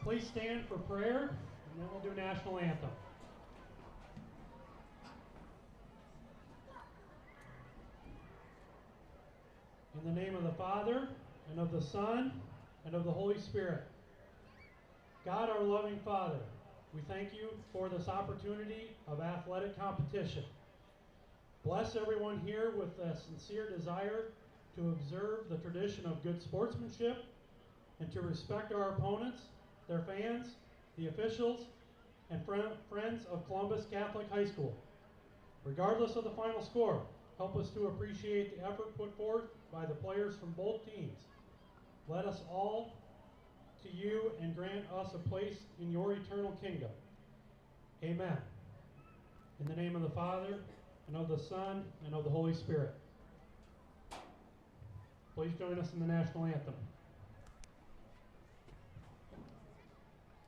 Please stand for prayer, and then we'll do national anthem. In the name of the Father, and of the Son, and of the Holy Spirit. God, our loving Father, we thank you for this opportunity of athletic competition. Bless everyone here with a sincere desire to observe the tradition of good sportsmanship and to respect our opponents, their fans, the officials, and friends of Columbus Catholic High School. Regardless of the final score, help us to appreciate the effort put forth by the players from both teams. Let us all to you and grant us a place in your eternal kingdom. Amen. In the name of the Father, and of the Son, and of the Holy Spirit. Please join us in the national anthem.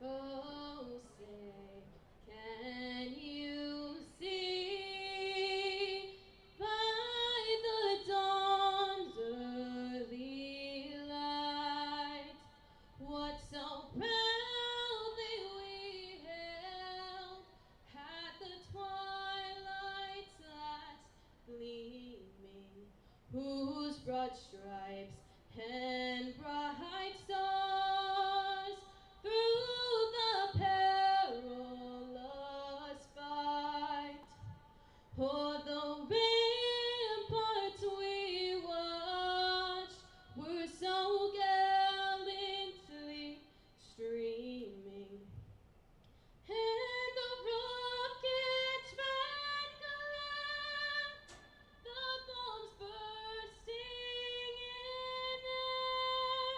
Oh, say, can you see by the dawn's early light what so proudly we hailed at the twilight's last gleaming, whose broad stripes and bright stars through the perilous fight o'er the ramparts we watched were so gallantly streaming, and the rockets red glare, the bombs bursting in air,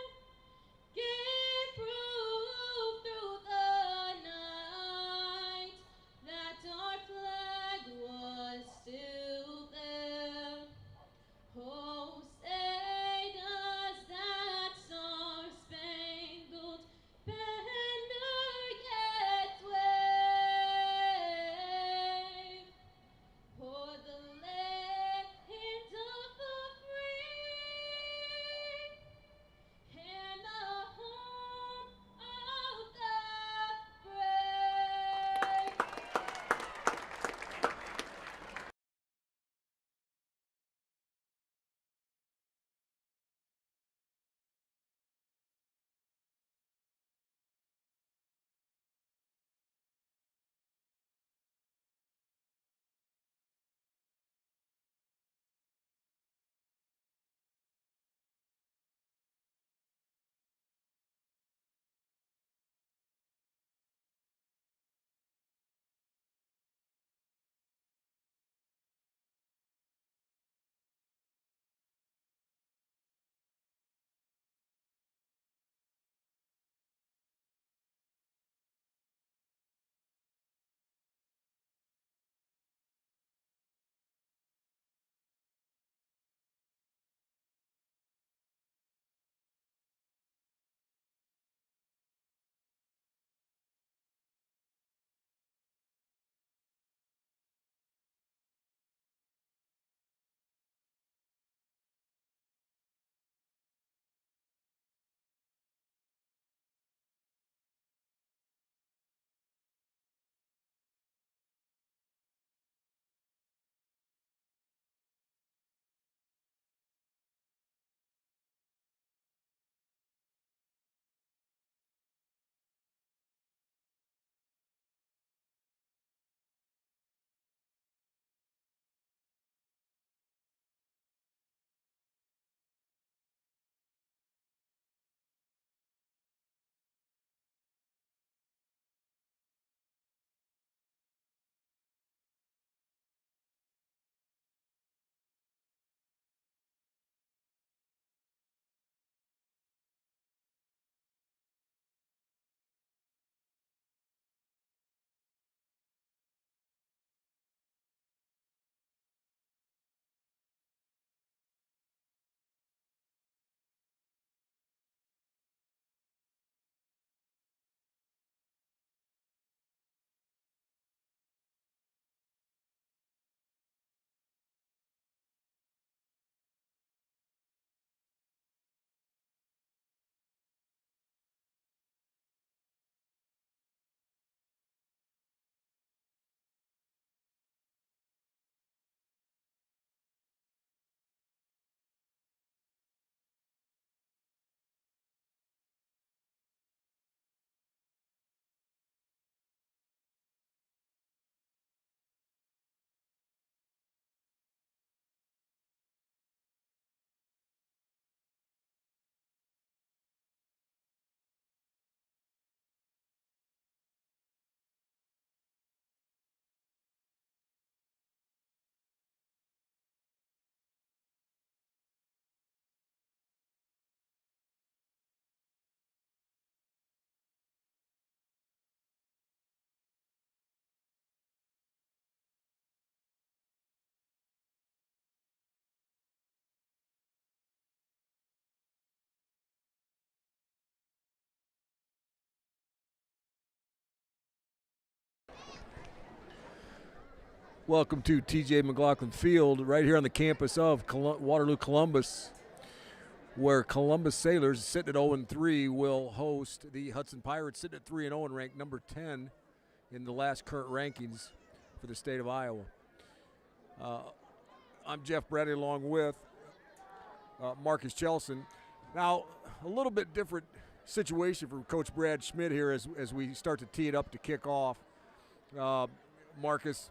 gave proof through the night that our flag was still Welcome to TJ McLaughlin Field, right here on the campus of Waterloo, Columbus, where Columbus Sailors, sitting at 0-3, will host the Hudson Pirates, sitting at 3-0 and ranked number 10 in the last current rankings for the state of Iowa. I'm Jeff Bradley along with Marcus Chelson. Now, a little bit different situation for Coach Brad Schmidt here as we start to tee it up to kick off. Marcus,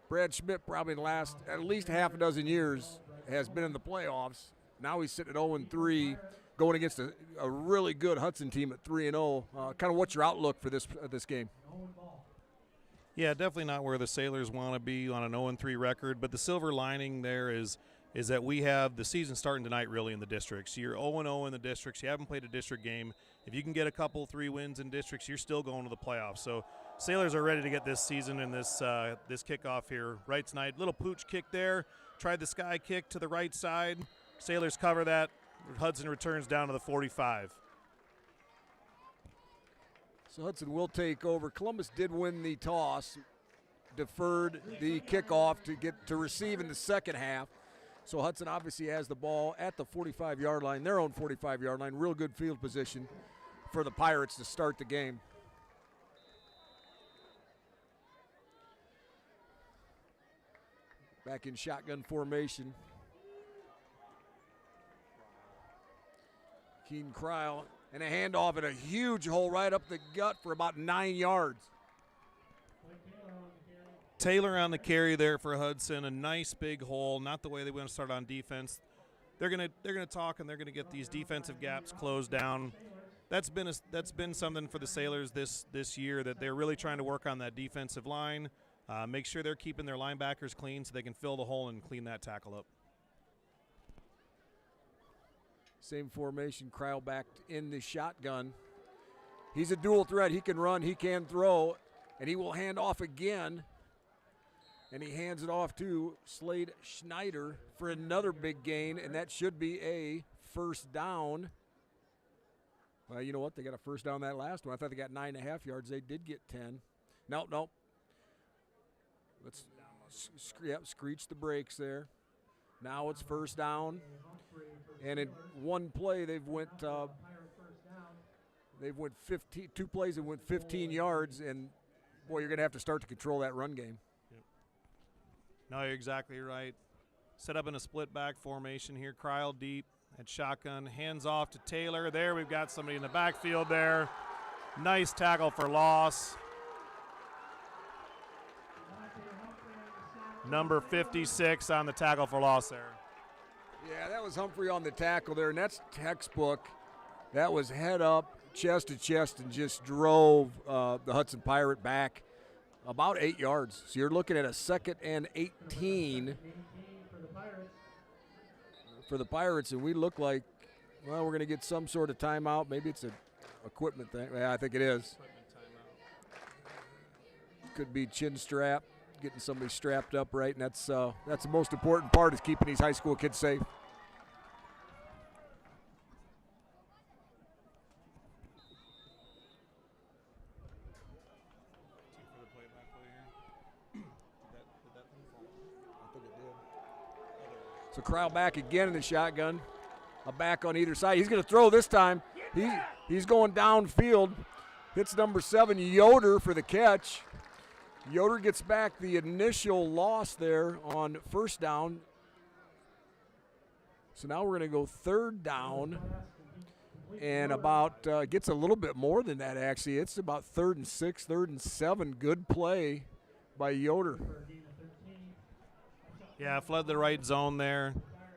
Brad Schmidt probably in the last at least half a dozen years has been in the playoffs. Now he's sitting at 0-3, going against a really good Hudson team at 3-0. Kind of what's your outlook for this game? Yeah, definitely not where the Sailors want to be on an 0-3 record, but the silver lining there is that we have the season starting tonight really in the districts. You're 0-0 in the districts. You haven't played a district game. If you can get a couple 3 wins in districts, you're still going to the playoffs. So Sailors are ready to get this season and this kickoff here right tonight. Little pooch kick there. Tried the sky kick to the right side. Sailors cover that. Hudson returns down to the 45. So Hudson will take over. Columbus did win the toss, deferred the kickoff to receive in the second half. So Hudson obviously has the ball at the 45-yard line, their own 45-yard line. Real good field position for the Pirates to start the game. Back in shotgun formation. Keaton Cryle, and a handoff at a huge hole right up the gut for about 9 yards. Taylor on the carry there for Hudson, a nice big hole, not the way they want to start on defense. They're gonna talk and they're gonna get these defensive gaps closed down. That's been something for the Sailors this year, that they're really trying to work on that defensive line, make sure they're keeping their linebackers clean so they can fill the hole and clean that tackle up. Same formation, Cryle back in the shotgun. He's a dual threat. He can run, he can throw, and he will hand off again. And he hands it off to Slade Schneider for another big gain, and that should be a first down. Well, you know what? They got a first down that last one. I thought they got 9.5 yards. They did get 10. Nope. Let's screech the brakes there. Now it's first down. And in one play, they've went 15. 2 plays and went 15 yards, and boy, you're going to have to start to control that run game. Yep. No, you're exactly right. Set up in a split back formation here. Cryle deep at shotgun, hands off to Taylor. There, we've got somebody in the backfield there. Nice tackle for loss. Number 56 on the tackle for loss there. Yeah, that was Humphrey on the tackle there, and that's textbook. That was head up, chest to chest, and just drove the Hudson Pirate back about 8 yards. So you're looking at a 2nd and 18 for the Pirates, and we look like, well, we're going to get some sort of timeout. Maybe it's an equipment thing. Yeah, I think it is. Could be chin strap, getting somebody strapped up right, and that's the most important part, is keeping these high school kids safe. So Cryle back again in the shotgun, a back on either side. He's going to throw this time. He's going downfield. Hits number 7, Yoder, for the catch. Yoder gets back the initial loss there on first down. So now we're going to go 3rd down, and about gets a little bit more than that, actually. It's about 3rd and 6, 3rd and 7. Good play by Yoder. Yeah, fled the right zone there.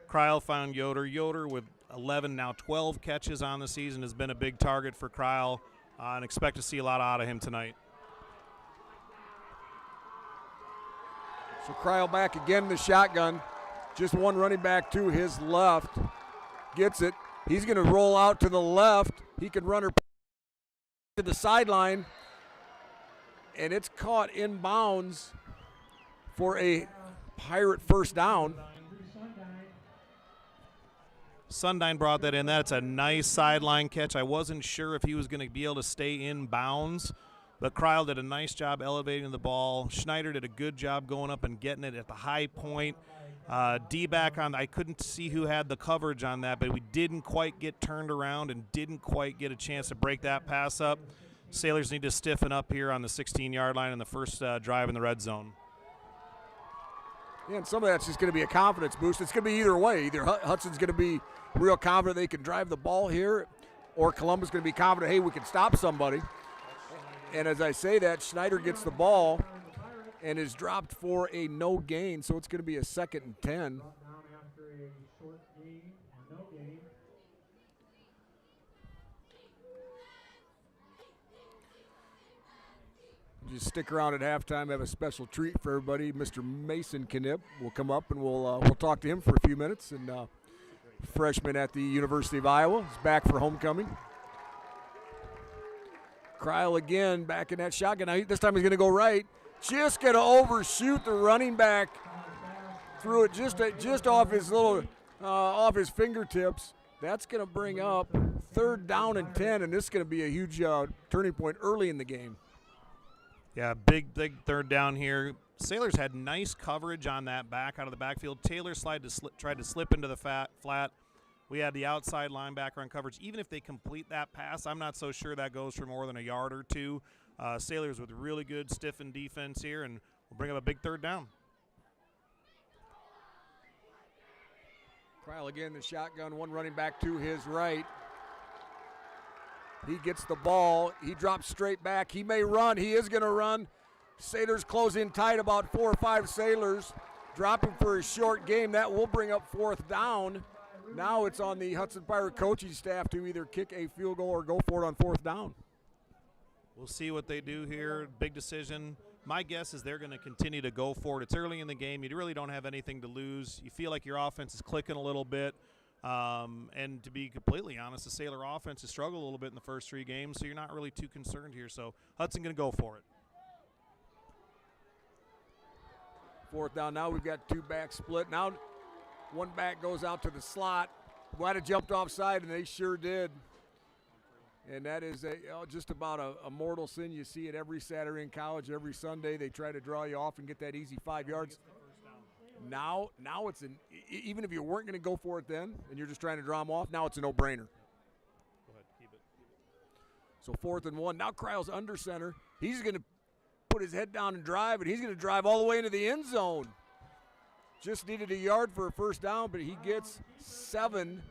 Cryle found Yoder. Yoder with 11, now 12 catches on the season, has been a big target for Cryle, and expect to see a lot out of him tonight. So Cryle back again in the shotgun. Just one running back to his left. Gets it. He's going to roll out to the left. He can run her to the sideline. And it's caught in bounds for a Pirate first down. Sundine brought that in. That's a nice sideline catch. I wasn't sure if he was going to be able to stay in bounds, But Kreil did a nice job elevating the ball. Schneider did a good job going up and getting it at the high point. D-back on, I couldn't see who had the coverage on that, but we didn't quite get turned around and didn't quite get a chance to break that pass up. Sailors need to stiffen up here on the 16-yard line in the first drive in the red zone. Yeah, and some of that's just going to be a confidence boost. It's going to be either way. Either Hudson's going to be real confident they can drive the ball here, or Columbus going to be confident, hey, we can stop somebody. And as I say that, Schneider gets the ball and is dropped for a no gain, so it's going to be a 2nd and 10. Just stick around at halftime. Have a special treat for everybody. Mr. Mason Knipp will come up and we'll talk to him for a few minutes. And freshman at the University of Iowa is back for homecoming. Kreil again back in that shotgun. Now this time he's going to go right. Just going to overshoot the running back. Threw it just off his off his fingertips. That's going to bring up 3rd down and 10, and this is going to be a huge turning point early in the game. Yeah, big 3rd down here. Sailors had nice coverage on that back out of the backfield. Taylor tried to slip into the flat. We had the outside linebacker on coverage. Even if they complete that pass, I'm not so sure that goes for more than a yard or two. Sailors with really good stiffened defense here, and we'll bring up a big 3rd down. Kreil again, the shotgun, one running back to his right. He gets the ball. He drops straight back. He may run. He is going to run. Sailors close in tight, about 4 or 5 Sailors. Dropping for a short game. That will bring up 4th down. Now it's on the Hudson Pirate coaching staff to either kick a field goal or go for it on 4th down. We'll see what they do here. Big decision. My guess is they're going to continue to go for it. It's early in the game. You really don't have anything to lose. You feel like your offense is clicking a little bit. And to be completely honest, the Sailor offense has struggled a little bit in the first 3 games, so you're not really too concerned here. So Hudson going to go for it. 4th down. Now we've got 2 backs split. Now one back goes out to the slot. Might have jumped offside, and they sure did. And that is just about a mortal sin. You see it every Saturday in college, every Sunday. They try to draw you off and get that easy 5 yards. Now it's even if you weren't going to go for it then, and you're just trying to draw them off, now it's a no-brainer. Go ahead, keep it. So 4th and 1. Now Kreil's under center. He's going to put his head down and drive, and he's going to drive all the way into the end zone. Just needed a yard for a 1st down, but he gets 7.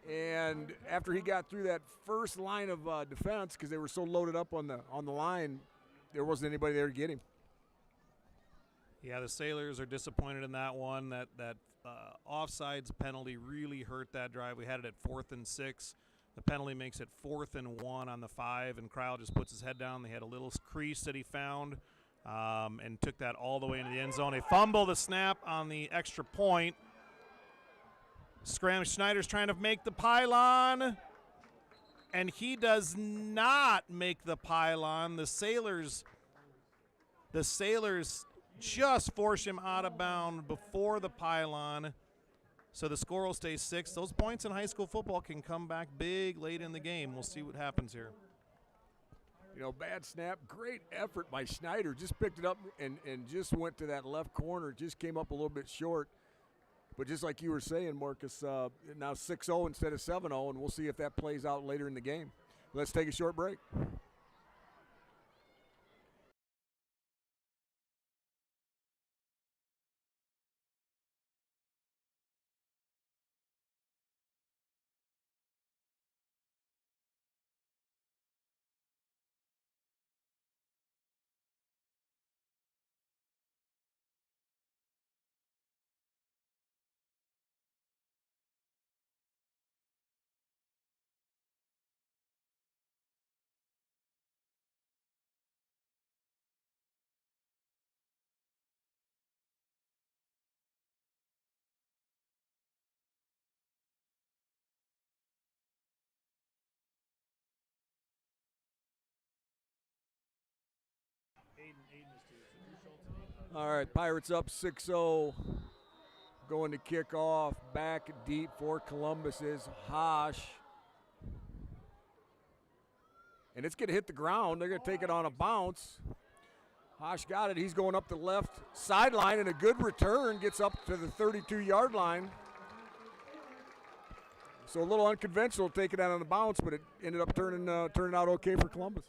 And after he got through that first line of defense, because they were so loaded up on the line, there wasn't anybody there to get him. Yeah, the Sailors are disappointed in that one. That offsides penalty really hurt that drive. We had it at 4th and 6. The penalty makes it 4th and 1 on the 5, and Kreil just puts his head down. They had a little crease that he found and took that all the way into the end zone. They fumble the snap on the extra point. Schneider's trying to make the pylon, and he does not make the pylon. The Sailors just force him out of bounds before the pylon, so the score will stay 6. Those points in high school football can come back big late in the game. We'll see what happens here. You know, bad snap, great effort by Schneider. Just picked it up and just went to that left corner. Just came up a little bit short. But just like you were saying, Marcus, now 6-0 instead of 7-0, and we'll see if that plays out later in the game. Let's take a short break. All right, Pirates up 6-0. Going to kick off. Back deep for Columbus is Hosh. and it's going to hit the ground. They're going to take it on a bounce. Hosh got it. He's going up the left sideline, and a good return gets up to the 32-yard line. So a little unconventional taking that on the bounce, but it ended up turning out okay for Columbus.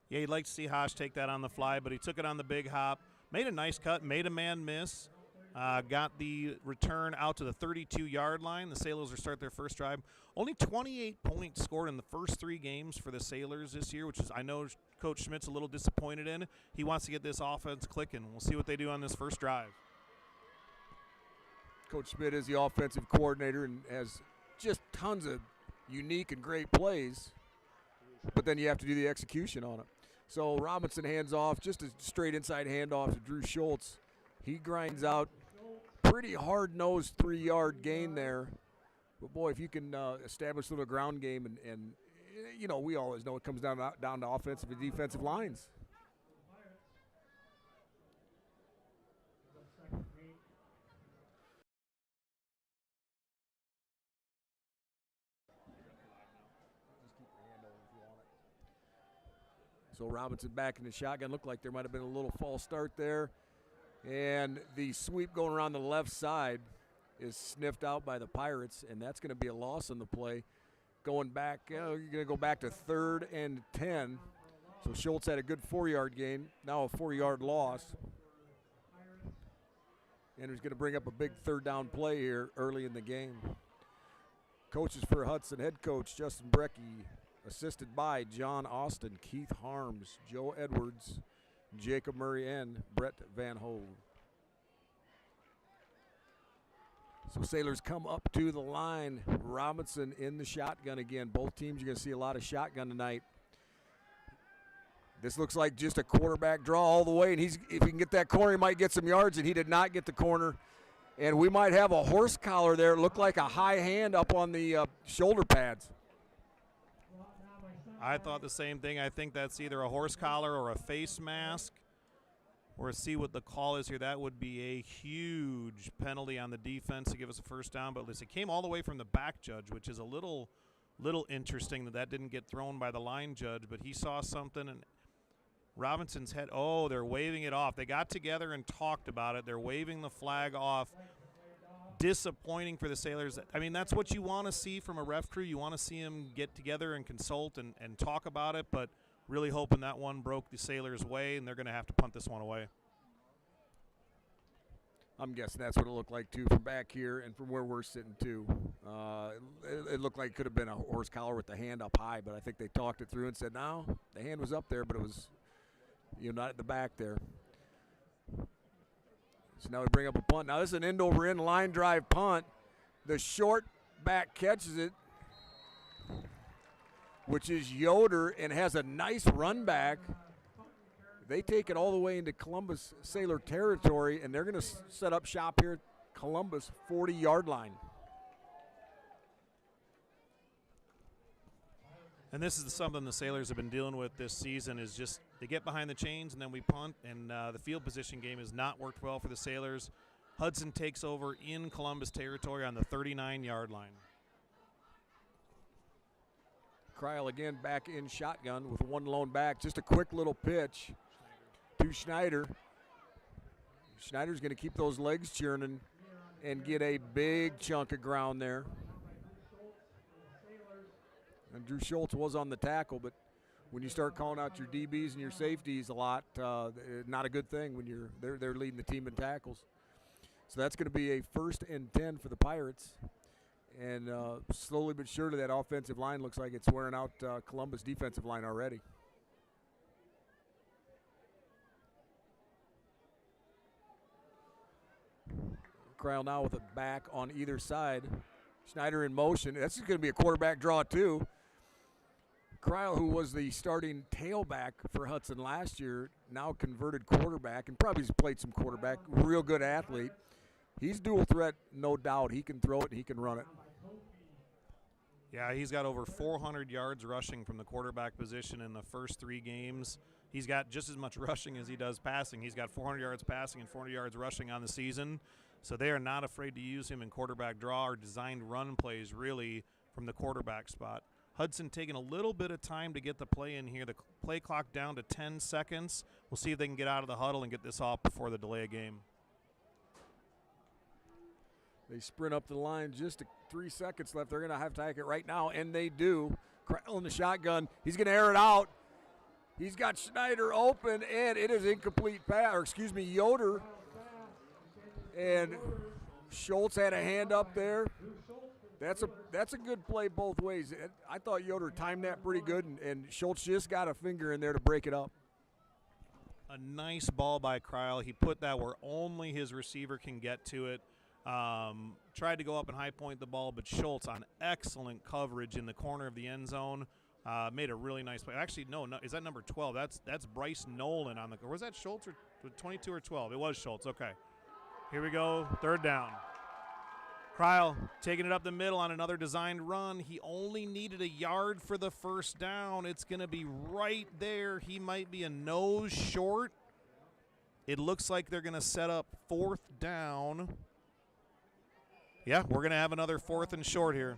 Yeah, you'd like to see Hosh take that on the fly, but he took it on the big hop, made a nice cut, made a man miss, got the return out to the 32-yard line. The Sailors will start their first drive. Only 28 points scored in the first 3 games for the Sailors this year, which is, I know Coach Schmidt's a little disappointed in. He wants to get this offense clicking. We'll see what they do on this first drive. Coach Schmidt is the offensive coordinator and has just tons of unique and great plays, but then you have to do the execution on it. So Robinson hands off, just a straight inside handoff to Drew Schultz. He grinds out pretty hard-nosed 3-yard gain there. But, boy, if you can establish a little ground game, and you know, we always know it comes down to offensive and defensive lines. So Robinson back in the shotgun. Looked like there might have been a little false start there. And the sweep going around the left side is sniffed out by the Pirates, and that's going to be a loss on the play. Going back, you're going to go back to 3rd and 10. So Schultz had a good 4-yard gain, now a 4-yard loss. And he's going to bring up a big 3rd down play here early in the game. Coaches for Hudson, head coach Justin Brecky, assisted by John Austin, Keith Harms, Joe Edwards, Jacob Murray, and Brett Van Hove. So Sailors come up to the line. Robinson in the shotgun again. Both teams, you're going to see a lot of shotgun tonight. This looks like just a quarterback draw all the way, and if he can get that corner, he might get some yards, and he did not get the corner. And we might have a horse collar there. It looked like a high hand up on the shoulder pads. I thought the same thing. I think that's either a horse collar or a face mask. Or see what the call is here. That would be a huge penalty on the defense to give us a first down. But listen, it came all the way from the back judge, which is a little interesting that didn't get thrown by the line judge. But he saw something, and Robinson's head, they're waving it off. They got together and talked about it. They're waving the flag off. Disappointing for the Sailors. I mean, that's what you want to see from a ref crew. You want to see them get together and consult and talk about it, but really hoping that one broke the Sailors' way, and they're going to have to punt this one away. I'm guessing that's what it looked like, too, from back here and from where we're sitting, too. It looked like it could have been a horse collar with the hand up high, but I think they talked it through and said, no, the hand was up there, but it was, not at the back there. So now we bring up a punt. Now this is an end-over-end line drive punt. The short back catches it, which is Yoder, and has a nice run back. They take it all the way into Columbus Sailor territory, and they're going to set up shop here at Columbus 40-yard line. And this is something the Sailors have been dealing with this season, is just they get behind the chains and then we punt, and the field position game has not worked well for the Sailors. Hudson takes over in Columbus territory on the 39-yard line. Kreil again back in shotgun with one lone back. Just a quick little pitch to Schneider. Schneider's going to keep those legs churning and get a big chunk of ground there. And Drew Schultz was on the tackle, but when you start calling out your DBs and your safeties a lot, not a good thing when they're leading the team in tackles. So that's going to be a 1st and 10 for the Pirates. And slowly but surely that offensive line looks like it's wearing out Columbus' defensive line already. Kreil now with a back on either side. Schneider in motion. That's going to be a quarterback draw too. Kreil, who was the starting tailback for Hudson last year, now converted quarterback and probably has played some quarterback. Real good athlete. He's dual threat, no doubt. He can throw it and he can run it. Yeah, he's got over 400 yards rushing from the quarterback position in the first 3 games. He's got just as much rushing as he does passing. He's got 400 yards passing and 400 yards rushing on the season. So they are not afraid to use him in quarterback draw or designed run plays, really, from the quarterback spot. Hudson taking a little bit of time to get the play in here. The play clock down to 10 seconds. We'll see if they can get out of the huddle and get this off before the delay of game. They sprint up the line, just 3 seconds left. They're going to have to take it right now, and they do. Crowell in the shotgun. He's going to air it out. He's got Schneider open, and it is incomplete pass, or excuse me, Yoder. And Schultz had a hand up there. That's a good play both ways. I thought Yoder timed that pretty good, and Schultz just got a finger in there to break it up. A nice ball by Cryle. He put that where only his receiver can get to it. Tried to go up and high point the ball, but Schultz on excellent coverage in the corner of the end zone. Made a really nice play. Actually, no, is that number 12? That's Bryce Nolan on the – or was that Schultz or 22 or 12? It was Schultz. Okay. Here we go, 3rd down. Cryle taking it up the middle on another designed run. He only needed a yard for the first down. It's going to be right there. He might be a nose short. It looks like they're going to set up 4th down. Yeah, we're going to have another 4th and short here.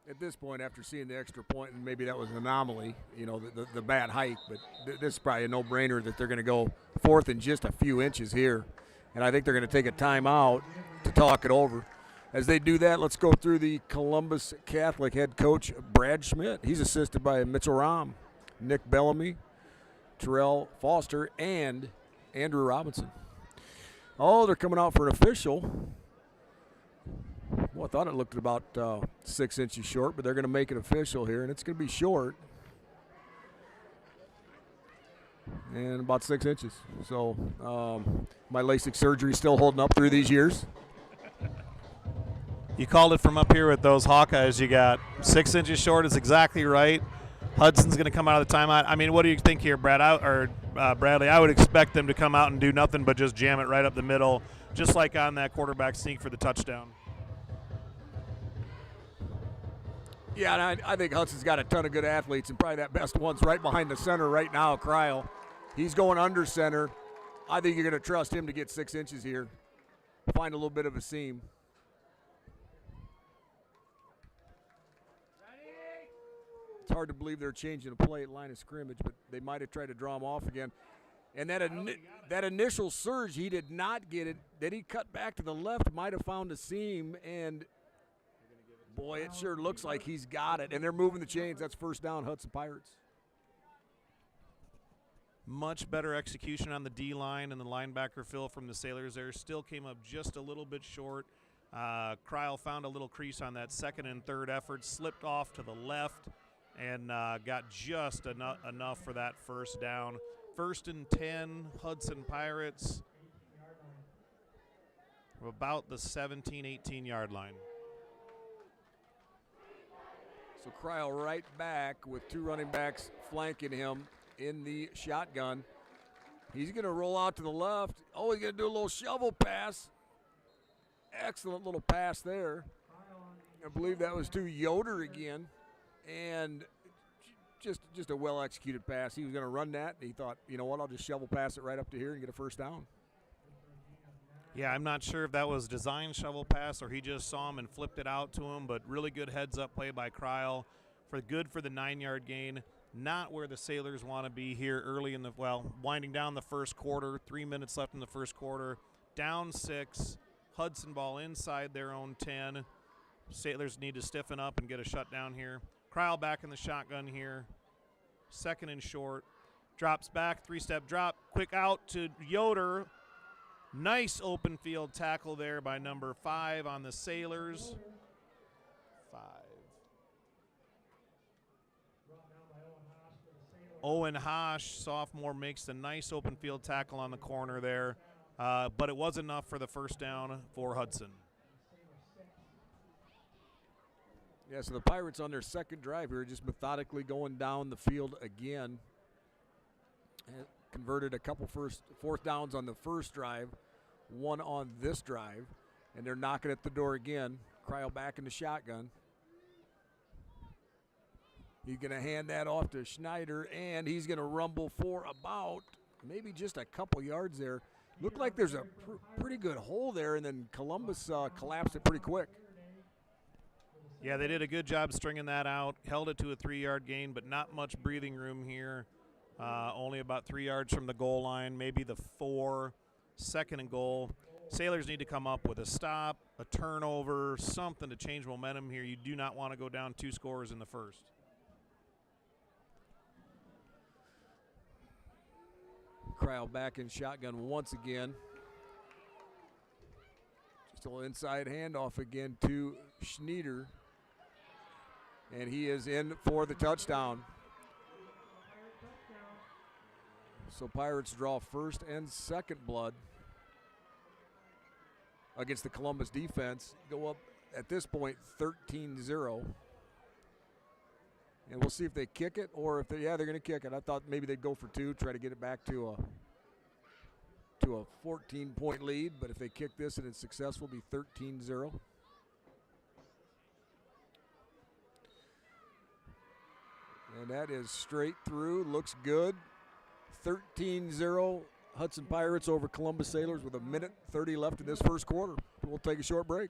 At this point, after seeing the extra point, and maybe that was an anomaly, the bad hike, but this is probably a no-brainer that they're going to go 4th and just a few inches here. And I think they're going to take a timeout to talk it over. As they do that, let's go through the Columbus Catholic head coach, Brad Schmidt. He's assisted by Mitchell Rahm, Nick Bellamy, Terrell Foster, and Andrew Robinson. Oh, they're coming out for an official. Well, I thought it looked about 6 inches short, but they're going to make it official here, and it's going to be short. And about 6 inches. So my LASIK surgery is still holding up through these years. You called it from up here with those Hawkeyes you got. 6 inches short is exactly right. Hudson's going to come out of the timeout. I mean, what do you think here, Bradley? I would expect them to come out and do nothing but just jam it right up the middle, just like on that quarterback sneak for the touchdown. Yeah, and I think Hudson's got a ton of good athletes, and probably that best one's right behind the center right now, Cryle. He's going under center. I think you're going to trust him to get 6 inches here. Find a little bit of a seam. It's hard to believe they're changing the play at line of scrimmage, but they might have tried to draw him off again. And that initial surge, he did not get it. Then he cut back to the left, might have found a seam, and boy, it sure looks like he's got it. And they're moving the chains. That's 1st down, Hudson Pirates. Much better execution on the D-line and the linebacker Phil from the Sailors there. Still came up just a little bit short. Cryle found a little crease on that 2nd and 3rd effort, slipped off to the left, and got just enough for that 1st down. 1st and 10, Hudson Pirates. About the 17, 18-yard line. So Cryle right back with 2 running backs flanking him in the shotgun. He's going to roll out to the left. Oh, he's going to do a little shovel pass. Excellent little pass there. I believe that was to Yoder again. And just a well-executed pass. He was going to run that, and he thought, you know what, I'll just shovel pass it right up to here and get a 1st down. Yeah, I'm not sure if that was designed shovel pass or he just saw him and flipped it out to him, but really good heads-up play by Cryle for the 9-yard gain. Not where the Sailors want to be here early in winding down the 1st quarter. 3 minutes left in the 1st quarter. Down 6. Hudson ball inside their own 10. Sailors need to stiffen up and get a shutdown here. Cryle back in the shotgun here. 2nd and short. Drops back, 3-step drop. Quick out to Yoder. Nice open field tackle there by number 5 on the Sailors. 5. Owen Hosh, sophomore, makes the nice open field tackle on the corner there. But it was enough for the 1st down for Hudson. Yeah, so the Pirates on their 2nd drive here just methodically going down the field again. And converted a couple 4th downs on the 1st drive, 1 on this drive, and they're knocking at the door again. Cryle back in the shotgun. He's going to hand that off to Schneider, and he's going to rumble for about maybe just a couple yards there. Looked like there's a pretty good hole there, and then Columbus collapsed it pretty quick. Yeah, they did a good job stringing that out, held it to a 3-yard gain, but not much breathing room here. Only about 3 yards from the goal line, maybe the 4, 2nd and goal. Sailors need to come up with a stop, a turnover, something to change momentum here. You do not want to go down 2 scores in the first. Crowd back in shotgun once again. Just a little inside handoff again to Schneider. And he is in for the touchdown. So Pirates draw first and second blood against the Columbus defense. Go up at this point 13-0. And we'll see if they kick it or if they're going to kick it. I thought maybe they'd go for 2, try to get it back to a 14-point lead. But if they kick this and it's successful, it'll be 13-0. And that is straight through. Looks good. 13-0 Hudson Pirates over Columbus Sailors with 1:30 left in this first quarter. We'll take a short break.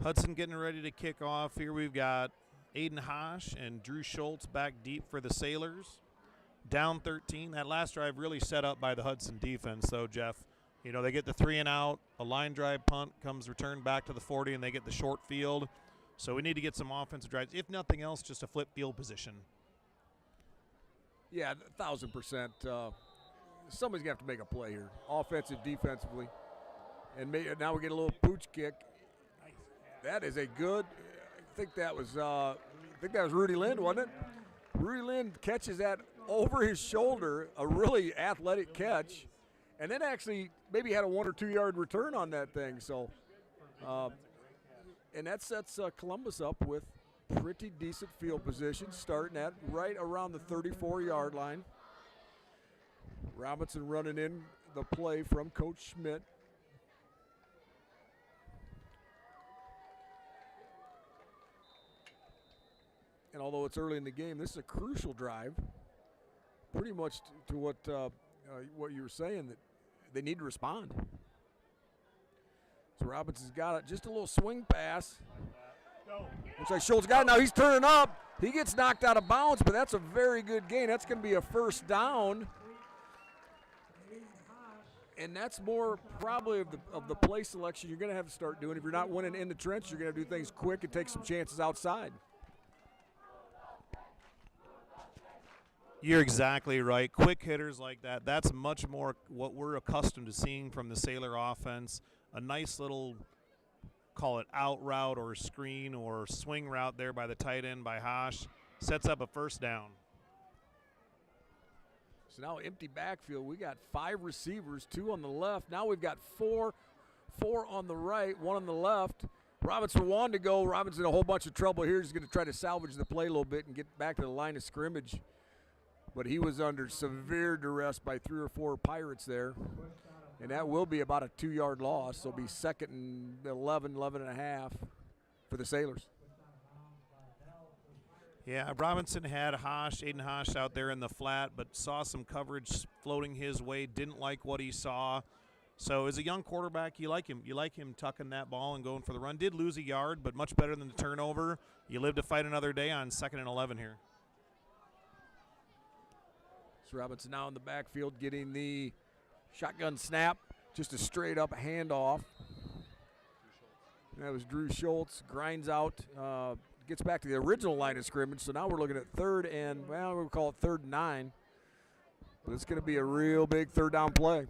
Hudson getting ready to kick off. Here we've got Aiden Hosh and Drew Schultz back deep for the Sailors. Down 13. That last drive really set up by the Hudson defense, though, Jeff. You know, they get the 3 and out. A line drive punt comes returned back to the 40, and they get the short field. So we need to get some offensive drives. If nothing else, just a flip field position. Yeah, 1,000%. Somebody's going to have to make a play here, offensive, defensively. And now we get a little pooch kick. That is a good. I think that was Rudy Lind, wasn't it? Rudy Lind catches that over his shoulder, a really athletic catch, and then actually maybe had a 1 or 2 yard return on that thing. So, and that sets Columbus up with pretty decent field position, starting at right around the 34-yard line. Robinson running in the play from Coach Schmidt. And although it's early in the game, this is a crucial drive. Pretty much to what you were saying, that they need to respond. So Robinson's got it. Just a little swing pass. Looks like Schultz got it. Now he's turning up. He gets knocked out of bounds, but that's a very good gain. That's going to be a first down. And that's more probably of the play selection you're going to have to start doing. If you're not winning in the trench, you're going to do things quick and take some chances outside. You're exactly right. Quick hitters like that, that's much more what we're accustomed to seeing from the Sailor offense. A nice little, call it out route or screen or swing route there by the tight end by Hosh, sets up a first down. So now empty backfield. We got 5 receivers, 2 on the left. Now we've got 4 on the right, 1 on the left. Robinson wanted to go. Robinson in a whole bunch of trouble here. He's going to try to salvage the play a little bit and get back to the line of scrimmage. But he was under severe duress by 3 or 4 Pirates there. And that will be about a 2-yard loss. So it'll be 2nd and 11 and a half for the Sailors. Yeah, Robinson had Aiden Hosh out there in the flat, but saw some coverage floating his way, didn't like what he saw. So as a young quarterback, you like him. You like him tucking that ball and going for the run. Did lose a yard, but much better than the turnover. You live to fight another day on 2nd and 11 here. So Robinson now in the backfield getting the shotgun snap. Just a straight up handoff. That was Drew Schultz. Grinds out. Gets back to the original line of scrimmage. So now we're looking at 3rd and, well, we'll call it 3rd and 9. But it's going to be a real big 3rd down play.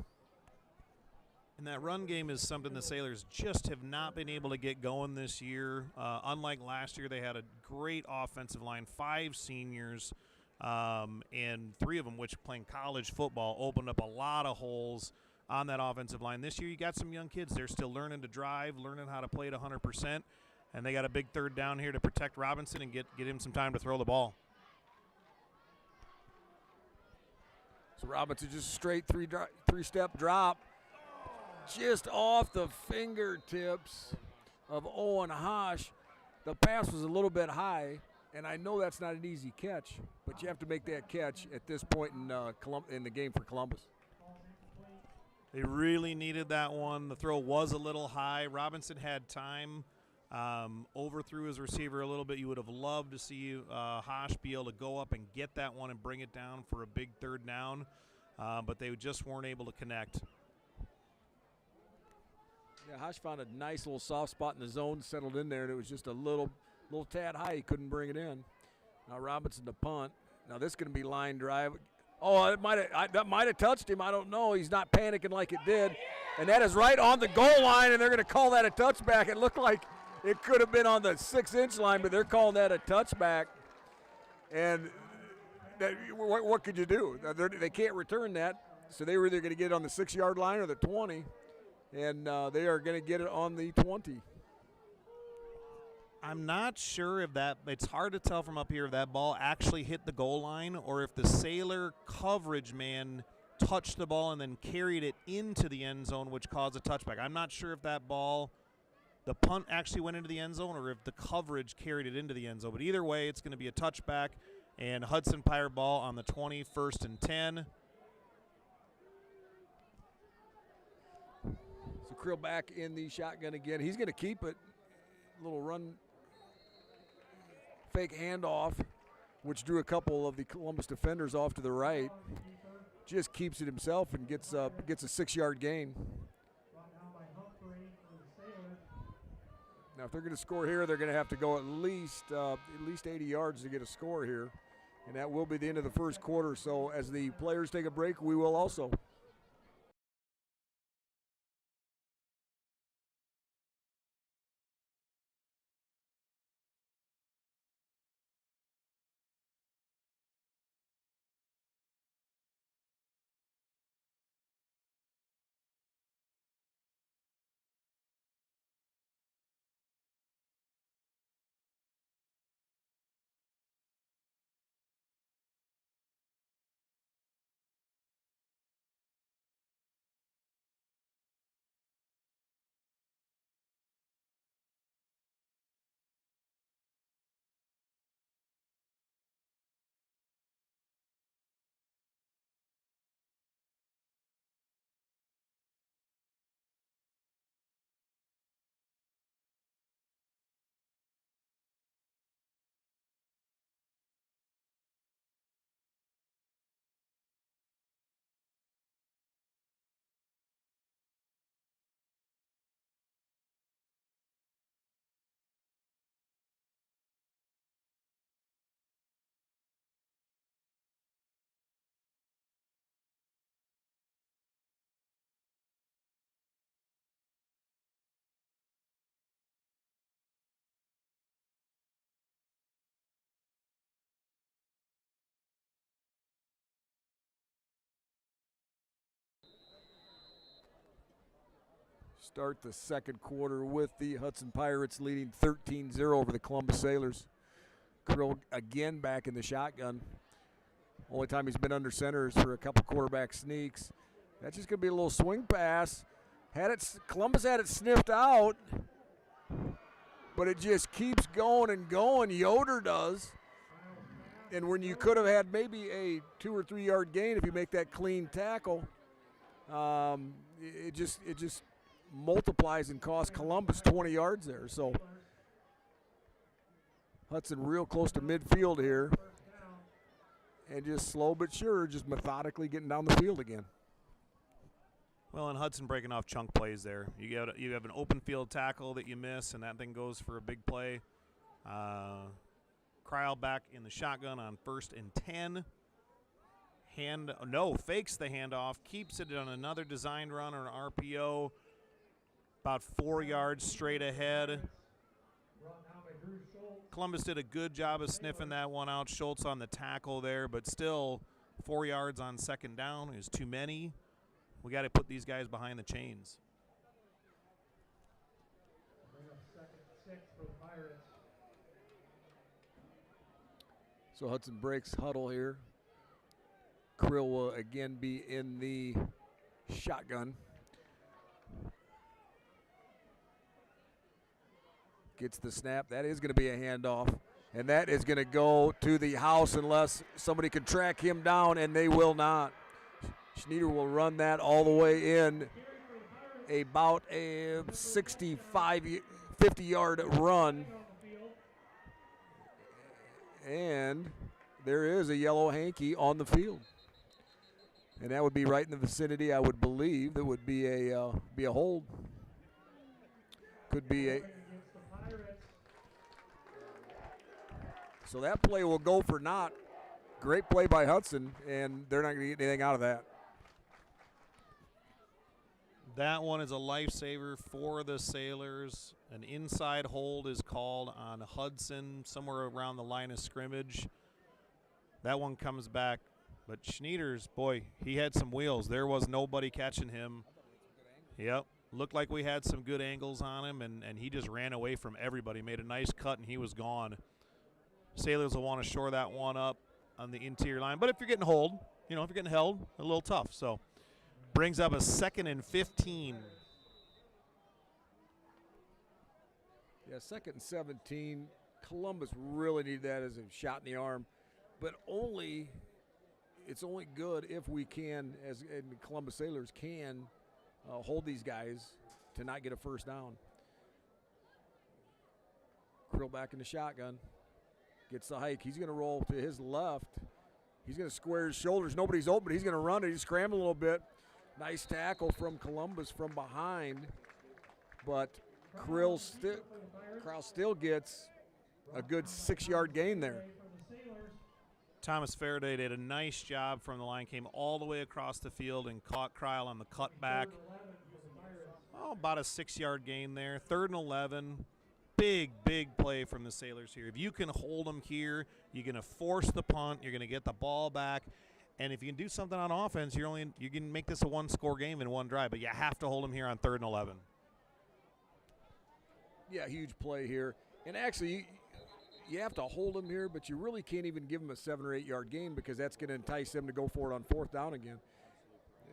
And that run game is something the Sailors just have not been able to get going this year. Unlike last year, they had a great offensive line, 5 seniors, and 3 of them, which playing college football, opened up a lot of holes on that offensive line. This year, you got some young kids. They're still learning to drive, learning how to play at 100%, and they got a big third down here to protect Robinson and get him some time to throw the ball. So Robinson just straight three-step drop. Just off the fingertips of Owen Hosh. The pass was a little bit high, and I know that's not an easy catch, but you have to make that catch at this point in the game for Columbus. They really needed that one. The throw was a little high. Robinson had time, overthrew his receiver a little bit. You would have loved to see Hosh be able to go up and get that one and bring it down for a big third down, but they just weren't able to connect. Yeah, Hosh found a nice little soft spot in the zone, settled in there, and it was just a little tad high. He couldn't bring it in. Now Robinson to punt. Now this is going to be line drive. Oh, that might have touched him. I don't know. He's not panicking like it did. And that is right on the goal line, and they're going to call that a touchback. It looked like it could have been on the 6-inch line, but they're calling that a touchback. And what could you do? They can't return that, so they were either going to get it on the 6-yard line or the 20. And they are going to get it on the 20. I'm not sure if it's hard to tell from up here if that ball actually hit the goal line or if the Sailor coverage man touched the ball and then carried it into the end zone, which caused a touchback. I'm not sure if that ball, the punt actually went into the end zone or if the coverage carried it into the end zone. But either way, it's going to be a touchback and Hudson Pirate ball on the 20, 1st and 10. So Krill back in the shotgun again. He's going to keep it. Little run, fake handoff, which drew a couple of the Columbus defenders off to the right. Just keeps it himself and gets a 6-yard gain. Now, if they're going to score here, they're going to have to go at least 80 yards to get a score here, and that will be the end of the first quarter. So as the players take a break, we will also. Start the second quarter with the Hudson Pirates leading 13-0 over the Columbus Sailors. Krill again back in the shotgun. Only time he's been under center is for a couple quarterback sneaks. That's just going to be a little swing pass. Columbus had it sniffed out, but it just keeps going and going. Yoder does. And when you could have had maybe a 2 or 3 yard gain if you make that clean tackle, it just multiplies and costs Columbus 20 yards there. So Hudson real close to midfield here, and just slow but sure, just methodically getting down the field again. Well, and Hudson breaking off chunk plays there. You have an open field tackle that you miss, and that thing goes for a big play. Cryle back in the shotgun on 1st and 10. fakes the handoff, keeps it on another designed run or an RPO, about 4 yards straight ahead. Columbus did a good job of sniffing that one out. Schultz on the tackle there, but still 4 yards on second down is too many. We got to put these guys behind the chains. Bring up 2nd and 6 for the Pirates. So Hudson breaks huddle here. Krill will again be in the shotgun. Gets the snap. That is going to be a handoff. And that is going to go to the house unless somebody can track him down, and they will not. Schneider will run that all the way in. About a 65, 50-yard run. And there is a yellow hanky on the field. And that would be right in the vicinity, I would believe. That would be a hold. Could be a. So that play will go for naught. Great play by Hudson, and they're not going to get anything out of that. That one is a lifesaver for the Sailors. An inside hold is called on Hudson somewhere around the line of scrimmage. That one comes back. But Schneider's, boy, he had some wheels. There was nobody catching him. Yep. Looked like we had some good angles on him, and he just ran away from everybody. Made a nice cut, and he was gone. Sailors will want to shore that one up on the interior line. But if you're getting hold, if you're getting held, a little tough. So brings up a 2nd and 15. Yeah, 2nd and 17. Columbus really needed that as a shot in the arm. But it's only good if we can, and Columbus Sailors can, hold these guys to not get a first down. Krill back in the shotgun. Gets the hike. He's going to roll to his left. He's going to square his shoulders. Nobody's open. He's going to run it. He's scrambling a little bit. Nice tackle from Columbus from behind. But Krill still gets a good 6-yard gain there. Thomas Faraday did a nice job from the line. Came all the way across the field and caught Kryl on the cutback. About a 6-yard gain there. 3rd and 11. Big play from the Sailors here. If you can hold them here, you're going to force the punt. You're going to get the ball back. And if you can do something on offense, you can make this a 1-score game in one drive. But you have to hold them here on 3rd and 11. Yeah, huge play here. And actually, you have to hold them here, but you really can't even give them a 7 or 8 yard gain because that's going to entice them to go for it on 4th down again.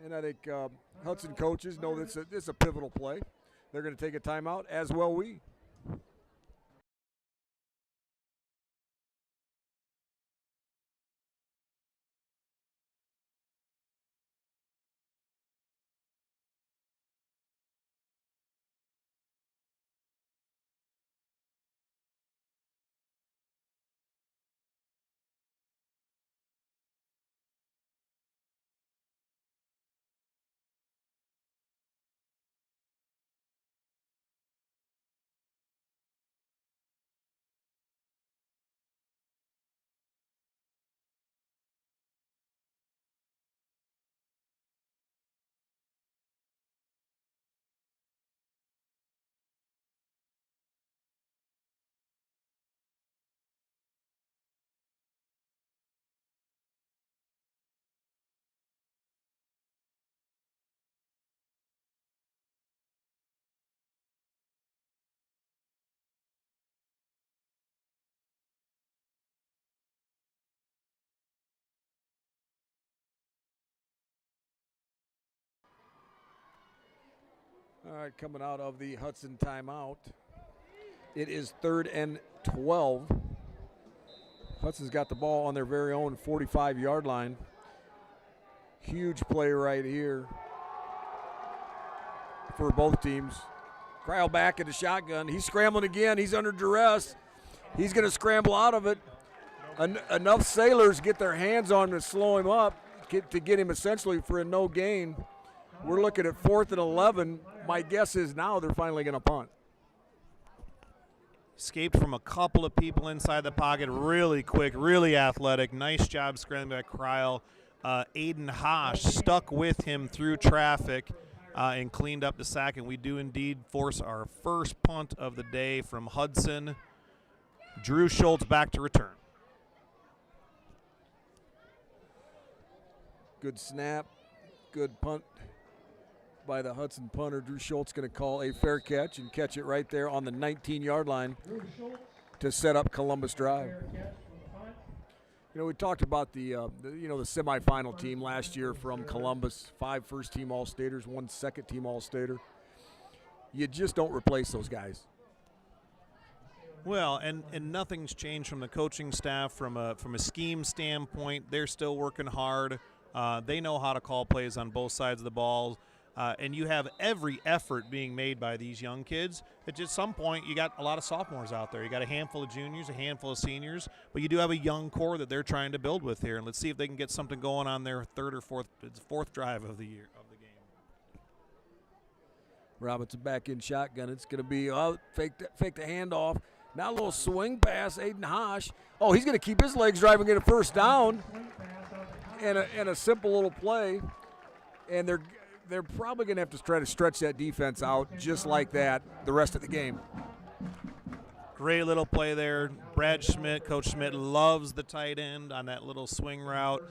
And I think Hudson coaches know this is a pivotal play. They're going to take a timeout, as well we. All right, coming out of the Hudson timeout. It is 3rd and 12. Hudson's got the ball on their very own 45-yard line. Huge play right here for both teams. Kryl back in the shotgun. He's scrambling again. He's under duress. He's going to scramble out of it. Enough Sailors get their hands on him to slow him up, to get him essentially for a no gain. We're looking at 4th and 11. My guess is now they're finally going to punt. Escaped from a couple of people inside the pocket really quick, really athletic. Nice job scrambling by Kryl. Aiden Hosh stuck with him through traffic and cleaned up the sack, and we do indeed force our first punt of the day from Hudson. Drew Schultz back to return. Good snap, good punt by the Hudson punter. Drew Schultz going to call a fair catch and catch it right there on the 19-yard line to set up Columbus drive. You know, we talked about the semifinal team last year from Columbus, 5 first-team All-Staters, 1 second-team All-Stater. You just don't replace those guys. Well, and nothing's changed from the coaching staff from a scheme standpoint. They're still working hard. They know how to call plays on both sides of the ball. And you have every effort being made by these young kids. At just some point, you got a lot of sophomores out there. You got a handful of juniors, a handful of seniors, but you do have a young core that they're trying to build with here. And let's see if they can get something going on their third or fourth drive of the year of the game. Robinson back in shotgun. It's going to be fake the handoff. Now a little swing pass, Aiden Hosh. Oh, he's going to keep his legs driving, get a first down, and a simple little play. And they're probably going to have to try to stretch that defense out just like that the rest of the game. Great little play there. Brad Schmidt, Coach Schmidt loves the tight end on that little swing route.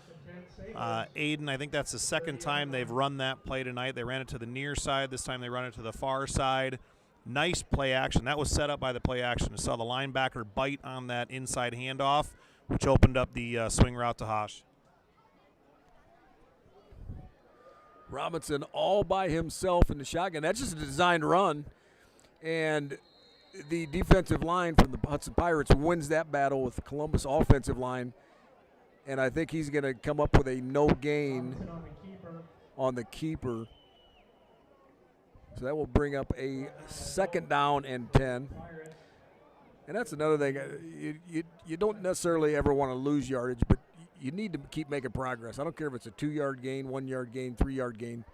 Aiden, I think that's the second time they've run that play tonight. They ran it to the near side. This time they run it to the far side. Nice play action. That was set up by the play action. You saw the linebacker bite on that inside handoff, which opened up the swing route to Hosh. Robinson all by himself in the shotgun. That's just a designed run. And the defensive line from the Hudson Pirates wins that battle with the Columbus offensive line. And I think he's going to come up with a no gain on the keeper. So that will bring up a 2nd down and 10. And that's another thing. You don't necessarily ever want to lose yardage, but you need to keep making progress. I don't care if it's a 2-yard gain, 1-yard gain, 3-yard gain. You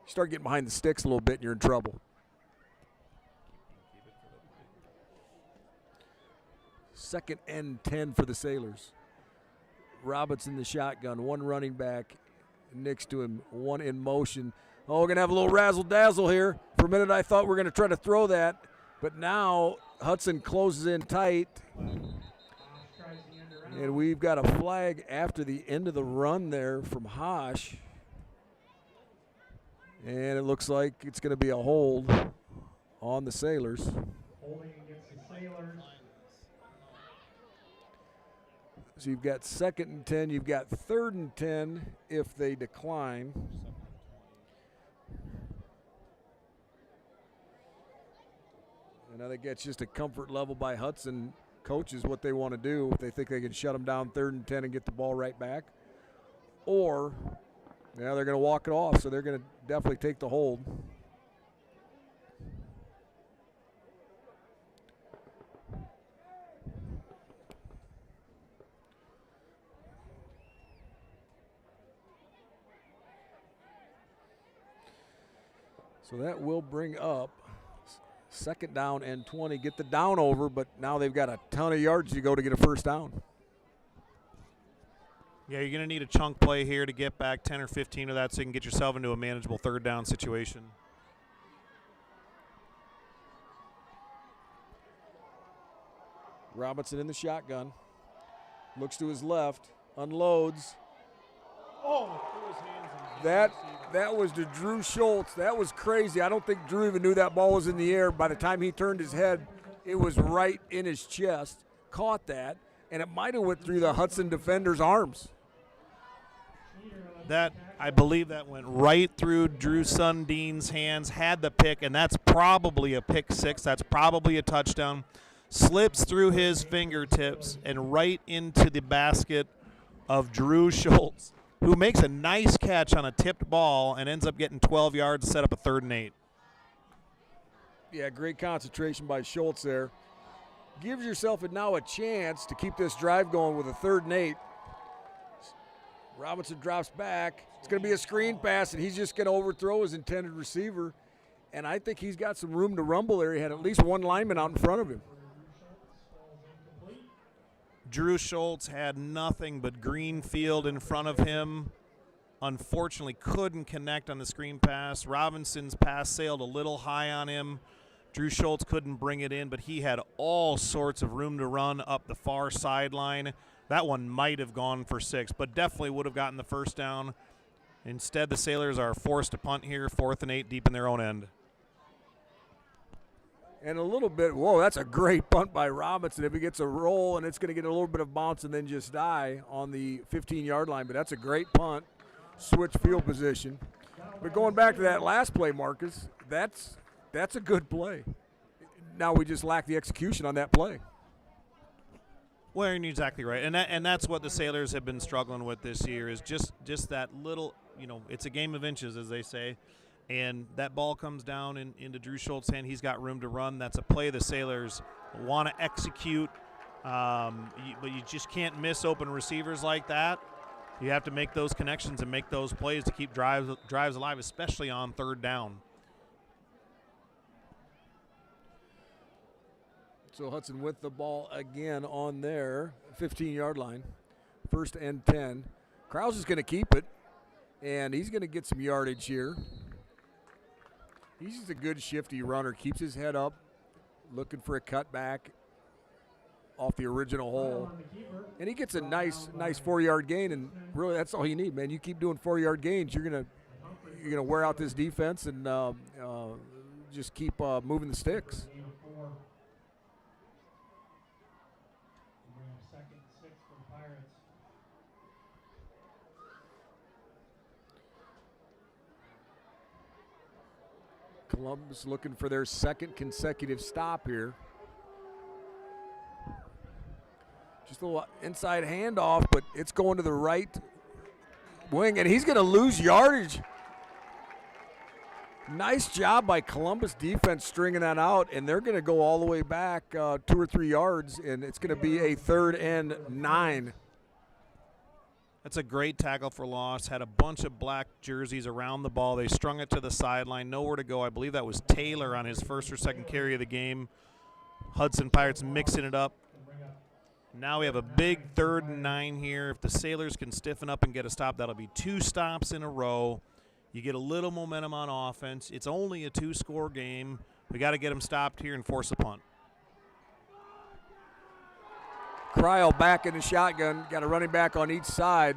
start getting behind the sticks a little bit and you're in trouble. 2nd and 10 for the Sailors. Robinson the shotgun, 1 running back next to him, 1 in motion. Oh, we're going to have a little razzle-dazzle here. For a minute I thought we were going to try to throw that, but now Hudson closes in tight. And we've got a flag after the end of the run there from Hosh. And it looks like it's going to be a hold on the Sailors. Holding against the Sailors. So you've got 2nd and 10. You've got 3rd and 10 if they decline. And I think that's just a comfort level by Hudson. Coaches what they want to do if they think they can shut them down 3rd and 10 and get the ball right back. Or, they're going to walk it off, so they're going to definitely take the hold. So that will bring up 2nd down and 20. Get the down over, but now they've got a ton of yards to go to get a first down. Yeah, you're going to need a chunk play here to get back 10 or 15 of that so you can get yourself into a manageable 3rd down situation. Robinson in the shotgun. Looks to his left, unloads. Oh, That was to Drew Schultz. That was crazy. I don't think Drew even knew that ball was in the air. By the time he turned his head, it was right in his chest. Caught that, and it might have went through the Hudson defender's arms. That, I believe that went right through Drew Sundin's hands, had the pick, and that's probably a pick 6. That's probably a touchdown. Slips through his fingertips and right into the basket of Drew Schultz, who makes a nice catch on a tipped ball and ends up getting 12 yards to set up a 3rd and 8. Yeah, great concentration by Schultz there. Gives yourself now a chance to keep this drive going with a 3rd and 8. Robinson drops back. It's going to be a screen pass, and he's just going to overthrow his intended receiver. And I think he's got some room to rumble there. He had at least 1 lineman out in front of him. Drew Schultz had nothing but green field in front of him. unfortunately couldn't connect on the screen pass. Robinson's pass sailed a little high on him. Drew Schultz couldn't bring it in, but he had all sorts of room to run up the far sideline. That one might have gone for 6, but definitely would have gotten the first down. Instead, the Sailors are forced to punt here, 4th and 8, deep in their own end. And a little bit, whoa, that's a great punt by Robinson. If he gets a roll, and it's going to get a little bit of bounce and then just die on the 15-yard line. But that's a great punt, switch field position. But going back to that last play, Marcus, that's a good play. Now we just lack the execution on that play. Well, you're exactly right. And that's what the Sailors have been struggling with this year is just that little, it's a game of inches, as they say. And that ball comes down into Drew Schultz's hand. He's got room to run. That's a play the Sailors want to execute. But you just can't miss open receivers like that. You have to make those connections and make those plays to keep drives alive, especially on 3rd down. So Hudson with the ball again on their 15-yard line. 1st and 10. Krause is going to keep it, and he's going to get some yardage here. He's just a good shifty runner, keeps his head up, looking for a cutback off the original hole. And he gets a nice 4-yard gain, and really that's all you need, man. You keep doing 4-yard gains, you're gonna wear out this defense and just keep moving the sticks. Columbus looking for their 2nd consecutive stop here. Just a little inside handoff, but it's going to the right wing, and he's going to lose yardage. Nice job by Columbus defense stringing that out, and they're going to go all the way back 2 or 3 yards, and it's going to be a 3rd and 9. That's a great tackle for loss. Had a bunch of black jerseys around the ball. They strung it to the sideline. Nowhere to go. I believe that was Taylor on his 1st or 2nd carry of the game. Hudson Pirates mixing it up. Now we have a big 3rd and 9 here. If the Sailors can stiffen up and get a stop, that'll be 2 stops in a row. You get a little momentum on offense. It's only a 2-score game. We got to get them stopped here and force a punt. Cryle back in the shotgun, got a running back on each side.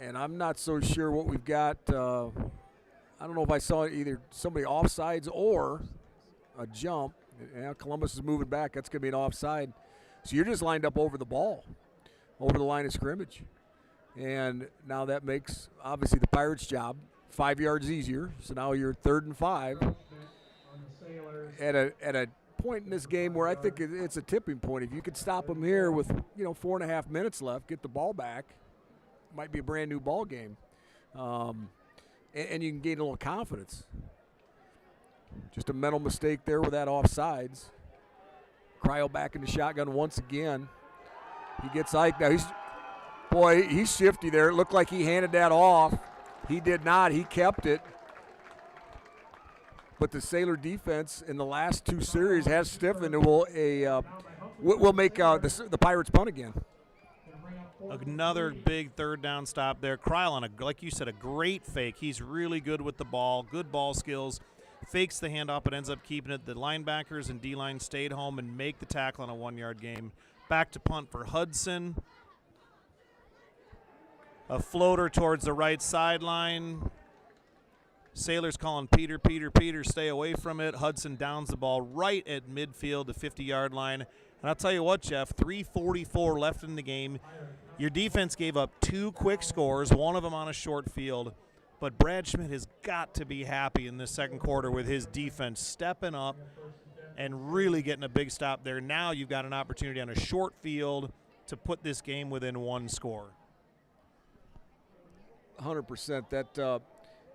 And I'm not so sure what we've got. I don't know if I saw either somebody offsides or a jump. Yeah, Columbus is moving back. That's going to be an offside. So you're just lined up over the ball, over the line of scrimmage. And now that makes, obviously, the Pirates' job 5 yards easier. So now you're 3rd and 5 at a point in this game where I think it's a tipping point. If you could stop them here with 4.5 minutes left, get the ball back, it might be a brand new ball game, and you can gain a little confidence. Just a mental mistake there with that offsides. Cryle back in the shotgun once again. He gets Ike now. He's shifty there. It looked like he handed that off. He did not. He kept it. But the Sailor defense in the last 2 series has stiffened and will make the Pirates punt again. Another big 3rd down stop there. Cryle on like you said, a great fake. He's really good with the ball, good ball skills. Fakes the handoff, but ends up keeping it. The linebackers and D-line stayed home and make the tackle on a 1-yard game. Back to punt for Hudson. A floater towards the right sideline. Sailors calling Peter, stay away from it. Hudson downs the ball right at midfield, the 50-yard line. And I'll tell you what, Jeff, 3:44 left in the game. Your defense gave up 2 quick scores, one of them on a short field. But Brad Schmidt has got to be happy in this 2nd quarter with his defense stepping up and really getting a big stop there. Now you've got an opportunity on a short field to put this game within 1 score. 100%.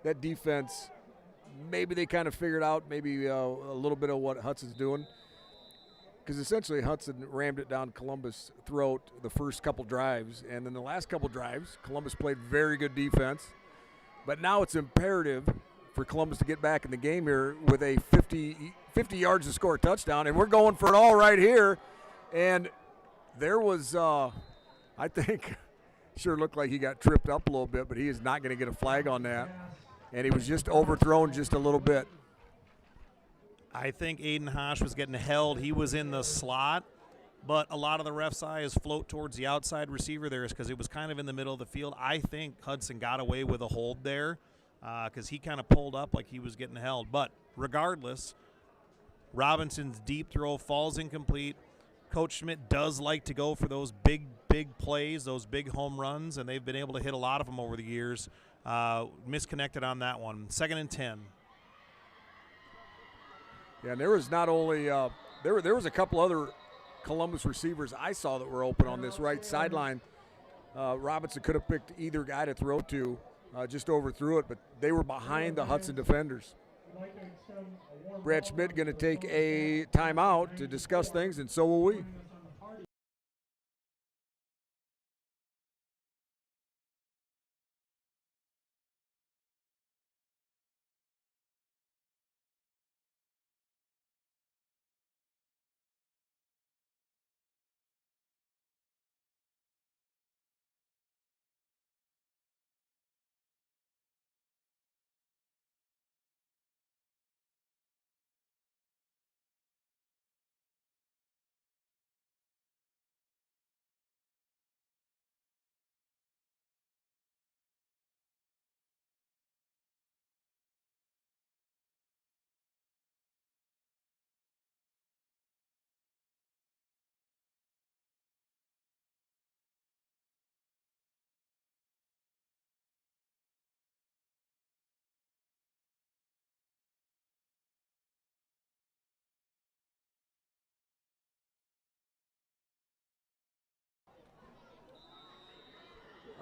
That defense, maybe they kind of figured out maybe a little bit of what Hudson's doing. Because essentially Hudson rammed it down Columbus' throat the first couple drives. And then the last couple drives, Columbus played very good defense. But now it's imperative for Columbus to get back in the game here with a 50 yards to score a touchdown. And we're going for it all right here. And there was, I think, Sure looked like he got tripped up a little bit, but he is not going to get a flag on that. And he was just overthrown just a little bit. I think Aiden Hosh was getting held. He was in the slot, but a lot of the refs' eyes float towards the outside receiver there because it was kind of in the middle of the field. I think Hudson got away with a hold there because he kind of pulled up like he was getting held. But regardless, Robinson's deep throw falls incomplete. Coach Schmidt does like to go for those big plays, those big home runs, and they've been able to hit a lot of them over the years. Misconnected on that one. 2nd and 10. Yeah, and there was not only there was a couple other Columbus receivers I saw that were open on this right sideline. Robinson could have picked either guy to throw to, just overthrew it, but they were behind the Hudson defenders. Brad Schmidt going to take a timeout to discuss things, and so will we.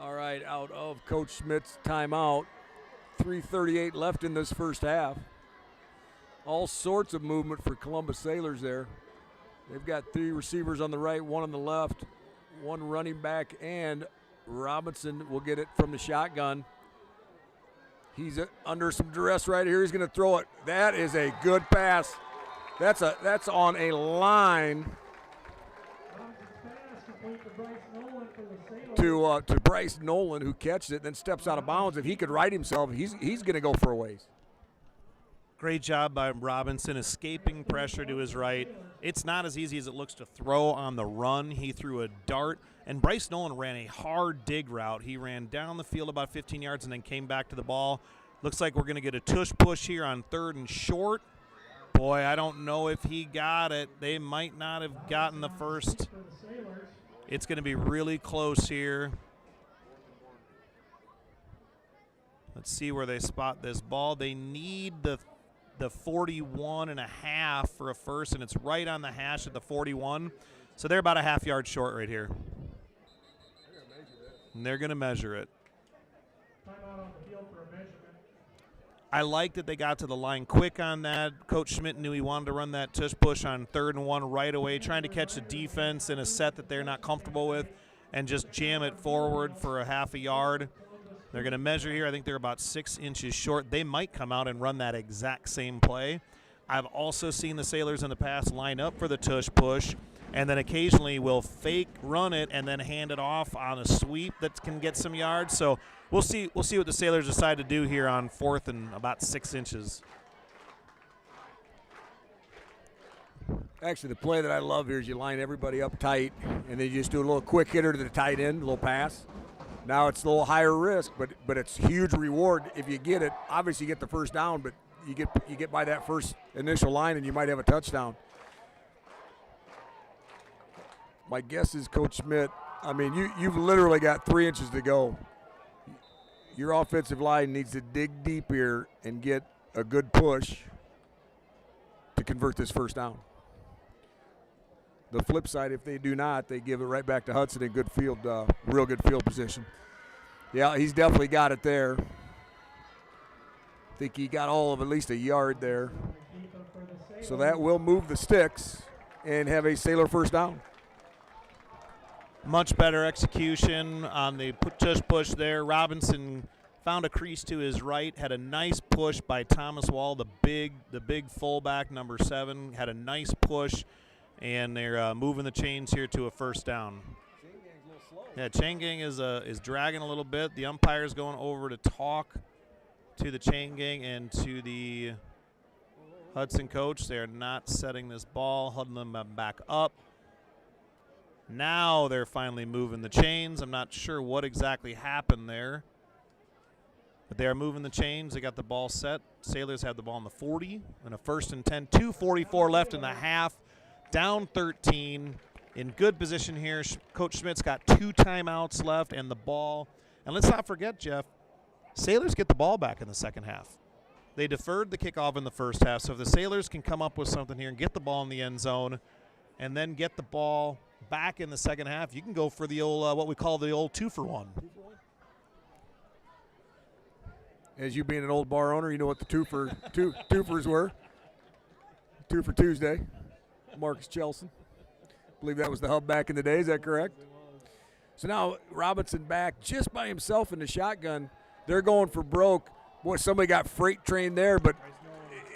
All right, out of Coach Schmidt's timeout. 3:38 left in this first half. All sorts of movement for Columbus Sailors there. They've got 3 receivers on the right, 1 on the left, 1 running back, and Robinson will get it from the shotgun. He's under some duress right here. He's going to throw it. That is a good pass. That's on a line to Bryce Nolan, who catches it, then steps out of bounds. If he could right himself, he's going to go for a ways. Great job by Robinson escaping pressure to his right. It's not as easy as it looks to throw on the run. He threw a dart, and Bryce Nolan ran a hard dig route. He ran down the field about 15 yards and then came back to the ball. Looks like we're going to get a tush push here on 3rd and short. Boy, I don't know if he got it. They might not have gotten the first. It's going to be really close here. Let's see where they spot this ball. They need the 41 and a half for a first, and it's right on the hash at the 41. So they're about a half yard short right here. And they're going to measure it. I like that they got to the line quick on that. Coach Schmidt knew he wanted to run that tush push on 3rd and 1 right away, trying to catch the defense in a set that they're not comfortable with and just jam it forward for a half a yard. They're going to measure here. I think they're about 6 inches short. They might come out and run that exact same play. I've also seen the Sailors in the past line up for the tush push and then occasionally will fake run it and then hand it off on a sweep that can get some yards. So we'll see what the Sailors decide to do here on 4th and about 6 inches. Actually, the play that I love here is you line everybody up tight, and then you just do a little quick hitter to the tight end, a little pass. Now it's a little higher risk, but it's huge reward if you get it. Obviously, you get the first down, but you get by that first initial line, and you might have a touchdown. My guess is Coach Schmidt, I mean, you've literally got 3 inches to go. Your offensive line needs to dig deep here and get a good push to convert this first down. The flip side, if they do not, they give it right back to Hudson in good field, real good field position. Yeah, he's definitely got it there. I think he got all of at least a yard there. So that will move the sticks and have a Sailor first down. Much better execution on the tush push there. Robinson found a crease to his right, had a nice push by Thomas Wall, the big fullback, number 7, had a nice push, and they're moving the chains here to a first down. Shane Gang's a little Yeah, chain gang is dragging a little bit. The umpire's going over to talk to the chain gang and to the Hudson coach. They are not setting this ball, huddling them back up. Now they're finally moving the chains. I'm not sure what exactly happened there, but they are moving the chains. They got the ball set. Sailors have the ball on the 40 and a 1st and 10. 2:44 left in the half. Down 13. In good position here. Coach Schmidt's got 2 timeouts left and the ball. And let's not forget, Jeff, Sailors get the ball back in the second half. They deferred the kickoff in the first half, so if the Sailors can come up with something here and get the ball in the end zone and then get the ball back in the second half, you can go for the old what we call the old 2-for-1. As you being an old bar owner, you know what the twofers were. 2 for Tuesday. Marcus Chelson. I believe that was the hub back in the day. Is that correct? So now Robinson back just by himself in the shotgun. They're going for broke. Boy, somebody got freight trained there, but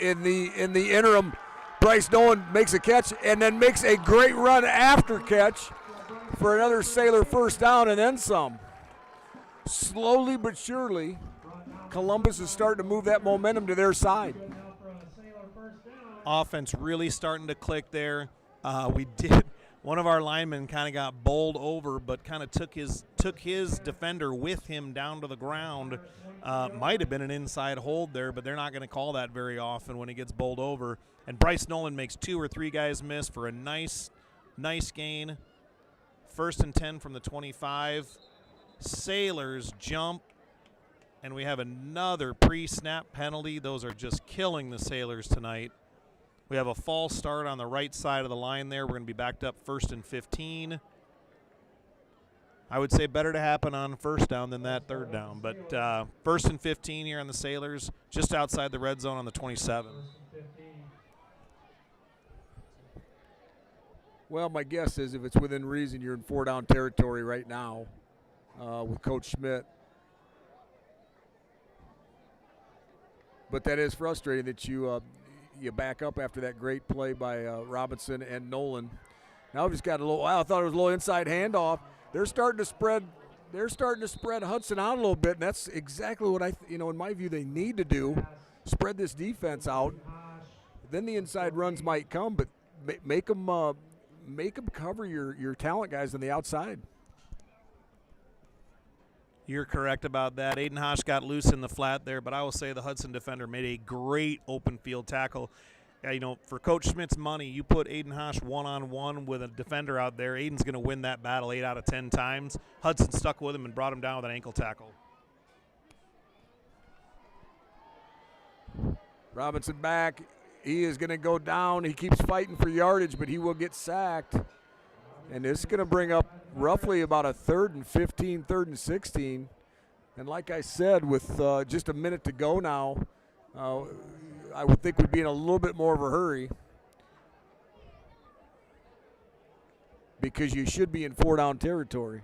in the interim, Bryce Nolan makes a catch and then makes a great run after catch for another Sailor first down and then some. Slowly but surely, Columbus is starting to move that momentum to their side. Offense really starting to click there. One of our linemen kind of got bowled over, but kind of took his defender with him down to the ground. Might have been an inside hold there, but they're not going to call that very often when he gets bowled over. And Bryce Nolan makes 2 or 3 guys miss for a nice gain. 1st and 10 from the 25. Sailors jump, and we have another pre-snap penalty. Those are just killing the Sailors tonight. We have a false start on the right side of the line there. We're going to be backed up 1st and 15. I would say better to happen on 1st down than that 3rd down. But 1st and 15 here on the Sailors, just outside the red zone on the 27. Well, my guess is if it's within reason, you're in 4-down territory right now with Coach Schmidt. But that is frustrating that you back up after that great play by Robinson and Nolan. Now we've just got a little. I thought it was a little inside handoff. They're starting to spread. They're starting to spread Hudson out a little bit, and that's exactly what in my view, they need to do. Spread this defense out. Then the inside runs might come, but make them cover your talent guys on the outside. You're correct about that. Aiden Hosh got loose in the flat there, but I will say the Hudson defender made a great open field tackle. For Coach Schmidt's money, you put Aiden Hosh one-on-one with a defender out there, Aiden's going to win that battle 8 out of 10 times. Hudson stuck with him and brought him down with an ankle tackle. Robinson back. He is going to go down. He keeps fighting for yardage, but he will get sacked. And this is going to bring up roughly about a 3rd and 15, 3rd and 16. And like I said, with just a minute to go now, I would think we'd be in a little bit more of a hurry because you should be in 4-down territory.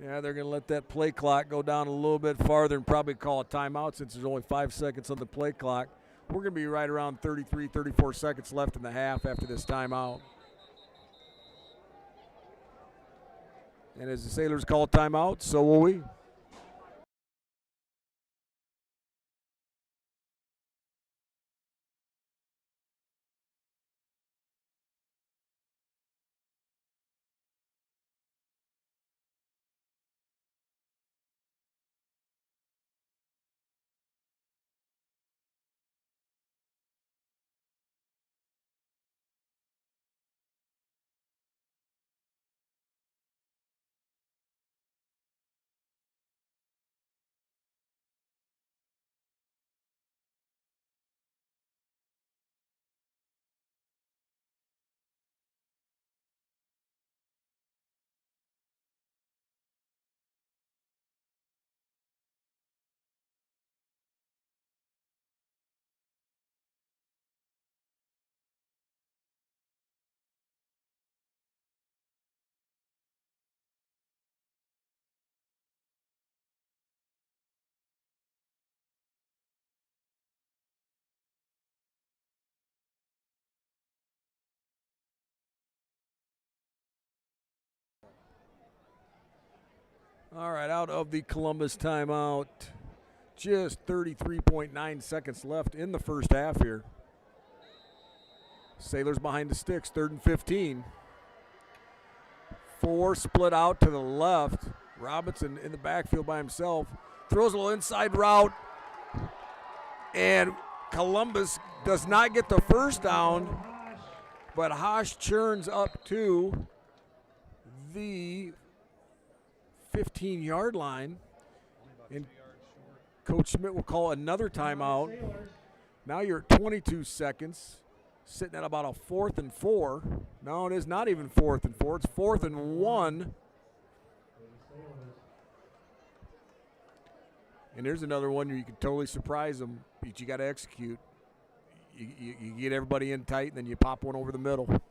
Yeah, they're going to let that play clock go down a little bit farther and probably call a timeout since there's only 5 seconds on the play clock. We're going to be right around 33, 34 seconds left in the half after this timeout. And as the Sailors call timeout, so will we. All right, out of the Columbus timeout. Just 33.9 seconds left in the first half here. Sailors behind the sticks, 3rd and 15. 4 split out to the left. Robinson in the backfield by himself. Throws a little inside route. And Columbus does not get the first down, but Haas churns up to the 15-yard line. And Coach Schmidt will call another timeout. Now you're at 22 seconds, sitting at about a 4th and 4. No, it is not even 4th and 4. It's 4th and 1. And there's another one where you can totally surprise them, but you got to execute. You get everybody in tight, and then you pop one over the middle.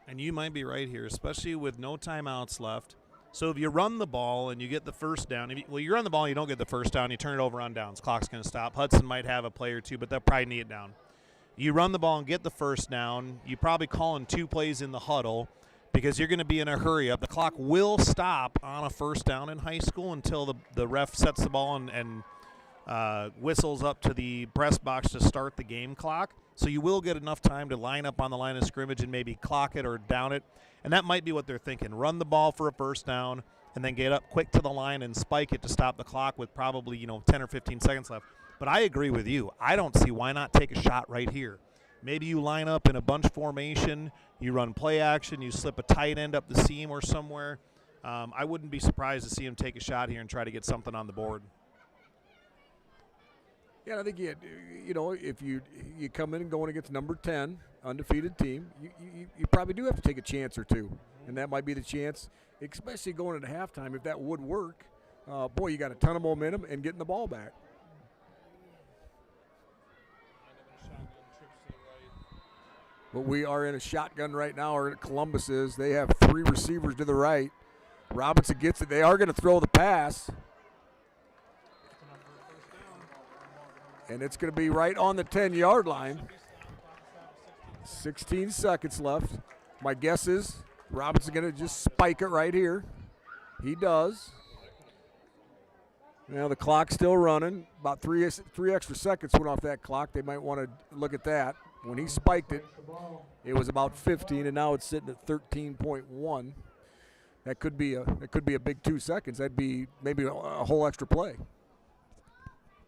And you might be right here, especially with no timeouts left. So if you run the ball and you get the first down, you run the ball and you don't get the first down, you turn it over on downs. Clock's going to stop. Hudson might have a play or two, but they'll probably knee it down. You run the ball and get the first down, you probably call in 2 plays in the huddle because you're going to be in a hurry up. The clock will stop on a first down in high school until the ref sets the ball and whistles up to the press box to start the game clock. So you will get enough time to line up on the line of scrimmage and maybe clock it or down it. And that might be what they're thinking. Run the ball for a first down and then get up quick to the line and spike it to stop the clock with probably 10 or 15 seconds left. But I agree with you. I don't see why not take a shot right here. Maybe you line up in a bunch formation, you run play action, you slip a tight end up the seam or somewhere. I wouldn't be surprised to see him take a shot here and try to get something on the board. Yeah, I think if you come in and going against number 10, undefeated team, you probably do have to take a chance or two, and that might be the chance, especially going into halftime. If that would work, boy, you got a ton of momentum and getting the ball back. But we are in a shotgun right now, or Columbus is. They have 3 receivers to the right. Robinson gets it. They are going to throw the pass. And it's going to be right on the 10-yard line. 16 seconds left. My guess is Robinson's going to just spike it right here. He does. Now the clock's still running. About three extra seconds went off that clock. They might want to look at that. When he spiked it, it was about 15, and now it's sitting at 13.1. That could be a big 2 seconds. That'd be maybe a whole extra play.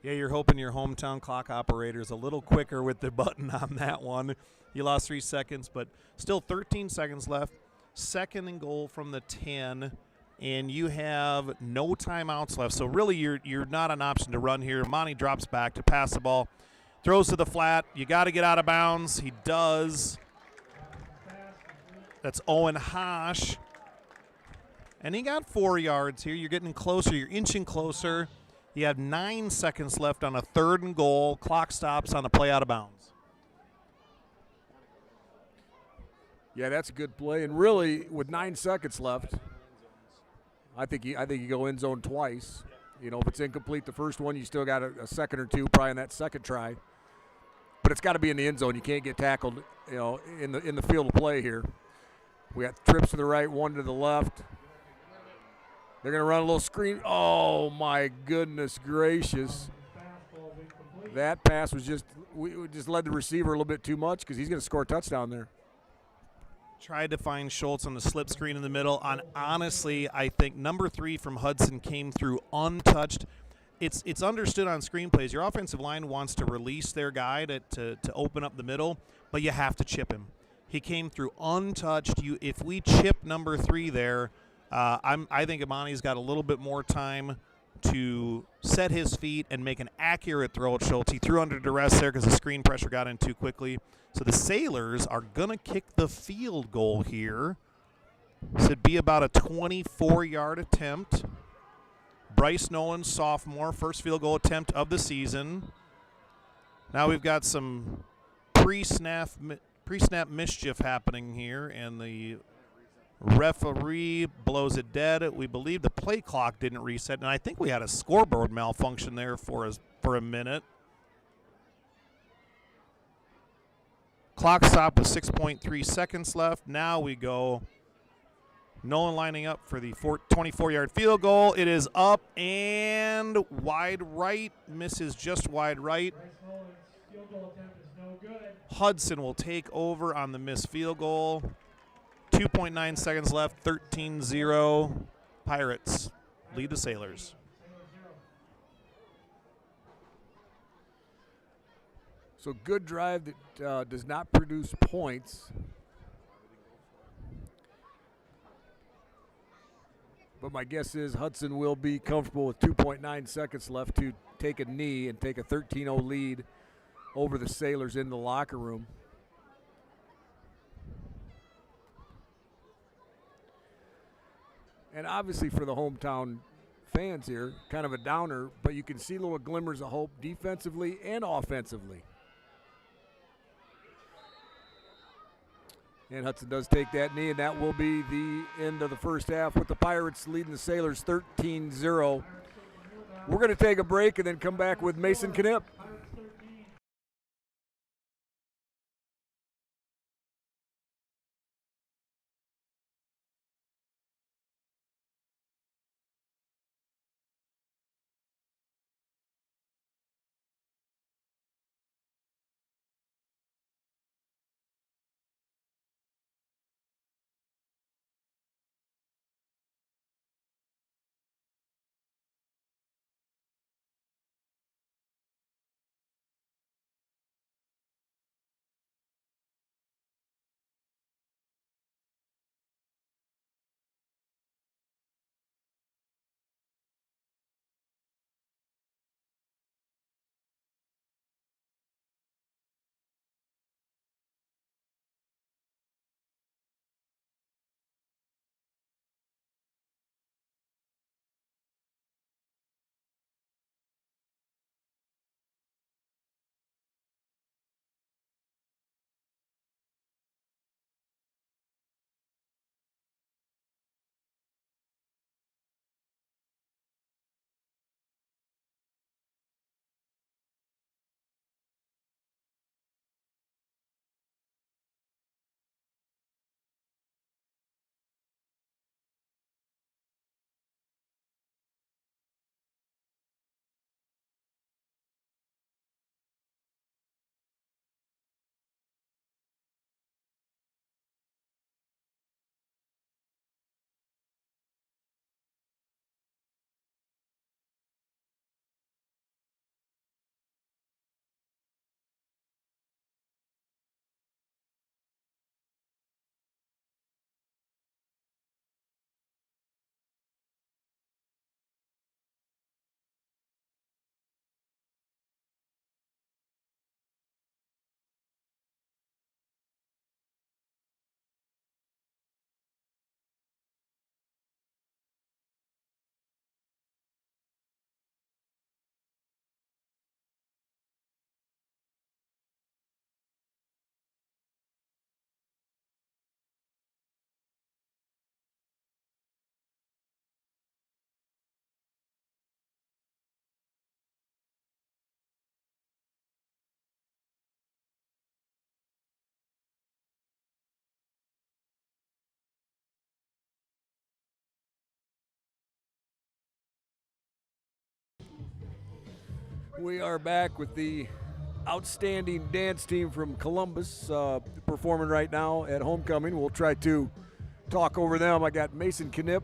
Yeah, you're hoping your hometown clock operator is a little quicker with the button on that one. You lost 3 seconds, but still 13 seconds left. 2nd and goal from the 10, and you have no timeouts left. So really, you're not an option to run here. Monty drops back to pass the ball, throws to the flat. You got to get out of bounds. He does. That's Owen Hosh, and he got 4 yards here. You're getting closer. You're inching closer. You have 9 seconds left on a 3rd and goal. Clock stops on a play out of bounds. Yeah, that's a good play. And really, with 9 seconds left, I think you go end zone twice. If it's incomplete the first one, you still got a second or two probably on that second try. But it's got to be in the end zone. You can't get tackled, in the field of play here. We got trips to the right, 1 to the left. They're going to run a little screen. Oh, my goodness gracious. That pass was we just led the receiver a little bit too much because he's going to score a touchdown there. Tried to find Schultz on the slip screen in the middle. Honestly, I think number 3 from Hudson came through untouched. It's understood on screenplays. Your offensive line wants to release their guy to open up the middle, but you have to chip him. He came through untouched. If we chip number 3 there, I think Imani's got a little bit more time to set his feet and make an accurate throw at Schultz. He threw under duress there because the screen pressure got in too quickly. So the Sailors are going to kick the field goal here. This would be about a 24-yard attempt. Bryce Nolan, sophomore, first field goal attempt of the season. Now we've got some pre-snap mischief happening here, and the referee blows it dead. We believe the play clock didn't reset, and I think we had a scoreboard malfunction there for a minute. Clock stop with 6.3 seconds left. Now we go Nolan lining up for the 24-yard field goal. It is up and wide right. Misses just wide right. Field goal attempt is no good. Hudson will take over on the missed field goal. 2.9 seconds left, 13-0. Pirates lead the Sailors. So good drive that does not produce points. But my guess is Hudson will be comfortable with 2.9 seconds left to take a knee and take a 13-0 lead over the Sailors in the locker room. And obviously for the hometown fans here, kind of a downer, but you can see little glimmers of hope defensively and offensively. And Hudson does take that knee, and that will be the end of the first half with the Pirates leading the Sailors 13-0. We're going to take a break and then come back with Mason Knipp. We are back with the outstanding dance team from Columbus performing right now at homecoming. We'll try to talk over them. I got Mason Knipp,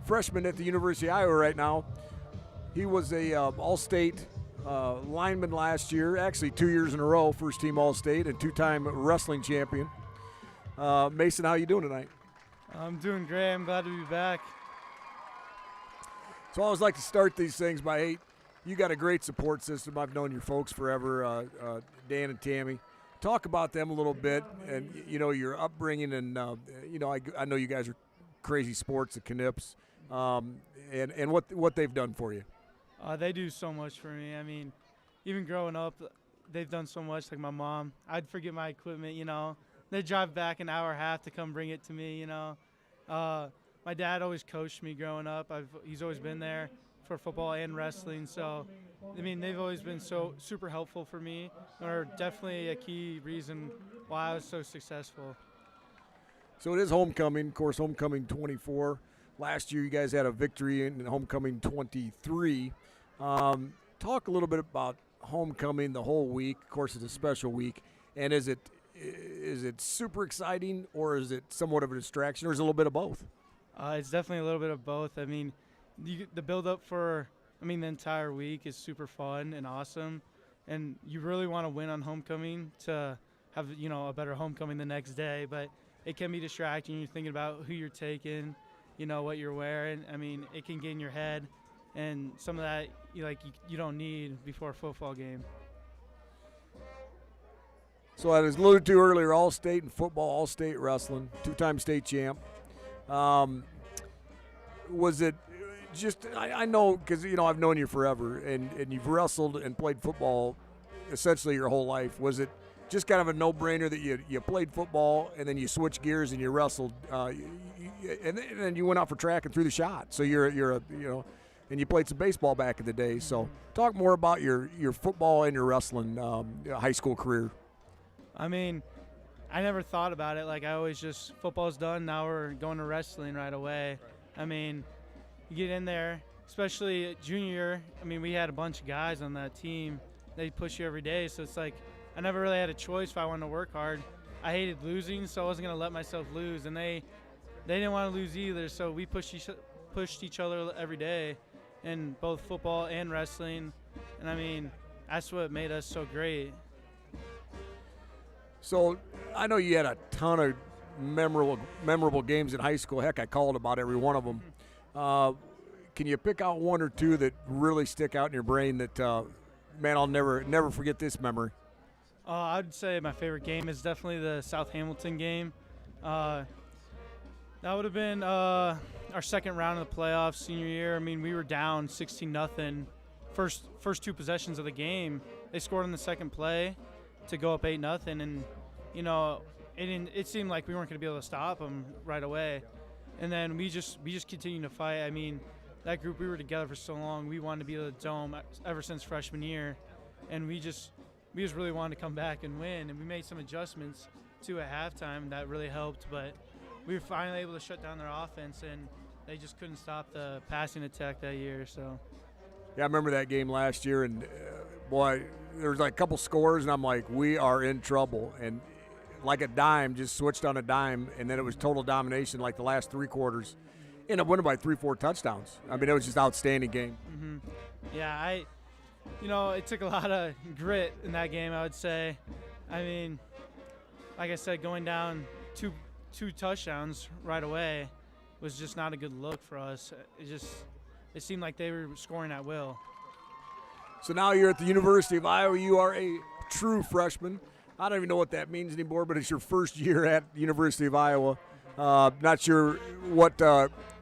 freshman at the University of Iowa right now. He was a All-State lineman last year, actually 2 years in a row, first-team All-State and two-time wrestling champion. Mason, how you doing tonight? I'm doing great. I'm glad to be back. So I always like to start these things by, hey, you got a great support system. I've known your folks forever, Dan and Tammy. Talk about them a little bit and, you know, your upbringing and, you know, I know you guys are crazy sports at Knipps and what they've done for you. They do so much for me. I mean, even growing up, they've done so much. Like my mom, I'd forget my equipment, you know. They'd drive back an hour and a half to come bring it to me, you know. My dad always coached me growing up. He's always been there for football and wrestling. So, I mean, they've always been so super helpful for me, or definitely a key reason why I was so successful. So it is homecoming. Of course, homecoming 24. Last year you guys had a victory in homecoming 23. Talk a little bit about homecoming the whole week. Of course, it's a special week. And is it super exciting, or is it somewhat of a distraction, or is it a little bit of both? It's definitely a little bit of both. I mean, the build-up for, the entire week is super fun and awesome. And you really want to win on homecoming to have, a better homecoming the next day. But it can be distracting. You're thinking about who you're taking, what you're wearing. I mean, it can get in your head. And some of that, you don't need before a football game. So I was alluded to earlier, all-state in football, all-state wrestling, two-time state champ. Was it just, I know, because, I've known you forever, and you've wrestled and played football essentially your whole life. Was it just kind of a no-brainer that you played football and then you switched gears and you wrestled, and then you went out for track and threw the shot? So and you played some baseball back in the day. So talk more about your football and your wrestling high school career. I never thought about it. I always just, football's done, now we're going to wrestling right away. You get in there, especially junior year. We had a bunch of guys on that team. They push you every day, so it's I never really had a choice if I wanted to work hard. I hated losing, so I wasn't going to let myself lose, and they didn't want to lose either, so we pushed each other every day in both football and wrestling, and that's what made us so great. So I know you had a ton of memorable games in high school. Heck, I called about every one of them. Can you pick out one or two that really stick out in your brain that, man, I'll never forget this memory? I'd say my favorite game is definitely the South Hamilton game. That would have been our second round of the playoffs senior year. We were down 16-0. First two possessions of the game, they scored on the second play to go up 8-0, and it seemed like we weren't going to be able to stop them right away. And then we just continued to fight. That group, we were together for so long. We wanted to be able to dome ever since freshman year, and we just really wanted to come back and win. And we made some adjustments too at halftime that really helped. But we were finally able to shut down their offense, and they just couldn't stop the passing attack that year. So. Yeah, I remember that game last year, and boy, there was a couple scores, and I'm like, we are in trouble. And like a dime, just switched on a dime, and then it was total domination the last three quarters. Ended up winning by 3-4 touchdowns. It was just an outstanding game. Mm-hmm. Yeah, it took a lot of grit in that game, I would say. Like I said, going down two touchdowns right away was just not a good look for us. It seemed like they were scoring at will. So now you're at the University of Iowa. You are a true freshman. I don't even know what that means anymore, but it's your first year at the University of Iowa. Not sure what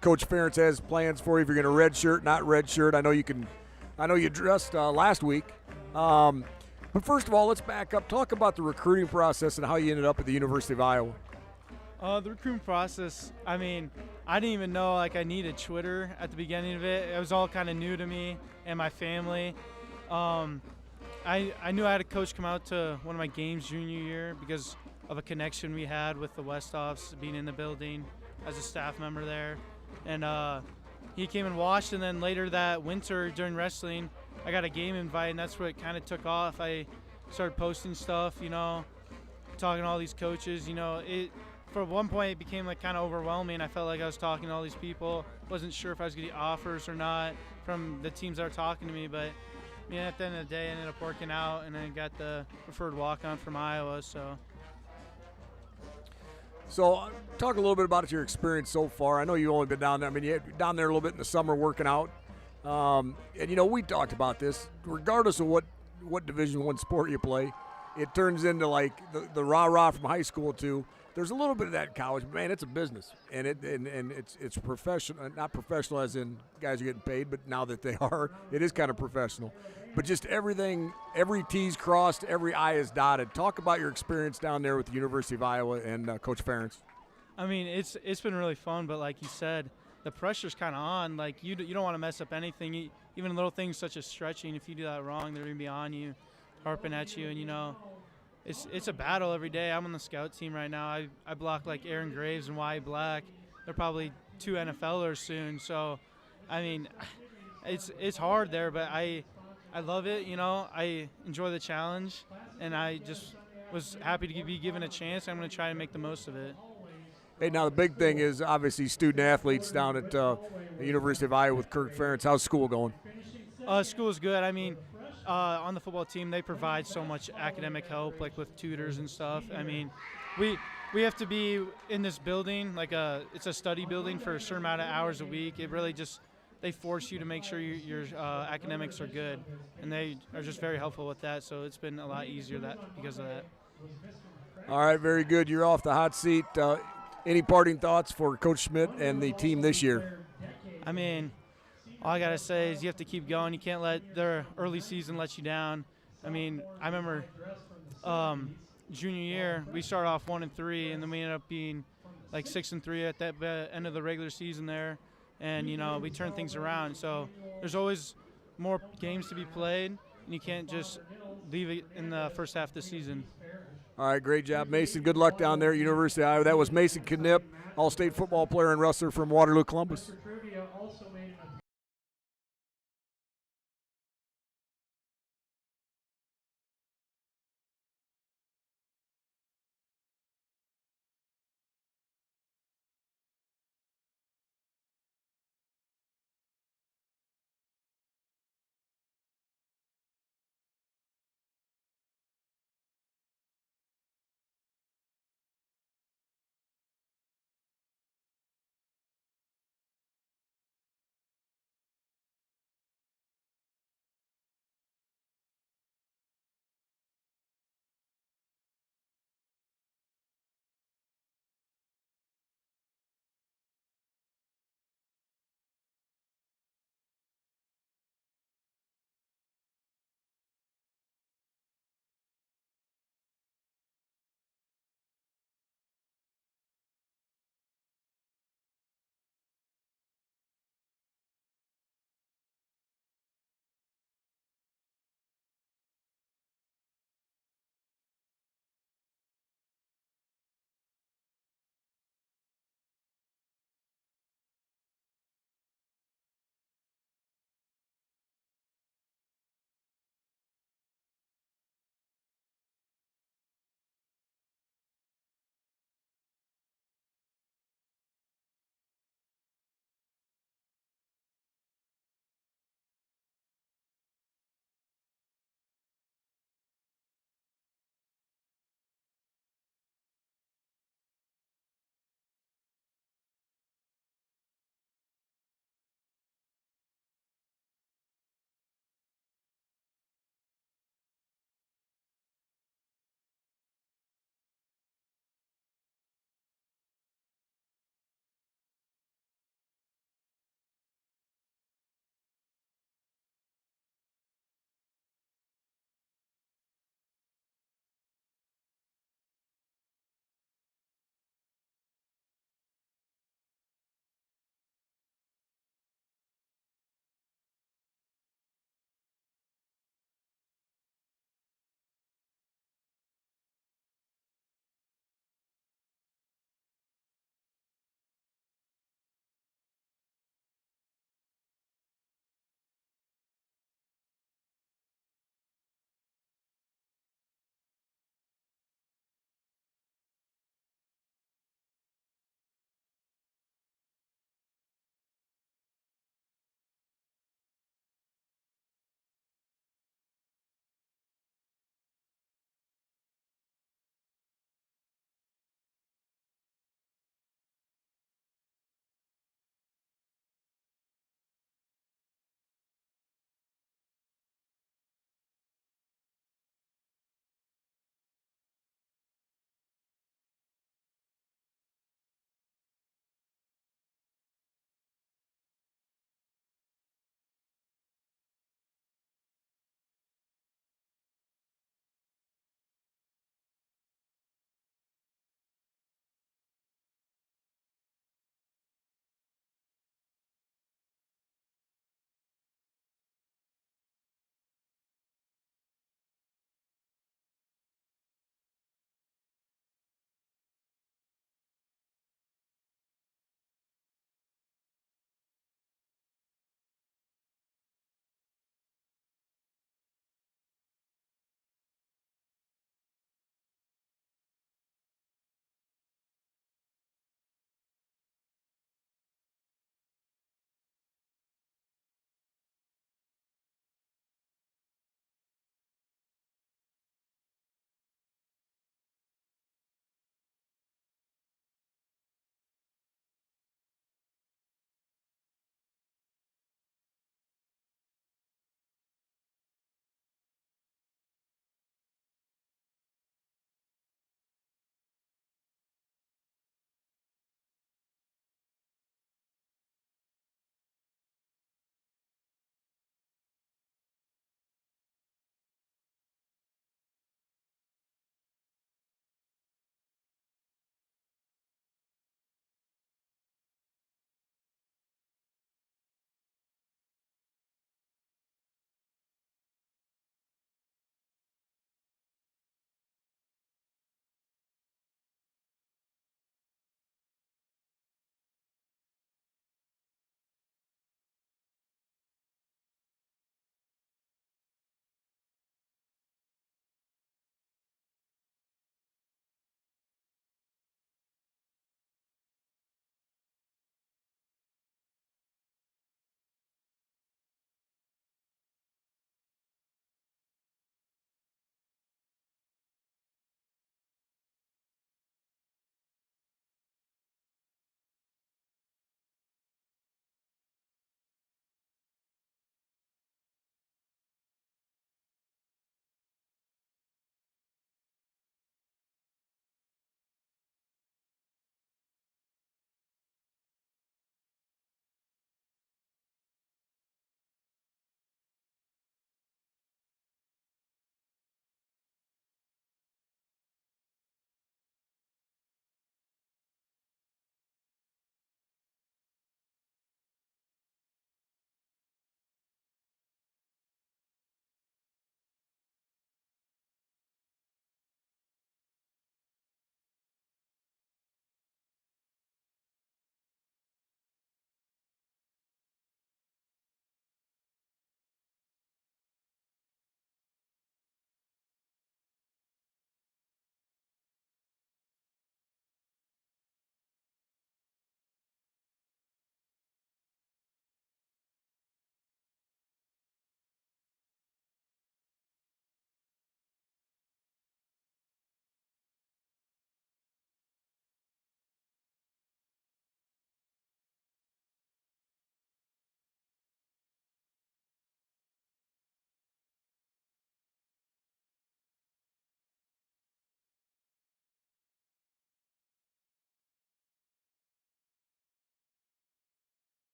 Coach Ferentz has plans for you, if you're going to redshirt, not redshirt. I know you dressed last week. But first of all, let's back up. Talk about the recruiting process and how you ended up at the University of Iowa. The recruiting process, I didn't even know I needed Twitter at the beginning of it. It was all kind of new to me and my family. I knew I had a coach come out to one of my games junior year because of a connection we had with the Westhoffs, being in the building as a staff member there. And he came and watched, and then later that winter during wrestling, I got a game invite, and that's what kind of took off. I started posting stuff, talking to all these coaches. For one point, it became kind of overwhelming. I felt like I was talking to all these people. Wasn't sure if I was going to get offers or not from the teams that were talking to me, but at the end of the day, I ended up working out, and then got the preferred walk-on from Iowa. So talk a little bit about your experience so far. I know you've only been down there. You're down there a little bit in the summer working out. And, we talked about this. Regardless of what Division I sport you play, it turns into the rah-rah from high school too. There's a little bit of that in college, but man, it's a business, and it's professional, not professional as in guys are getting paid, but now that they are, it is kind of professional. But just everything, every T's crossed, every I is dotted. Talk about your experience down there with the University of Iowa and Coach Ferentz. It's been really fun, but like you said, the pressure's kind of on. You don't want to mess up anything, even little things such as stretching. If you do that wrong, they're gonna be on you, harping at you, and it's a battle every day. I'm on the scout team right now. I block like Aaron Graves and Y Black. They're probably 2 NFLers soon. So, I mean, it's hard there, but I love it. You know, I enjoy the challenge, and I just was happy to be given a chance. I'm going to try and make the most of it. Hey, now the big thing is obviously student athletes down at the University of Iowa with Kirk Ferentz. How's school going? School is good. I mean, on the football team, they provide so much academic help, like with tutors and stuff. I mean, we have to be in this building, like it's a study building for a certain amount of hours a week. It really just they force you to make sure your academics are good, and they are just very helpful with that. So it's been a lot easier because of that. All right, very good. You're off the hot seat. Any parting thoughts for Coach Schmidt and the team this year? I mean, all I gotta say is you have to keep going. You can't let their early season let you down. I mean, I remember junior year we started off 1-3, and then we ended up being like 6-3 at that end of the regular season there, and you know we turned things around. So there's always more games to be played, and you can't just leave it in the first half of the season. All right, great job, Mason. Good luck down there at University of Iowa. That was Mason Knipp, All-State football player and wrestler from Waterloo, Columbus.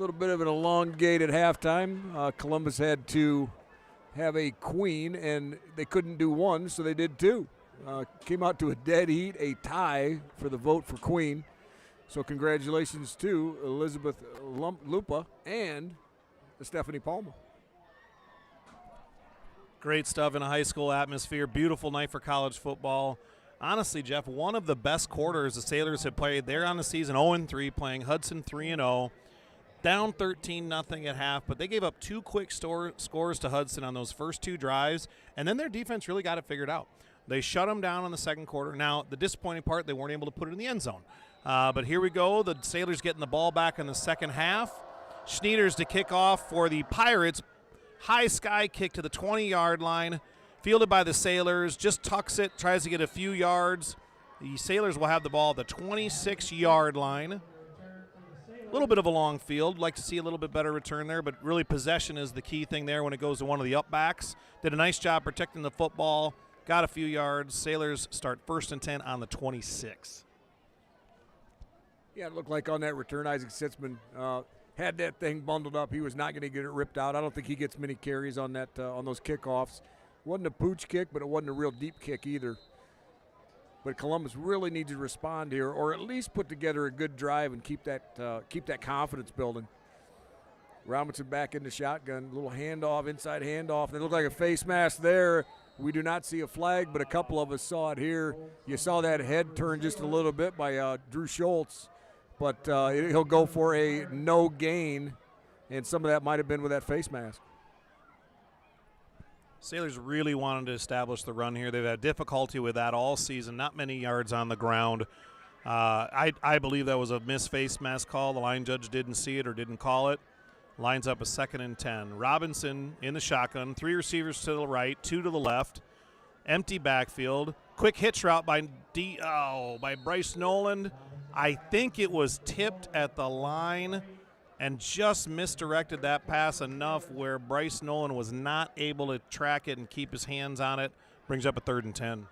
little bit of an elongated halftime. Columbus had to have a queen, and they couldn't do one, so they did two. Came out to a dead heat, a tie for the vote for queen. So congratulations to Elizabeth Lupa and Stephanie Palma. Great stuff in a high school atmosphere. Beautiful night for college football. Honestly, Jeff, one of the best quarters the Sailors have played. They're on the season 0-3, playing Hudson 3-0. Down 13-0 at half, but they gave up two quick scores to Hudson on those first two drives, and then their defense really got it figured out. They shut them down in the second quarter. Now, the disappointing part, they weren't able to put it in the end zone. But here we go. The Sailors getting the ball back in the second half. Schneiders to kick off for the Pirates. High sky kick to the 20-yard line. Fielded by the Sailors. Just tucks it, tries to get a few yards. The Sailors will have the ball at the 26-yard line. A little bit of a long field. Like to see a little bit better return there, but really possession is the key thing there when it goes to one of the upbacks. Did a nice job protecting the football. Got a few yards. Sailors start 1st and 10 on the 26. Yeah, it looked like on that return, Isaac Sitzman had that thing bundled up. He was not going to get it ripped out. I don't think he gets many carries on that on those kickoffs. Wasn't a pooch kick, but it wasn't a real deep kick either. But Columbus really needs to respond here, or at least put together a good drive and keep that confidence building. Robinson back in the shotgun, little handoff, inside handoff. It looked like a face mask there. We do not see a flag, but a couple of us saw it here. You saw that head turn just a little bit by Drew Schultz, but he'll go for a no gain, and some of that might have been with that face mask. Sailors really wanted to establish the run here. They've had difficulty with that all season. Not many yards on the ground. I believe that was a missed face mask call. The line judge didn't see it or didn't call it. Lines up a 2nd and 10. Robinson in the shotgun. 3 receivers to the right, 2 to the left. Empty backfield. Quick hitch route by Bryce Noland. I think it was tipped at the line and just misdirected that pass enough where Bryce Nolan was not able to track it and keep his hands on it. Brings up a 3rd and 10.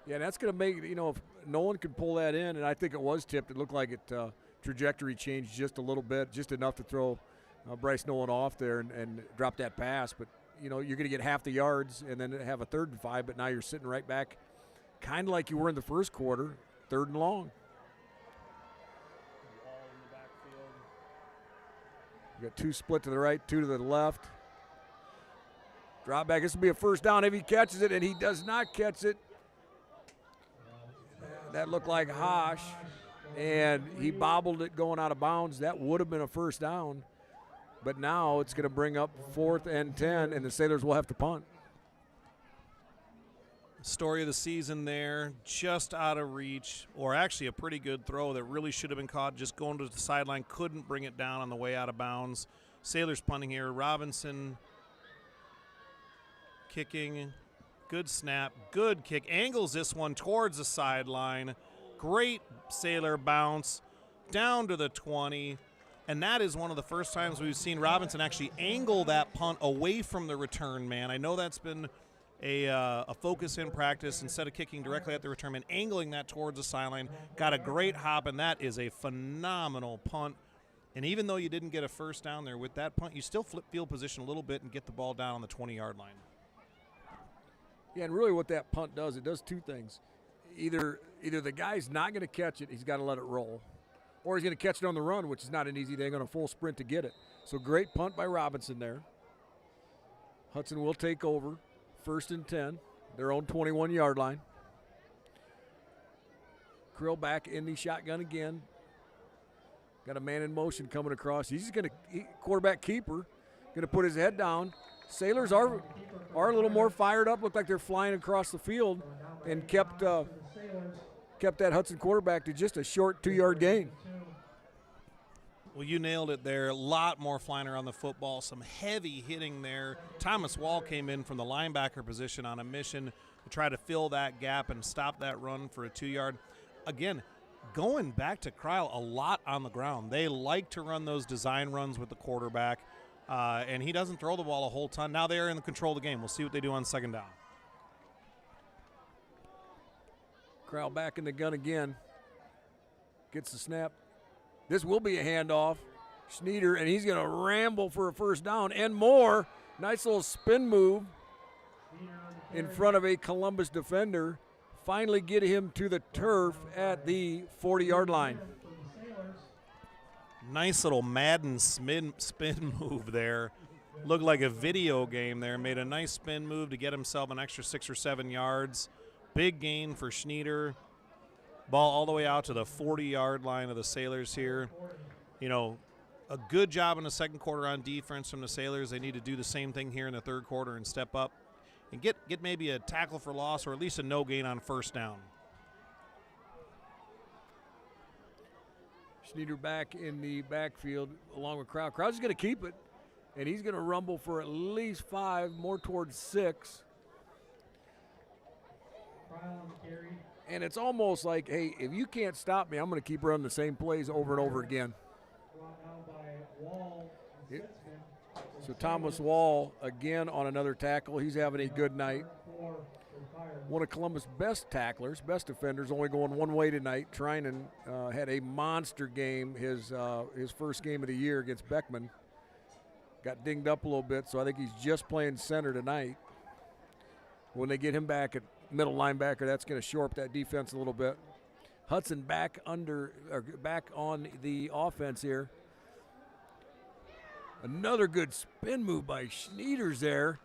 Yeah, that's going to make, if Nolan could pull that in, and I think it was tipped, it looked like it trajectory changed just a little bit, just enough to throw Bryce Nolan off there and drop that pass. But, you're going to get half the yards and then have a 3rd and 5, but now you're sitting right back kind of like you were in the first quarter, 3rd and long. You got 2 split to the right, 2 to the left. Drop back. This will be a 1st down if he catches it, and he does not catch it. That looked like Hosh, and he bobbled it going out of bounds. That would have been a 1st down, but now it's going to bring up 4th and 10, and the Sailors will have to punt. Story of the season there, just out of reach, or actually a pretty good throw that really should have been caught, just going to the sideline, couldn't bring it down on the way out of bounds. Sailors punting here. Robinson kicking. Good snap, good kick. Angles this one towards the sideline. Great Sailor bounce down to the 20. And that is one of the first times we've seen Robinson actually angle that punt away from the return man. I know that's been a focus in practice. Instead of kicking directly at the return man, angling that towards the sideline. Got a great hop, and that is a phenomenal punt. And even though you didn't get a 1st down there with that punt, you still flip field position a little bit and get the ball down on the 20-yard line. Yeah, and really what that punt does, it does 2 things. Either the guy's not going to catch it, he's got to let it roll, or he's going to catch it on the run, which is not an easy thing on a full sprint to get it. So great punt by Robinson there. Hudson will take over, 1st and 10, their own 21-yard line. Krill back in the shotgun again. Got a man in motion coming across. He's going to quarterback keeper, going to put his head down. Sailors are a little more fired up. Look like they're flying across the field, and kept that Hudson quarterback to just a short 2-yard gain. Well, you nailed it there. A lot more flying around the football, some heavy hitting there. Thomas Wall came in from the linebacker position on a mission to try to fill that gap and stop that run for a 2-yard. Again, going back to Kryle, a lot on the ground. They like to run those design runs with the quarterback, and he doesn't throw the ball a whole ton. Now they're in the control of the game. We'll see what they do on 2nd down. Kryle back in the gun again. Gets the snap. This will be a handoff. Schneider, and he's going to ramble for a first down and more. Nice little spin move in front of a Columbus defender. Finally get him to the turf at the 40-yard line. Nice little Madden spin move there. Looked like a video game there. Made a nice spin move to get himself an extra 6 or 7 yards. Big gain for Schneider. Ball all the way out to the 40-yard line of the Sailors here. You know, a good job in the second quarter on defense from the Sailors. They need to do the same thing here in the third quarter and step up and get maybe a tackle for loss or at least a no gain on first down. Schneider back in the backfield along with Kraus. Kraus is going to keep it, and he's going to rumble for at least 5, more towards 6. And it's almost like, hey, if you can't stop me, I'm going to keep running the same plays over and over again. So Thomas Wall again on another tackle. He's having a good night. One of Columbus' best tacklers, best defenders, only going one way tonight. Trinan had a monster game, his first game of the year against Beckman. Got dinged up a little bit, so I think he's just playing center tonight. When they get him back at middle linebacker, that's going to shore up that defense a little bit. Hudson back on the offense here. Another good spin move by Schneider's there.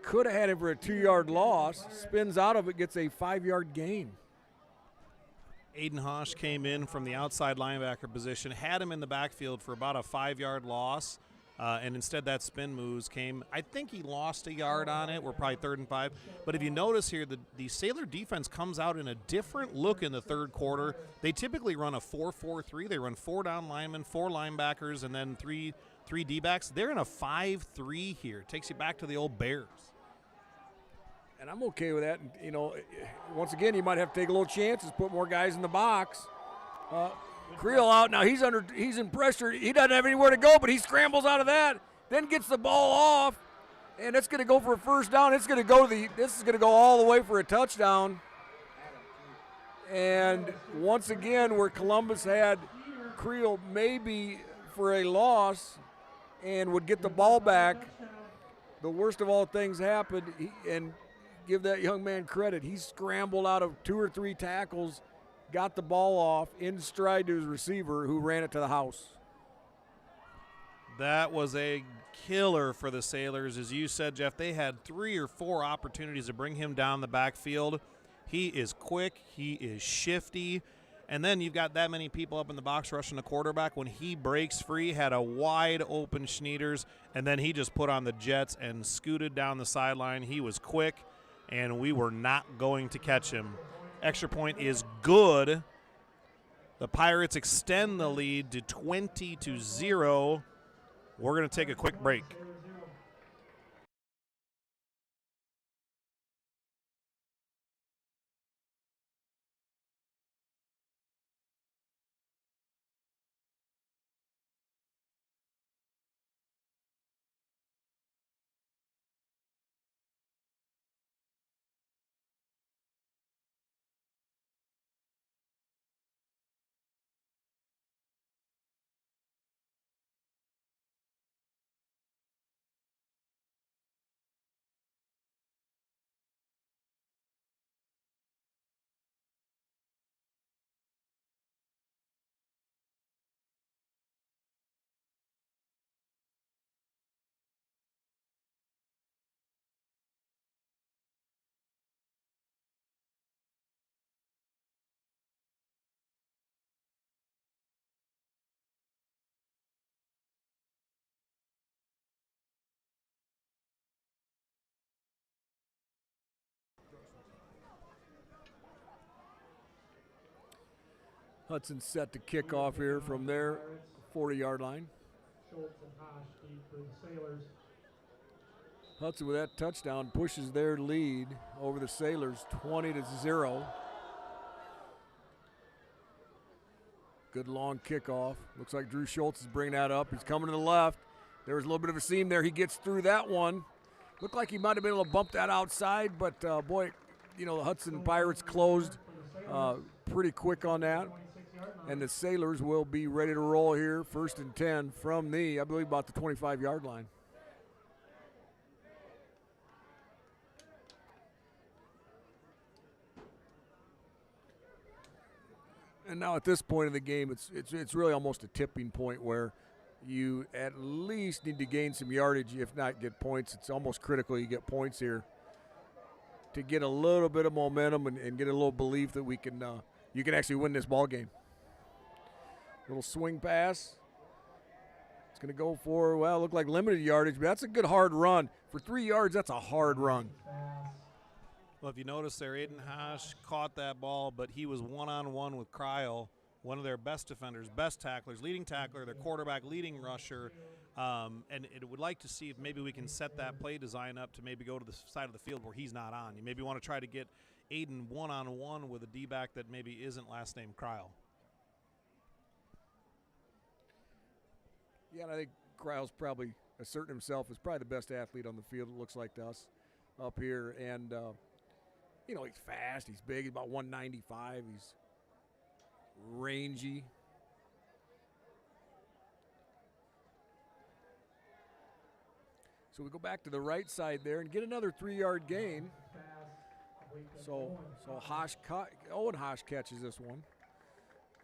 Could have had him for a 2-yard loss. Spins out of it, gets a 5-yard gain. Aiden Hosh came in from the outside linebacker position, had him in the backfield for about a 5-yard loss, and instead that spin moves came. I think he lost a yard on it. We're probably 3rd and 5. But if you notice here, the Sailor defense comes out in a different look in the third quarter. They typically run a 4-4-3. They run 4 down linemen, 4 linebackers, and then 3 D-backs. They're in a 5-3 here. Takes you back to the old Bears. And I'm okay with that. And, you know, once again, you might have to take a little chances, put more guys in the box. Creel out now. He's in pressure. He doesn't have anywhere to go, but he scrambles out of that. Then gets the ball off, and it's going to go for a first down. This is going to go all the way for a touchdown. And once again, where Columbus had Creel maybe for a loss and would get the ball back, the worst of all things happened. And give that young man credit. He scrambled out of 2 or 3 tackles, got the ball off in stride to his receiver, who ran it to the house. That was a killer for the Sailors. As you said, Jeff, they had 3 or 4 opportunities to bring him down the backfield. He is quick. He is shifty. And then you've got that many people up in the box rushing the quarterback. When he breaks free, had a wide open Schneiders, and then he just put on the Jets and scooted down the sideline. He was quick, and we were not going to catch him. Extra point is good. The Pirates extend the lead to 20-0. We're going to take a quick break. Hudson set to kick off here from their 40-yard line. Hudson with that touchdown pushes their lead over the Sailors 20-0. Good long kickoff. Looks like Drew Schultz is bringing that up. He's coming to the left. There was a little bit of a seam there. He gets through that one. Looked like he might have been able to bump that outside, but boy, you know, the Hudson Pirates closed pretty quick on that. And the Sailors will be ready to roll here, 1st and 10 from the, I believe, about the 25-yard line. And now at this point in the game, it's really almost a tipping point where you at least need to gain some yardage, if not get points. It's almost critical you get points here to get a little bit of momentum and get a little belief that we can you can actually win this ball game. Little swing pass. It's going to go for, well, look like limited yardage, but that's a good hard run. For 3 yards, that's a hard run. Well, if you notice there, Aiden Hash caught that ball, but he was one-on-one with Cryle, one of their best defenders, best tacklers, leading tackler, their quarterback, leading rusher. And it would like to see if maybe we can set that play design up to maybe go to the side of the field where he's not on. You maybe want to try to get Aiden one-on-one with a D-back that maybe isn't last name Cryle. Yeah, and I think Cryle's probably asserting himself as probably the best athlete on the field, it looks like to us up here. And, you know, he's fast, he's big, he's about 195, he's rangy. So we go back to the right side there and get another 3-yard gain. So Owen Hosh catches this one.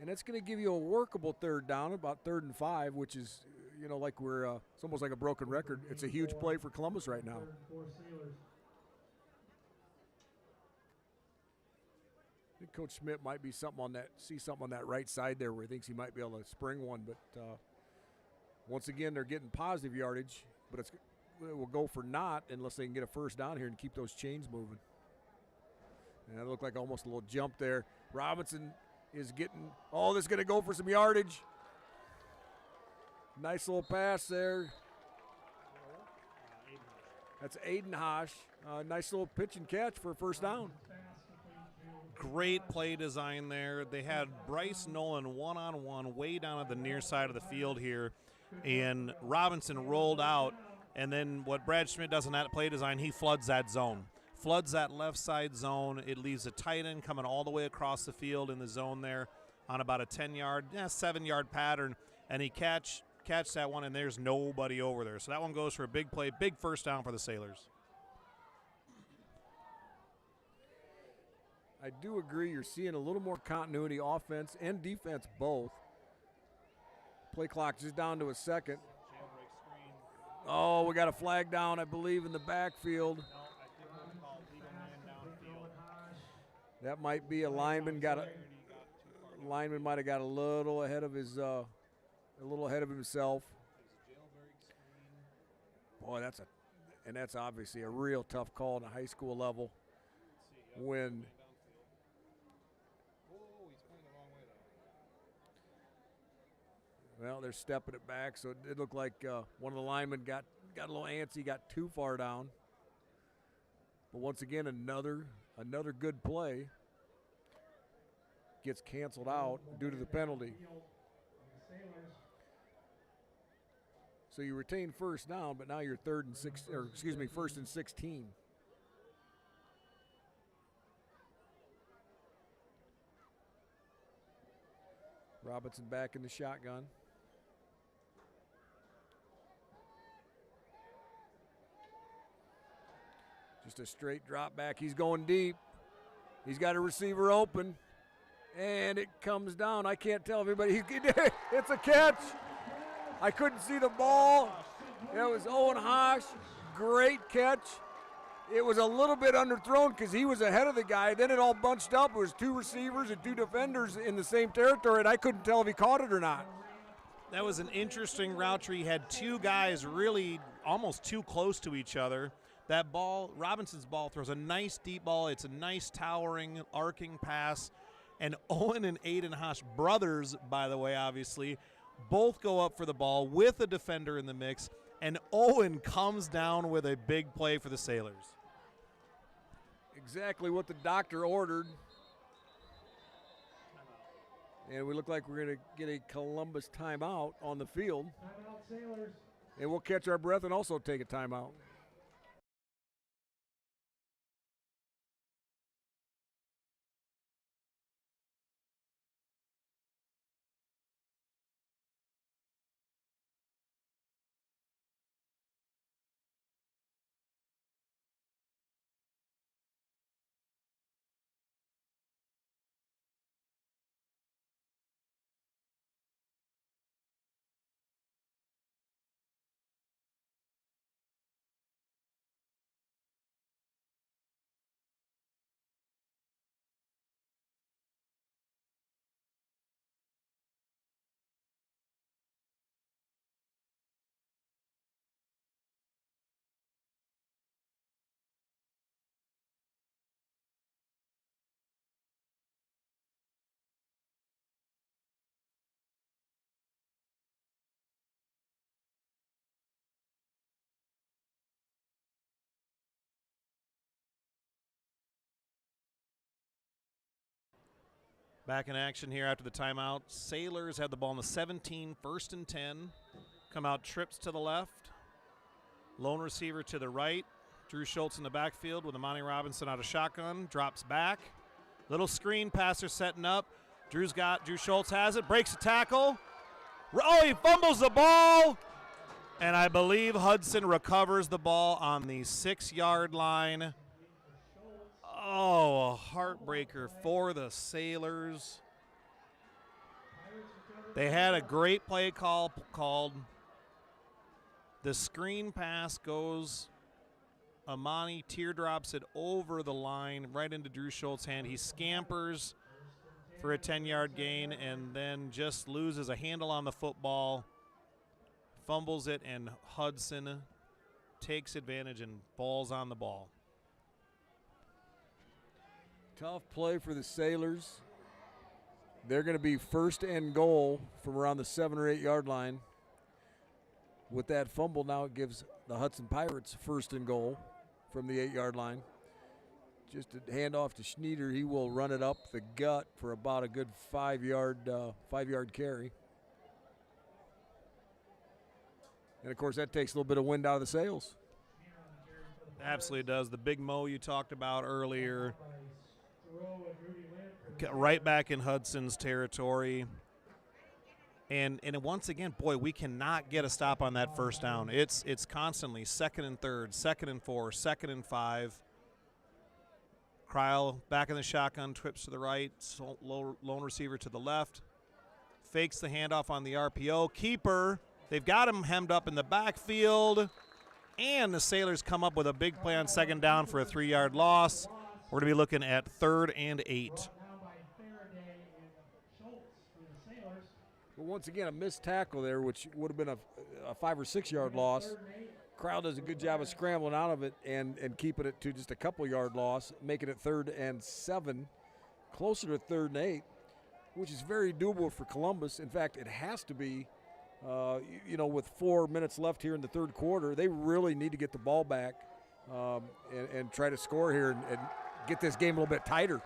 And it's going to give you a workable 3rd down, about 3rd and 5, which is, you know, like it's almost like a broken record. It's a huge play for Columbus right now. I think Coach Schmidt might be see something on that right side there where he thinks he might be able to spring one. But once again, they're getting positive yardage, but it will go for naught unless they can get a 1st down here and keep those chains moving. And that looked like almost a little jump there. Robinson is getting, this is going to go for some yardage. Nice little pass there. That's Aiden Hosh. Nice little pitch and catch for a 1st down. Great play design there. They had Bryce Nolan one-on-one way down at the near side of the field here, and Robinson rolled out, and then what Brad Schmidt does in that play design, he floods that zone. Floods that left side zone. It leaves a tight end coming all the way across the field in the zone there on about a 10-yard, 7-yard pattern, and he catch that one, and there's nobody over there. So that one goes for a big play, big 1st down for the Sailors. I do agree you're seeing a little more continuity, offense and defense both. Play clock just down to a 2nd. Oh, we got a flag down, I believe, in the backfield. That might be a lineman. Lineman might have got a little ahead of himself. Boy, that's obviously a real tough call on a high school level. Well, they're stepping it back, so it looked like one of the linemen got a little antsy, got too far down. But once again, another good play gets canceled out due to the penalty. So you retain 1st down, but now you're 1st and 16. Robinson back in the shotgun. Just a straight drop back. He's going deep. He's got a receiver open. And it comes down. I can't tell everybody. It's a catch. I couldn't see the ball. It was Owen Hosh. Great catch. It was a little bit underthrown because he was ahead of the guy. Then it all bunched up. It was 2 receivers and 2 defenders in the same territory, and I couldn't tell if he caught it or not. That was an interesting route tree. He had 2 guys really almost too close to each other. That ball, Robinson's ball, throws a nice deep ball. It's a nice towering, arcing pass. And Owen and Aiden Hosh, brothers, by the way, obviously, both go up for the ball with a defender in the mix. And Owen comes down with a big play for the Sailors. Exactly what the doctor ordered. And we look like we're going to get a Columbus timeout on the field. Timeout, Sailors. And we'll catch our breath and also take a timeout. Back in action here after the timeout. Sailors have the ball in the 17, 1st and 10. Come out, trips to the left. Lone receiver to the right. Drew Schultz in the backfield with Amani Robinson out of shotgun. Drops back. Little screen passer setting up. Drew Schultz has it. Breaks a tackle. Oh, he fumbles the ball. And I believe Hudson recovers the ball on the 6-yard line. Oh, a heartbreaker for the Sailors. They had a great play called. The screen pass goes. Amani teardrops it over the line right into Drew Schultz's hand. He scampers for a 10-yard gain and then just loses a handle on the football, fumbles it, and Hudson takes advantage and falls on the ball. Tough play for the Sailors. They're going to be 1st and goal from around the 7 or 8 yard line. With that fumble, now it gives the Hudson Pirates 1st and goal from the 8 yard line. Just a handoff to Schneider. He will run it up the gut for about a good 5 yard carry. And of course, that takes a little bit of wind out of the sails. Absolutely does. The big Mo you talked about earlier. Right back in Hudson's territory. And once again, boy, we cannot get a stop on that 1st down. It's constantly 2nd and 3rd, 2nd and 4, 2nd and 5. Kreil back in the shotgun, trips to the right, lone receiver to the left. Fakes the handoff on the RPO. Keeper, they've got him hemmed up in the backfield. And the Sailors come up with a big play on 2nd down for a 3-yard loss. We're going to be looking at 3rd and 8. But once again, a missed tackle there, which would have been a 5 or 6 yard loss. Crowd does a good job of scrambling out of it and keeping it to just a couple yard loss, making it 3rd and 7, closer to 3rd and 8, which is very doable for Columbus. In fact, it has to be, with 4 minutes left here in the 3rd quarter. They really need to get the ball back and try to score here and get this game a little bit tighter.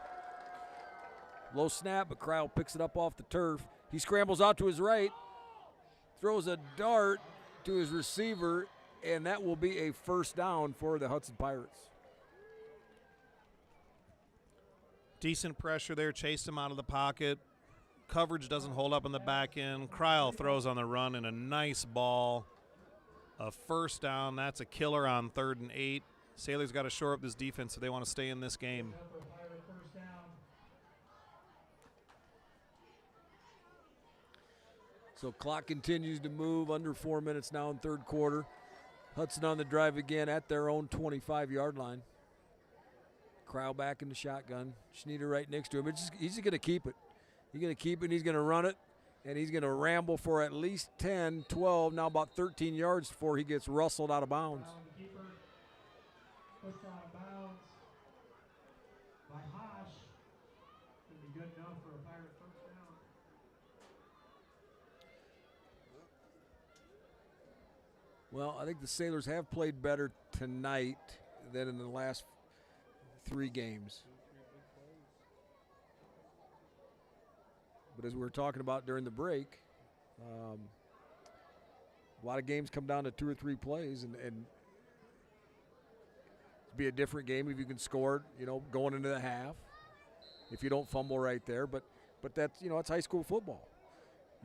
Low snap, but Crowd picks it up off the turf. He scrambles out to his right, throws a dart to his receiver, and that will be a 1st down for the Hudson Pirates. Decent pressure there, chased him out of the pocket. Coverage doesn't hold up in the back end. Kreil throws on the run and a nice ball. A 1st down. That's a killer on 3rd and 8. Sailors got to shore up this defense if they want to stay in this game. So clock continues to move, under 4 minutes now in 3rd quarter. Hudson on the drive again at their own 25-yard line. Crowd back in the shotgun. Schneider right next to him. He's going to keep it. He's going to keep it, and he's going to run it, and he's going to ramble for at least 10, 12, now about 13 yards before he gets rustled out of bounds. Pushed out of bounds by Hosh. Could be good enough for a Pirate 1st down. Well, I think the Sailors have played better tonight than in the last 3 games. But as we were talking about during the break, a lot of games come down to 2 or 3 plays, and it'd be a different game if you can score, going into the half, if you don't fumble right there. But that's, it's high school football.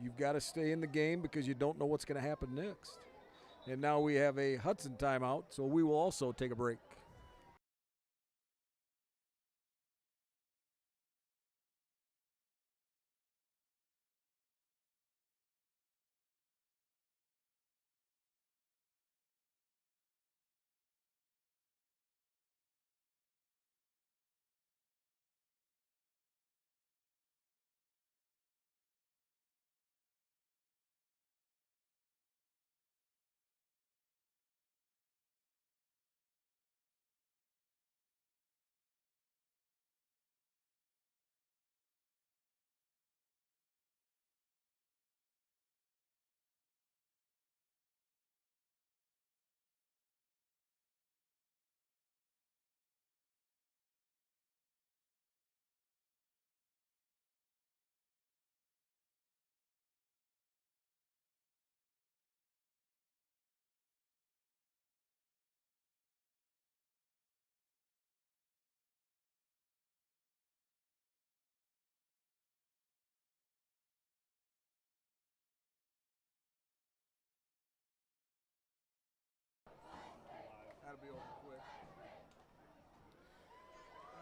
You've got to stay in the game because you don't know what's going to happen next. And now we have a Hudson timeout, so we will also take a break.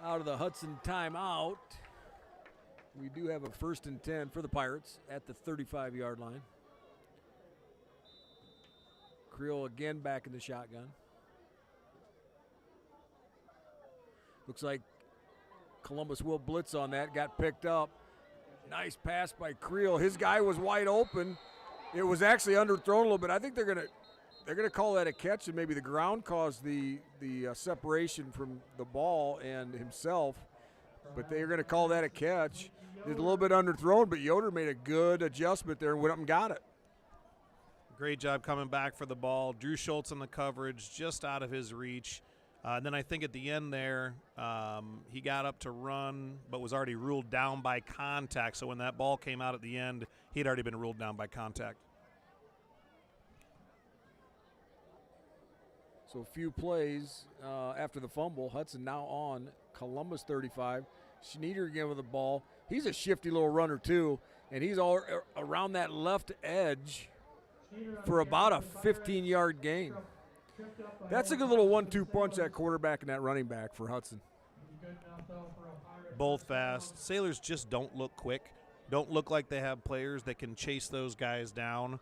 out of the Hudson timeout. We do have a 1st and 10 for the Pirates at the 35-yard line. Creel again back in the shotgun. Looks like Columbus will blitz on that. Got picked up. Nice pass by Creel. His guy was wide open. It was actually underthrown a little bit. I think they're gonna call that a catch, and maybe the ground caused the separation from the ball and himself. But they're going to call that a catch. It's a little bit underthrown, but Yoder made a good adjustment there and went up and got it. Great job coming back for the ball. Drew Schultz on the coverage, just out of his reach. And then I think at the end there, he got up to run, but was already ruled down by contact. So when that ball came out at the end, he'd already been ruled down by contact. So a few plays after the fumble. Hudson now on Columbus 35. Schneider again with the ball. He's a shifty little runner too, and he's all around that left edge for about a 15-yard gain. That's a good little 1-2 punch, that quarterback and that running back for Hudson. Both fast. Sailors just don't look quick. Don't look like they have players that can chase those guys down.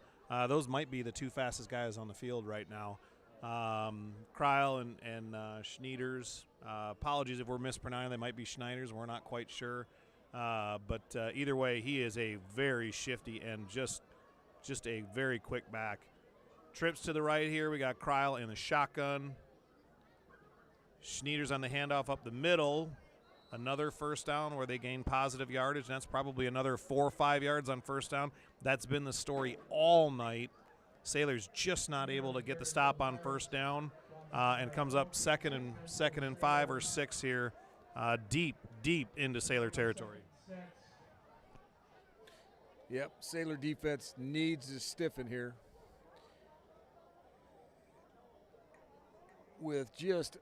Those might be the two fastest guys on the field right now. Kreil and Schneiders. Apologies if we're mispronouncing. They might be Schneiders. We're not quite sure. But either way, he is a very shifty and just a very quick back. Trips to the right here. We got Kreil in the shotgun. Schneiders on the handoff up the middle. Another first down where they gain positive yardage. And that's probably another 4 or 5 yards on first down. That's been the story all night. Sailors just not able to get the stop on first down, and comes up second and 5 or 6 here, deep into Sailor territory. Yep, Sailor defense needs to stiffen here. With just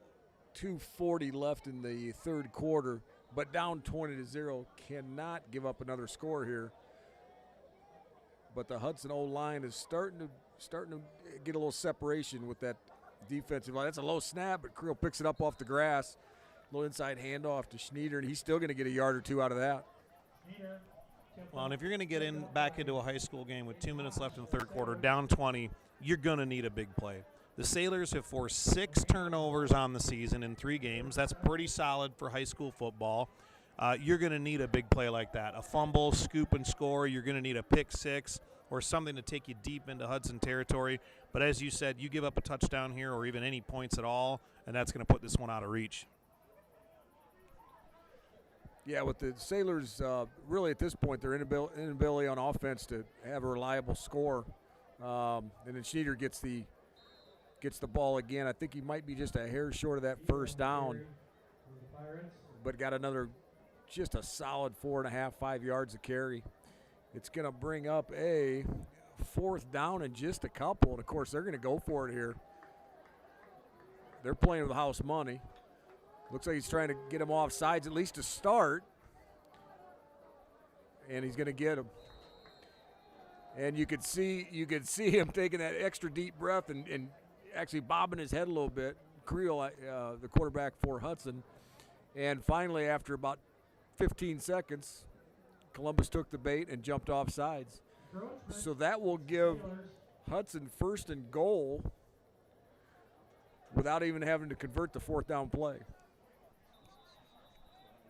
2:40 left in the third quarter, but down 20-0, cannot give up another score here. But the Hudson O-line is starting to get a little separation with that defensive line. That's a low snap, but Creel picks it up off the grass. Little inside handoff to Schneider, and he's still going to get a yard or two out of that. Well, and if you're going to get back into a high school game with 2 minutes left in the third quarter, down 20, you're going to need a big play. The Sailors have forced 6 turnovers on the season in 3 games. That's pretty solid for high school football. You're going to need a big play like that. A fumble, scoop, and score. You're going to need a pick six or something to take you deep into Hudson territory. But as you said, you give up a touchdown here or even any points at all, and that's going to put this one out of reach. Yeah, with the Sailors, really at this point, their inability on offense to have a reliable score. And then Schneider gets the ball again. I think he might be just a hair short of that first down, but got another just a solid 4.5, 5 yards of carry. It's going to bring up a 4th down and just a couple, and of course they're going to go for it here. They're playing with house money. Looks like he's trying to get him off sides at least to start, and he's going to get him. And you could see him taking that extra deep breath and actually bobbing his head a little bit. Creel, the quarterback for Hudson. And finally, after about 15 seconds, Columbus took the bait and jumped off sides. So that will give Hudson 1st and goal without even having to convert the 4th down play.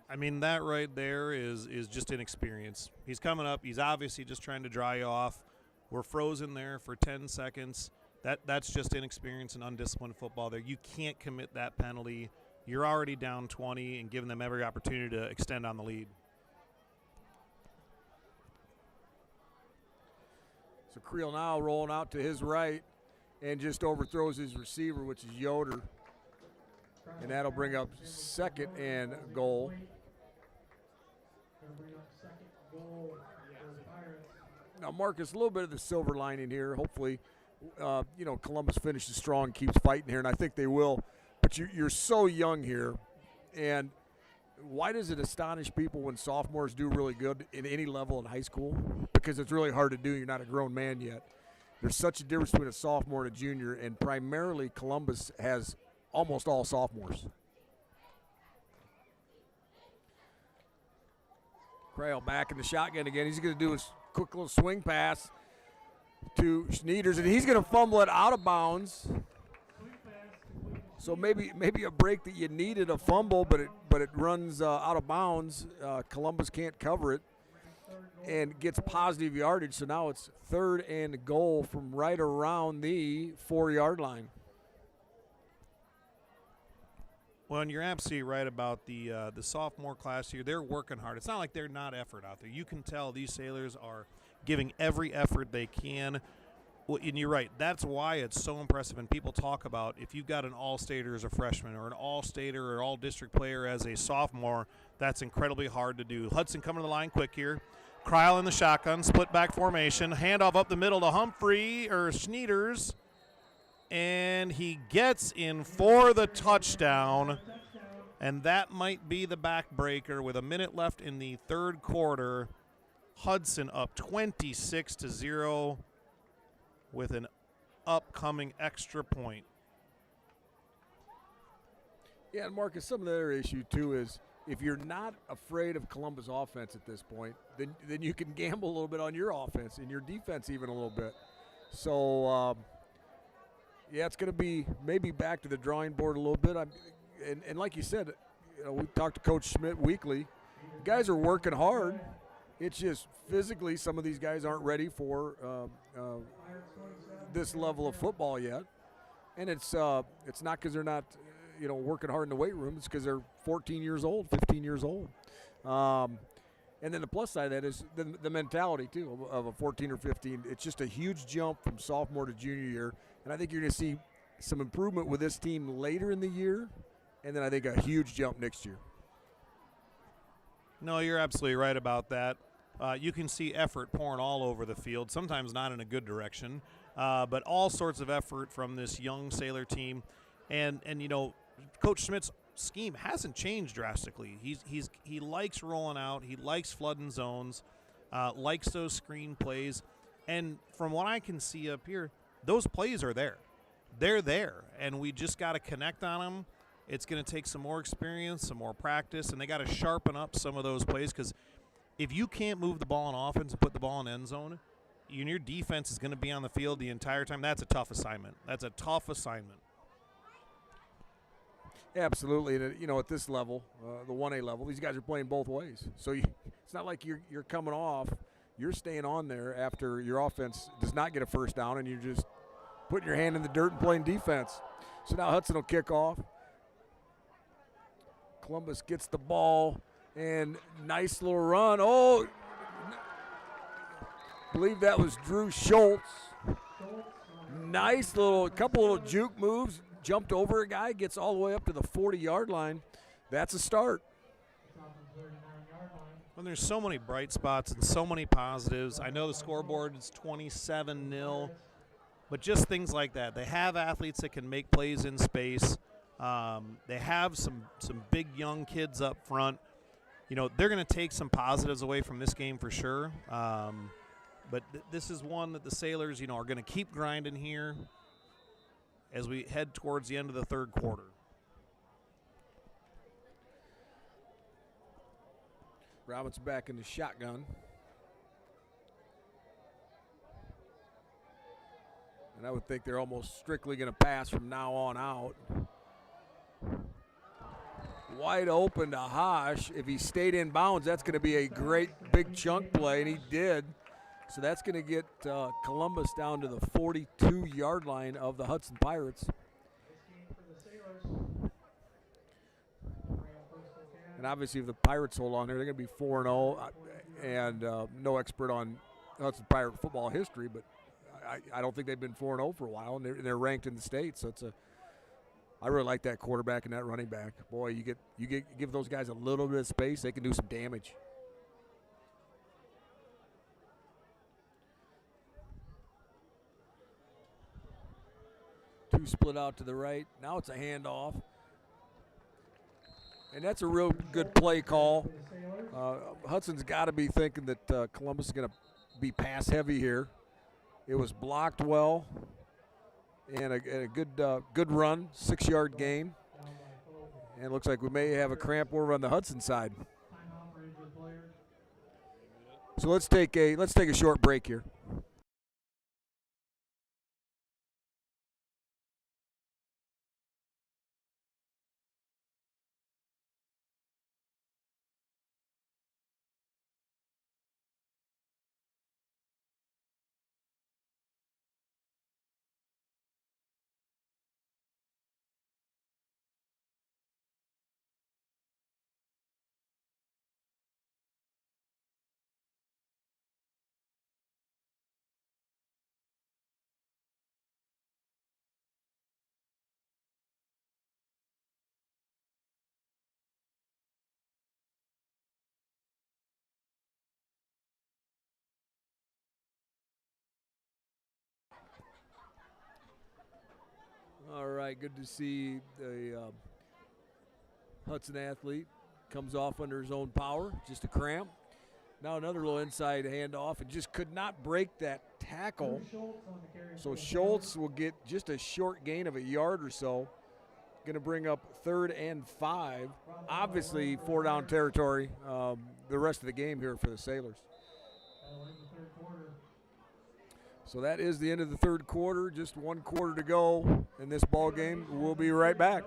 I mean, that right there is just inexperience. He's coming up. He's obviously just trying to dry you off. We're frozen there for 10 seconds. That's just inexperience and undisciplined football there. You can't commit that penalty. You're already down 20 and giving them every opportunity to extend on the lead. So Creel now rolling out to his right and just overthrows his receiver, which is Yoder. And that'll bring up 2nd and goal. Now, Marcus, a little bit of the silver lining here. Hopefully, Columbus finishes strong, keeps fighting here, and I think they will. But you're so young here, and why does it astonish people when sophomores do really good in any level in high school? Because it's really hard to do. You're not a grown man yet. There's such a difference between a sophomore and a junior, and primarily Columbus has almost all sophomores. Crail back in the shotgun again. He's going to do his quick little swing pass to Schneiders, and he's going to fumble it out of bounds. So maybe a break that you needed, a fumble, but it runs out of bounds. Columbus can't cover it and gets positive yardage. So now it's 3rd and goal from right around the 4-yard line. Well, and you're absolutely right about the sophomore class here. They're working hard. It's not like they're not effort out there. You can tell these Sailors are giving every effort they can. Well, and you're right. That's why it's so impressive. And people talk about if you've got an all-stater as a freshman or an all-stater or all-district player as a sophomore, that's incredibly hard to do. Hudson coming to the line quick here. Kreil in the shotgun, split back formation. Handoff up the middle to Schneiders. And he gets in for the touchdown. And that might be the backbreaker with a minute left in the 3rd quarter. Hudson up 26-0 with an upcoming extra point. Yeah, and Marcus, some of the other issue too is if you're not afraid of Columbus offense at this point, then you can gamble a little bit on your offense and your defense even a little bit. So, yeah, it's going to be maybe back to the drawing board a little bit. And like you said, we talked to Coach Schmidt weekly. The guys are working hard. It's just physically some of these guys aren't ready for this level of football yet. And it's not because they're not, working hard in the weight room. It's because they're 14 years old, 15 years old. And then the plus side of that is the mentality, too, of a 14 or 15. It's just a huge jump from sophomore to junior year. And I think you're going to see some improvement with this team later in the year. And then I think a huge jump next year. No, you're absolutely right about that. You can see effort pouring all over the field, sometimes not in a good direction, but all sorts of effort from this young Sailor team. And Coach Schmidt's scheme hasn't changed drastically. He likes rolling out. He likes flooding zones, likes those screen plays. And from what I can see up here, those plays are there. They're there, and we just got to connect on them. It's going to take some more experience, some more practice, and they got to sharpen up some of those plays because if you can't move the ball in offense and put the ball in end zone, your defense is going to be on the field the entire time. That's a tough assignment. Absolutely. And, at this level, the 1A level, these guys are playing both ways. So it's not like you're coming off. You're staying on there after your offense does not get a first down, and you're just putting your hand in the dirt and playing defense. So now Hudson will kick off. Columbus gets the ball, and nice little run. Oh, I believe that was Drew Schultz. Nice couple little juke moves. Jumped over a guy, gets all the way up to the 40-yard line. That's a start. Well, there's so many bright spots and so many positives. I know the scoreboard is 27-0, but just things like that. They have athletes that can make plays in space. They have some big young kids up front. They're going to take some positives away from this game for sure. But this is one that the Sailors, are going to keep grinding here as we head towards the end of the 3rd quarter. Robinson back in the shotgun. And I would think they're almost strictly going to pass from now on out. Wide open to Hash. If he stayed in bounds, that's going to be a great big chunk play, and he did. So that's going to get Columbus down to the 42-yard line of the Hudson Pirates. And obviously if the Pirates hold on there, they're going to be 4-0. And no expert on Hudson Pirate football history, but I don't think they've been 4-0 for a while, and they're ranked in the state. So I really like that quarterback and that running back. Boy, you give those guys a little bit of space, they can do some damage. Two split out to the right. Now it's a handoff. And that's a real good play call. Hudson's got to be thinking that Columbus is going to be pass heavy here. It was blocked well, and a good run, 6-yard gain. And it looks like we may have a cramp over on the Hudson side. So let's take a short break here. All right, good to see the Hudson athlete comes off under his own power, just a cramp. Now another little inside handoff and just could not break that tackle. So Schultz will get just a short gain of a yard or so. Going to bring up 3rd and 5. Obviously 4-down territory the rest of the game here for the Sailors. So that is the end of the third quarter. Just 1 quarter to go in this ball game. We'll be right back.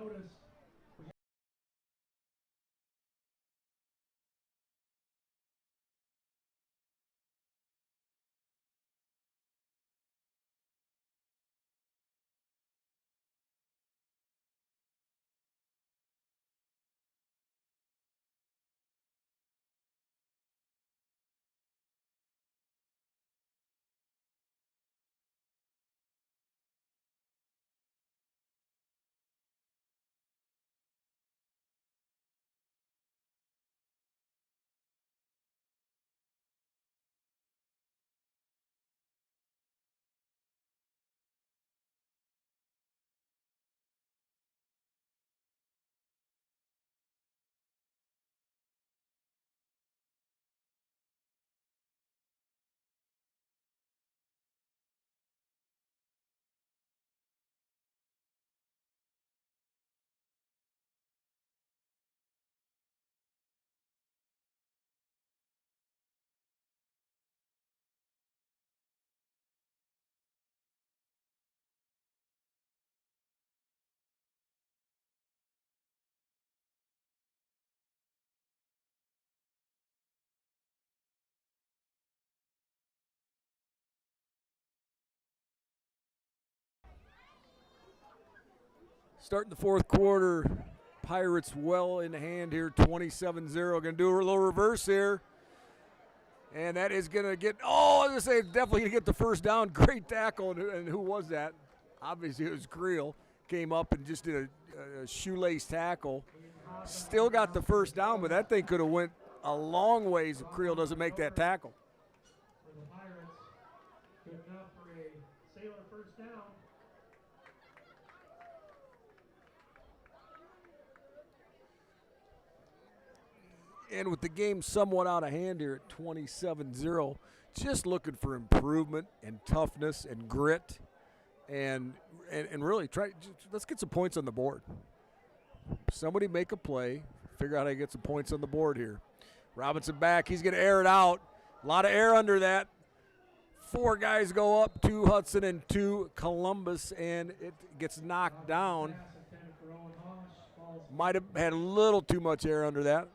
Starting the fourth quarter, Pirates well in hand here, 27-0. Going to do a little reverse here. And that is going to get, I was going to say, definitely going to get the first down. Great tackle. And who was that? Obviously it was Creel. Came up and just did a shoelace tackle. Still got the first down, but that thing could have went a long ways if Creel doesn't make that tackle. For the Pirates, good enough for a Sailor first down. And with the game somewhat out of hand here at 27-0, just looking for improvement and toughness and grit and really let's get some points on the board. Somebody make a play, figure out how to get some points on the board here. Robinson back, he's going to air it out. A lot of air under that. 4 guys go up, 2 Hudson and 2 Columbus, and it gets knocked down. Might have had a little too much air under that.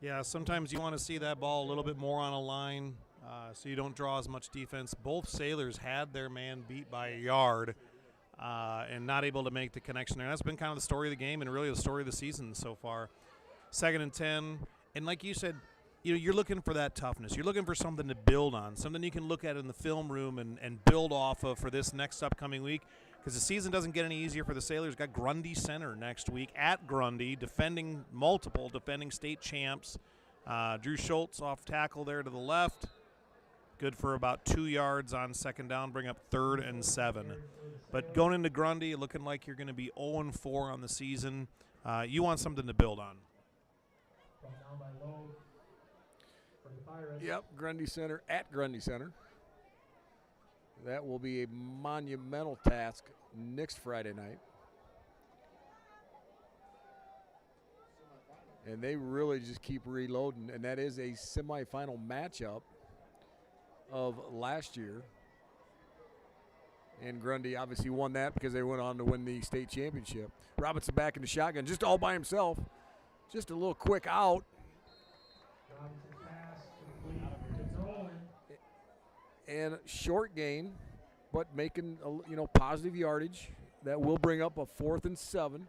Yeah, sometimes you want to see that ball a little bit more on a line so you don't draw as much defense. Both Sailors had their man beat by a yard and not able to make the connection there. That's been kind of the story of the game and really the story of the season so far. 2nd and 10, and like you said, you're looking for that toughness. You're looking for something to build on, something you can look at in the film room and build off of for this next upcoming week. Because the season doesn't get any easier for the Sailors. Got Grundy Center next week at Grundy, defending state champs. Drew Schultz off tackle there to the left. Good for about 2 yards on 2nd down, bring up 3rd and 7. But going into Grundy, looking like you're going to be 0-4 on the season. You want something to build on. Yep, Grundy Center at Grundy Center. That will be a monumental task next Friday night. And they really just keep reloading, and that is a semifinal matchup of last year. And Grundy obviously won that because they went on to win the state championship. Robinson back in the shotgun, just all by himself. Just a little quick out. Robinson's pass complete to Nolan. And short gain, but making positive yardage. That will bring up a 4th and 7.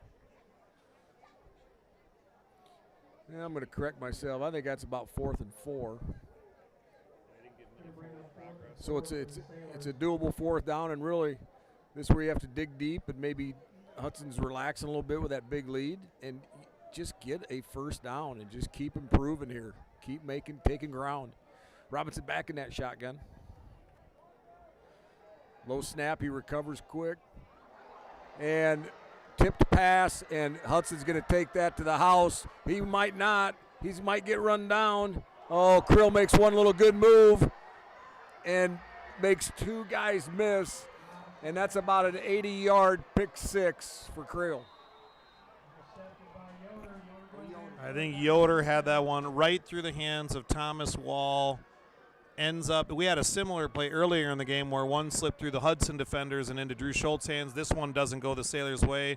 Yeah, I'm going to correct myself. I think that's about 4th and 4. So it's a doable 4th down, and really this is where you have to dig deep, and maybe Hudson's relaxing a little bit with that big lead, and just get a 1st down and just keep improving here. Keep taking ground. Robinson back in that shotgun. Low snap, he recovers quick. And tipped pass, and Hudson's going to take that to the house. He might not. He might get run down. Oh, Krill makes one little good move and makes 2 guys miss, and that's about an 80-yard pick 6 for Krill. I think Yoder had that one right through the hands of Thomas Wall. Ends up, we had a similar play earlier in the game where one slipped through the Hudson defenders and into Drew Schultz's hands. This one doesn't go the Sailors' way.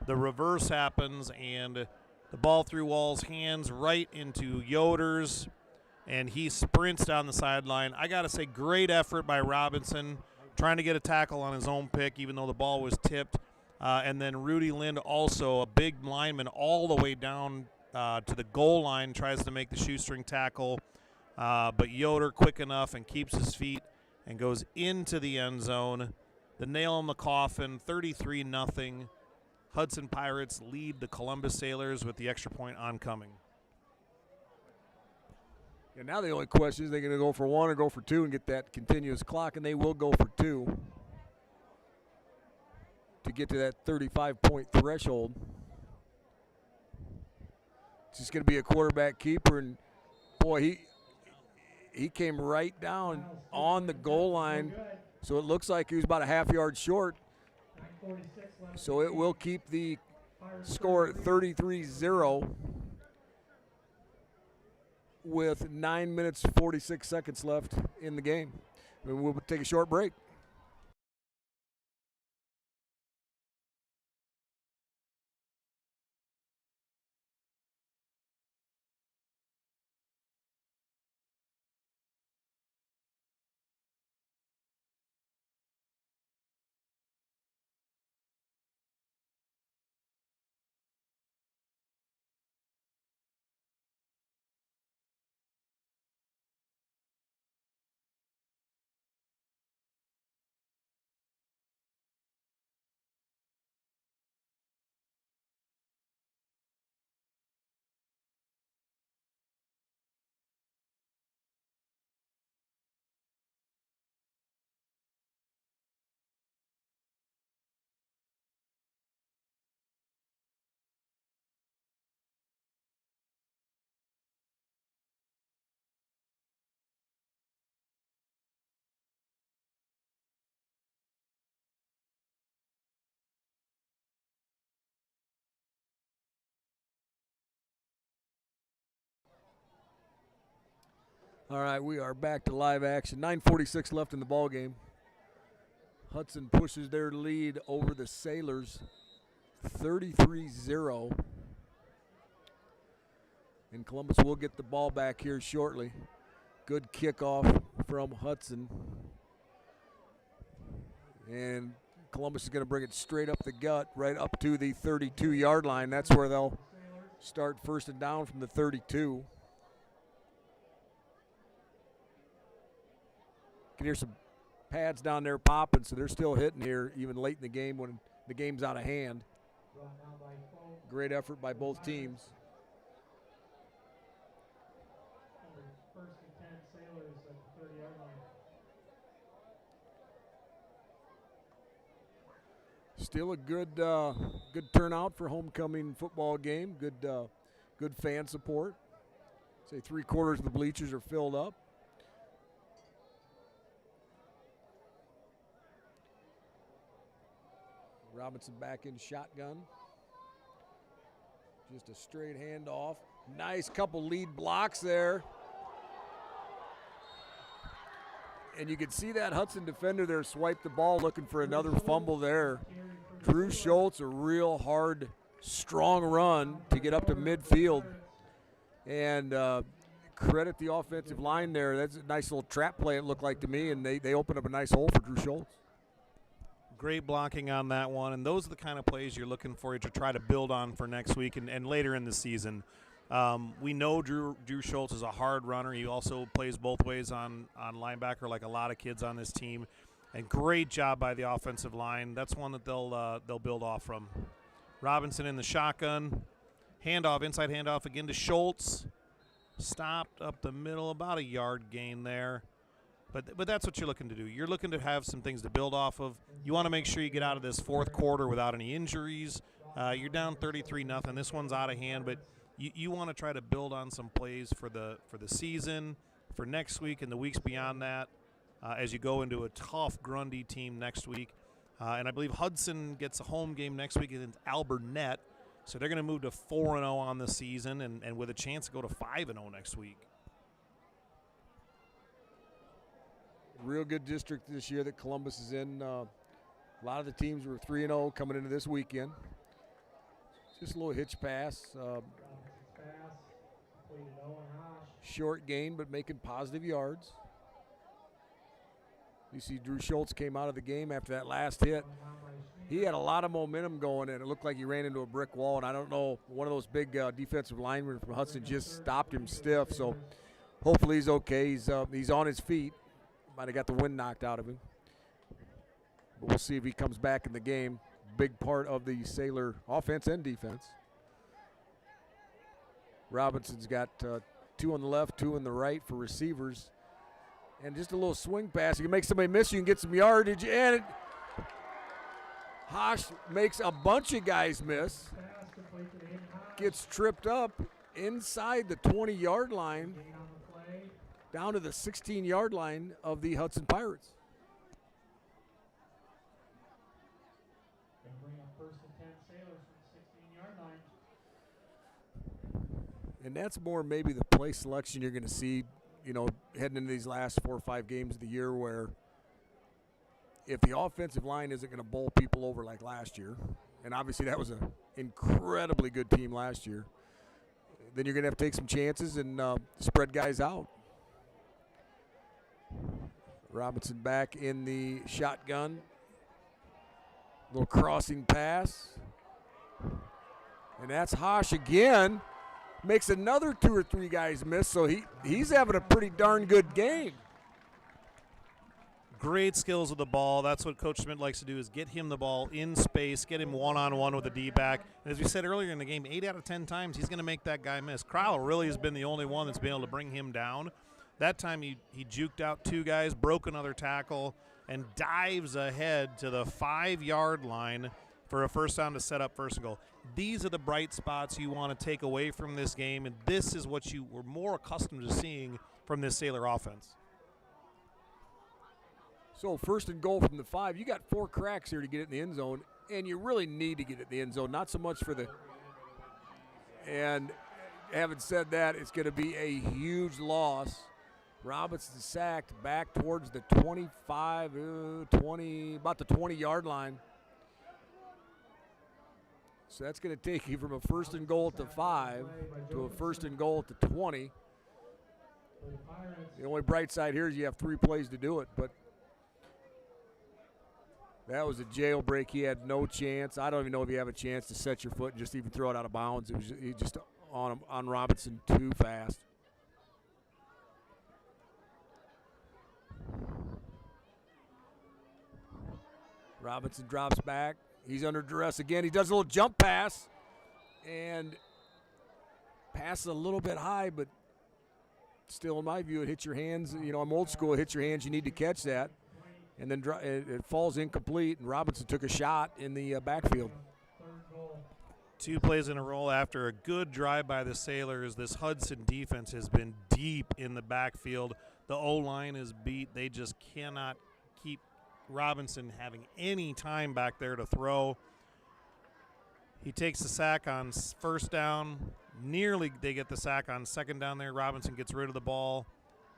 The reverse happens, and the ball through Wall's hands right into Yoder's, and he sprints down the sideline. I got to say, great effort by Robinson, trying to get a tackle on his own pick, even though the ball was tipped. And then Rudy Lind, also a big lineman, all the way down to the goal line, tries to make the shoestring tackle. But Yoder quick enough and keeps his feet and goes into the end zone. The nail in the coffin, 33-0. Hudson Pirates lead the Columbus Sailors with the extra point oncoming. And now the only question is, they're going to go for 1 or go for 2 and get that continuous clock, and they will go for 2 to get to that 35-point threshold. It's just going to be a quarterback keeper, and boy, he came right down on the goal line, so it looks like he was about a half-yard short. So it will keep the score at 33-0 with 9 minutes, 46 seconds left in the game. And we'll take a short break. All right, we are back to live action. 9:46 left in the ball game. Hudson pushes their lead over the Sailors, 33-0. And Columbus will get the ball back here shortly. Good kickoff from Hudson. And Columbus is going to bring it straight up the gut, right up to the 32-yard line. That's where they'll start 1st and down from the 32. Can hear some pads down there popping, so they're still hitting here even late in the game when the game's out of hand. Great effort by both teams. 1st and 10 Sailors at the 30-yard line. Still a good turnout for homecoming football game. Good fan support. Say 3/4 of the bleachers are filled up. Robinson back in shotgun. Just a straight handoff. Nice couple lead blocks there. And you can see that Hudson defender there swipe the ball, looking for another fumble there. Drew Schultz, a real hard, strong run to get up to midfield. And credit the offensive line there. That's a nice little trap play, it looked like to me, and they opened up a nice hole for Drew Schultz. Great blocking on that one, and those are the kind of plays you're looking for to try to build on for next week and later in the season. We know Drew Schultz is a hard runner. He also plays both ways on linebacker, like a lot of kids on this team. And great job by the offensive line. That's one that they'll build off from. Robinson in the shotgun. Handoff, inside handoff again to Schultz. Stopped up the middle, about a yard gain there. But that's what you're looking to do. You're looking to have some things to build off of. You want to make sure you get out of this fourth quarter without any injuries. You're down 33-0. This one's out of hand, but you want to try to build on some plays for the season, for next week and the weeks beyond that, as you go into a tough Grundy team next week. And I believe Hudson gets a home game next week against Alburnett, so they're going to move to 4-0 on the season and with a chance to go to 5-0 next week. Real good district this year that Columbus is in. A lot of the teams were 3-0 coming into this weekend. Just a little hitch pass. Short gain, but making positive yards. You see Drew Schultz came out of the game after that last hit. He had a lot of momentum going, and it looked like he ran into a brick wall, and I don't know, one of those big defensive linemen from Hudson just stopped him stiff, so hopefully he's okay. He's on his feet. Might have got the wind knocked out of him. But we'll see if he comes back in the game. Big part of the Sailor offense and defense. Robinson's got 2 on the left, 2 on the right for receivers. And just a little swing pass. You can make somebody miss, you can get some yardage. And Hosh makes a bunch of guys miss. Gets tripped up inside the 20-yard line, down to the 16-yard line of the Hudson Pirates. And that's more maybe the play selection you're going to see, heading into these last 4 or 5 games of the year, where if the offensive line isn't going to bowl people over like last year, and obviously that was an incredibly good team last year, then you're going to have to take some chances and spread guys out. Robinson back in the shotgun. Little crossing pass. And that's Hosh again. Makes another 2 or 3 guys miss, so he's having a pretty darn good game. Great skills with the ball. That's what Coach Schmidt likes to do, is get him the ball in space, get him one-on-one with the D-back. And as we said earlier in the game, 8 out of 10 times he's going to make that guy miss. Crowell really has been the only one that's been able to bring him down. That time he juked out 2 guys, broke another tackle, and dives ahead to the 5-yard line for a first down to set up first and goal. These are the bright spots you want to take away from this game, and this is what you were more accustomed to seeing from this Sailor offense. So first and goal from the 5. You got 4 cracks here to get it in the end zone, and you really need to get it in the end zone, not so much for the – and having said that, it's going to be a huge loss. Robinson sacked back towards the 25, 20, about the 20-yard line. So that's going to take you from a first and goal at the 5 to a first and goal at the 20. The only bright side here is you have 3 plays to do it, but that was a jailbreak. He had no chance. I don't even know if you have a chance to set your foot and just even throw it out of bounds. It was just on Robinson too fast. Robinson drops back. He's under duress again. He does a little jump pass and passes a little bit high, but still, in my view, it hits your hands. I'm old school. It hits your hands. You need to catch that. And then it falls incomplete, and Robinson took a shot in the backfield. 2 plays in a row after a good drive by the Sailors. This Hudson defense has been deep in the backfield. The O-line is beat. They just cannot keep Robinson having any time back there to throw. He takes the sack on first down. Nearly they get the sack on second down there. Robinson gets rid of the ball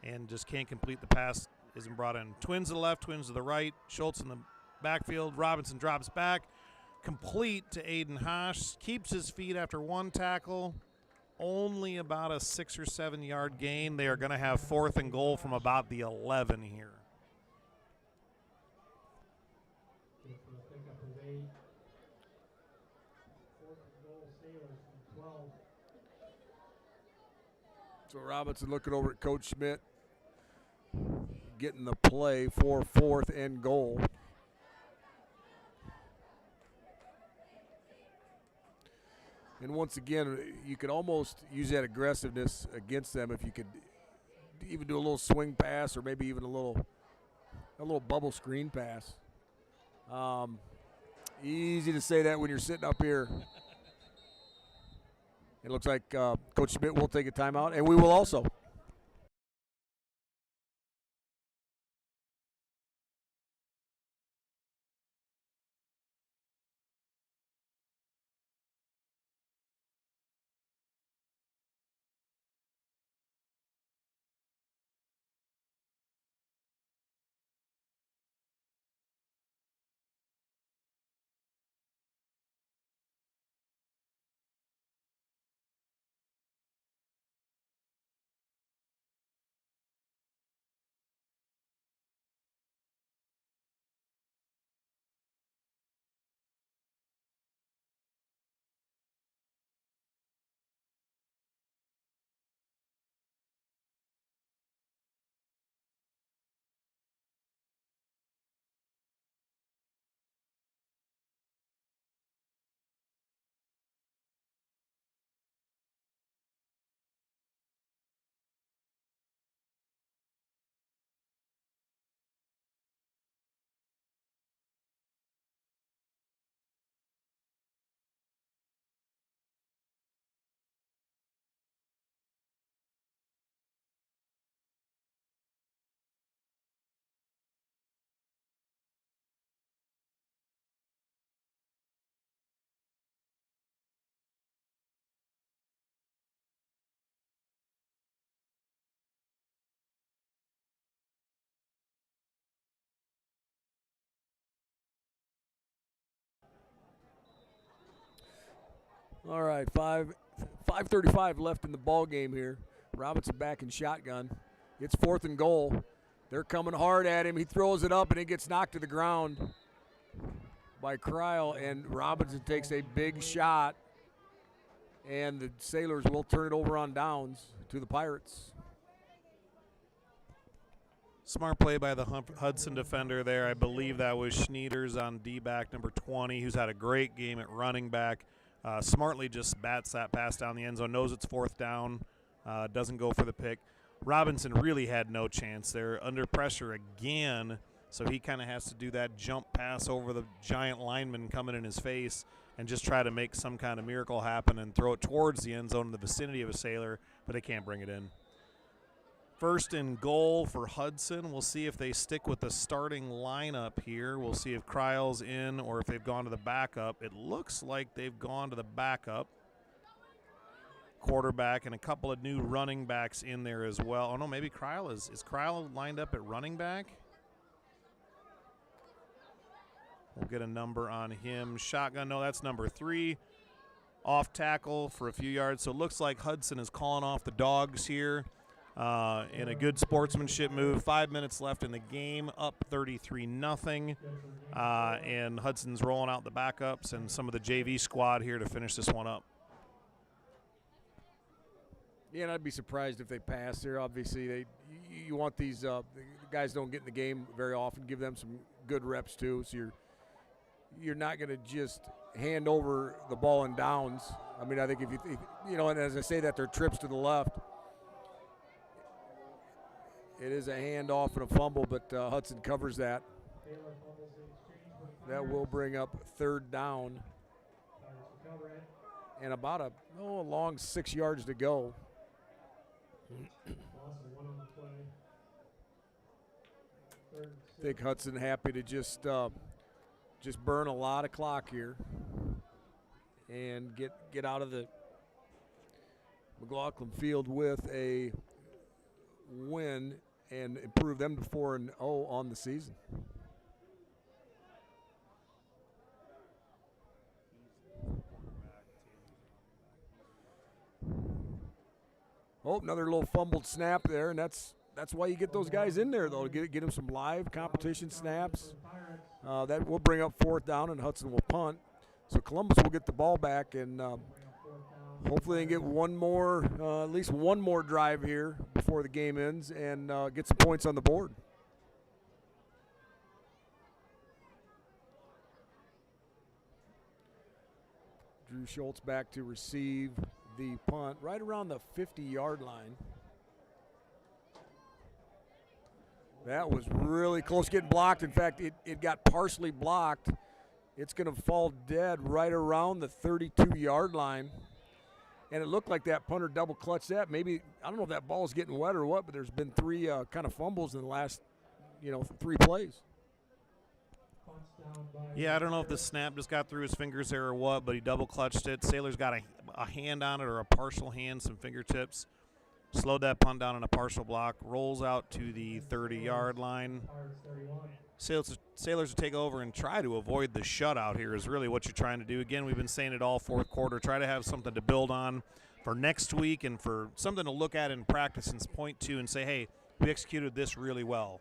and just can't complete the pass. Isn't brought in. Twins to the left, twins to the right. Schultz in the backfield. Robinson drops back. Complete to Aiden Hosh. Keeps his feet after one tackle. Only about a 6 or 7 yard gain. They are going to have 4th and goal from about the 11 here. So Robinson looking over at Coach Schmidt, getting the play for 4th and goal. And once again, you could almost use that aggressiveness against them if you could even do a little swing pass or maybe even a little bubble screen pass. Easy to say that when you're sitting up here. It looks like Coach Schmidt will take a timeout, and we will also. All right, 5:35 left in the ball game here. Robinson back in shotgun. It's 4th and goal. They're coming hard at him. He throws it up and it gets knocked to the ground by Kreil, and Robinson takes a big shot, and the Sailors will turn it over on downs to the Pirates. Smart play by the Hudson defender there. I believe that was Schneiders on D-back number 20, who's had a great game at running back. Smartly just bats that pass down the end zone, knows it's 4th down, doesn't go for the pick. Robinson really had no chance there. Under pressure again, so he kind of has to do that jump pass over the giant lineman coming in his face and just try to make some kind of miracle happen and throw it towards the end zone in the vicinity of a Sailor, but they can't bring it in. 1st and goal for Hudson. We'll see if they stick with the starting lineup here. We'll see if Kreil's in or if they've gone to the backup. It looks like they've gone to the backup. Quarterback and a couple of new running backs in there as well. Oh, no, maybe Kreil is Kreil lined up at running back? We'll get a number on him. Shotgun, no, that's number 3. Off tackle for a few yards. So it looks like Hudson is calling off the dogs here. In a good sportsmanship move. 5 minutes left in the game, up 33-0. And Hudson's rolling out the backups and some of the JV squad here to finish this one up. Yeah, and I'd be surprised if they pass here. Obviously, you want these the guys don't get in the game very often. Give them some good reps too. So you're not going to just hand over the ball in downs. I mean, I think if and as I say that, they're trips to the left. It is a handoff and a fumble, but Hudson covers that. That will bring up 3rd down. And about a long 6 yards to go. I think Hudson happy to just burn a lot of clock here and get out of the McLaughlin Field with a win and improve them to 4-0 on the season. Oh, another little fumbled snap there, and that's why you get those guys in there, though, to get them some live competition snaps. That will bring up 4th down, and Hudson will punt. So Columbus will get the ball back, and hopefully they can get at least one more drive here before the game ends and get some points on the board. Drew Schultz back to receive the punt right around the 50-yard line. That was really close getting blocked. In fact, it got partially blocked. It's going to fall dead right around the 32-yard line. And it looked like that punter double clutched that. Maybe, I don't know if that ball's getting wet or what, but there's been 3 kind of fumbles in the last, 3 plays. Yeah, I don't know if the snap just got through his fingers there or what, but he double clutched it. Sailor's got a hand on it, or a partial hand, some fingertips. Slowed that punt down on a partial block. Rolls out to the 30-yard line. Sailors will take over and try to avoid the shutout here is really what you're trying to do. Again, we've been saying it all fourth quarter. Try to have something to build on for next week and for something to look at in practice and point to and say, hey, we executed this really well.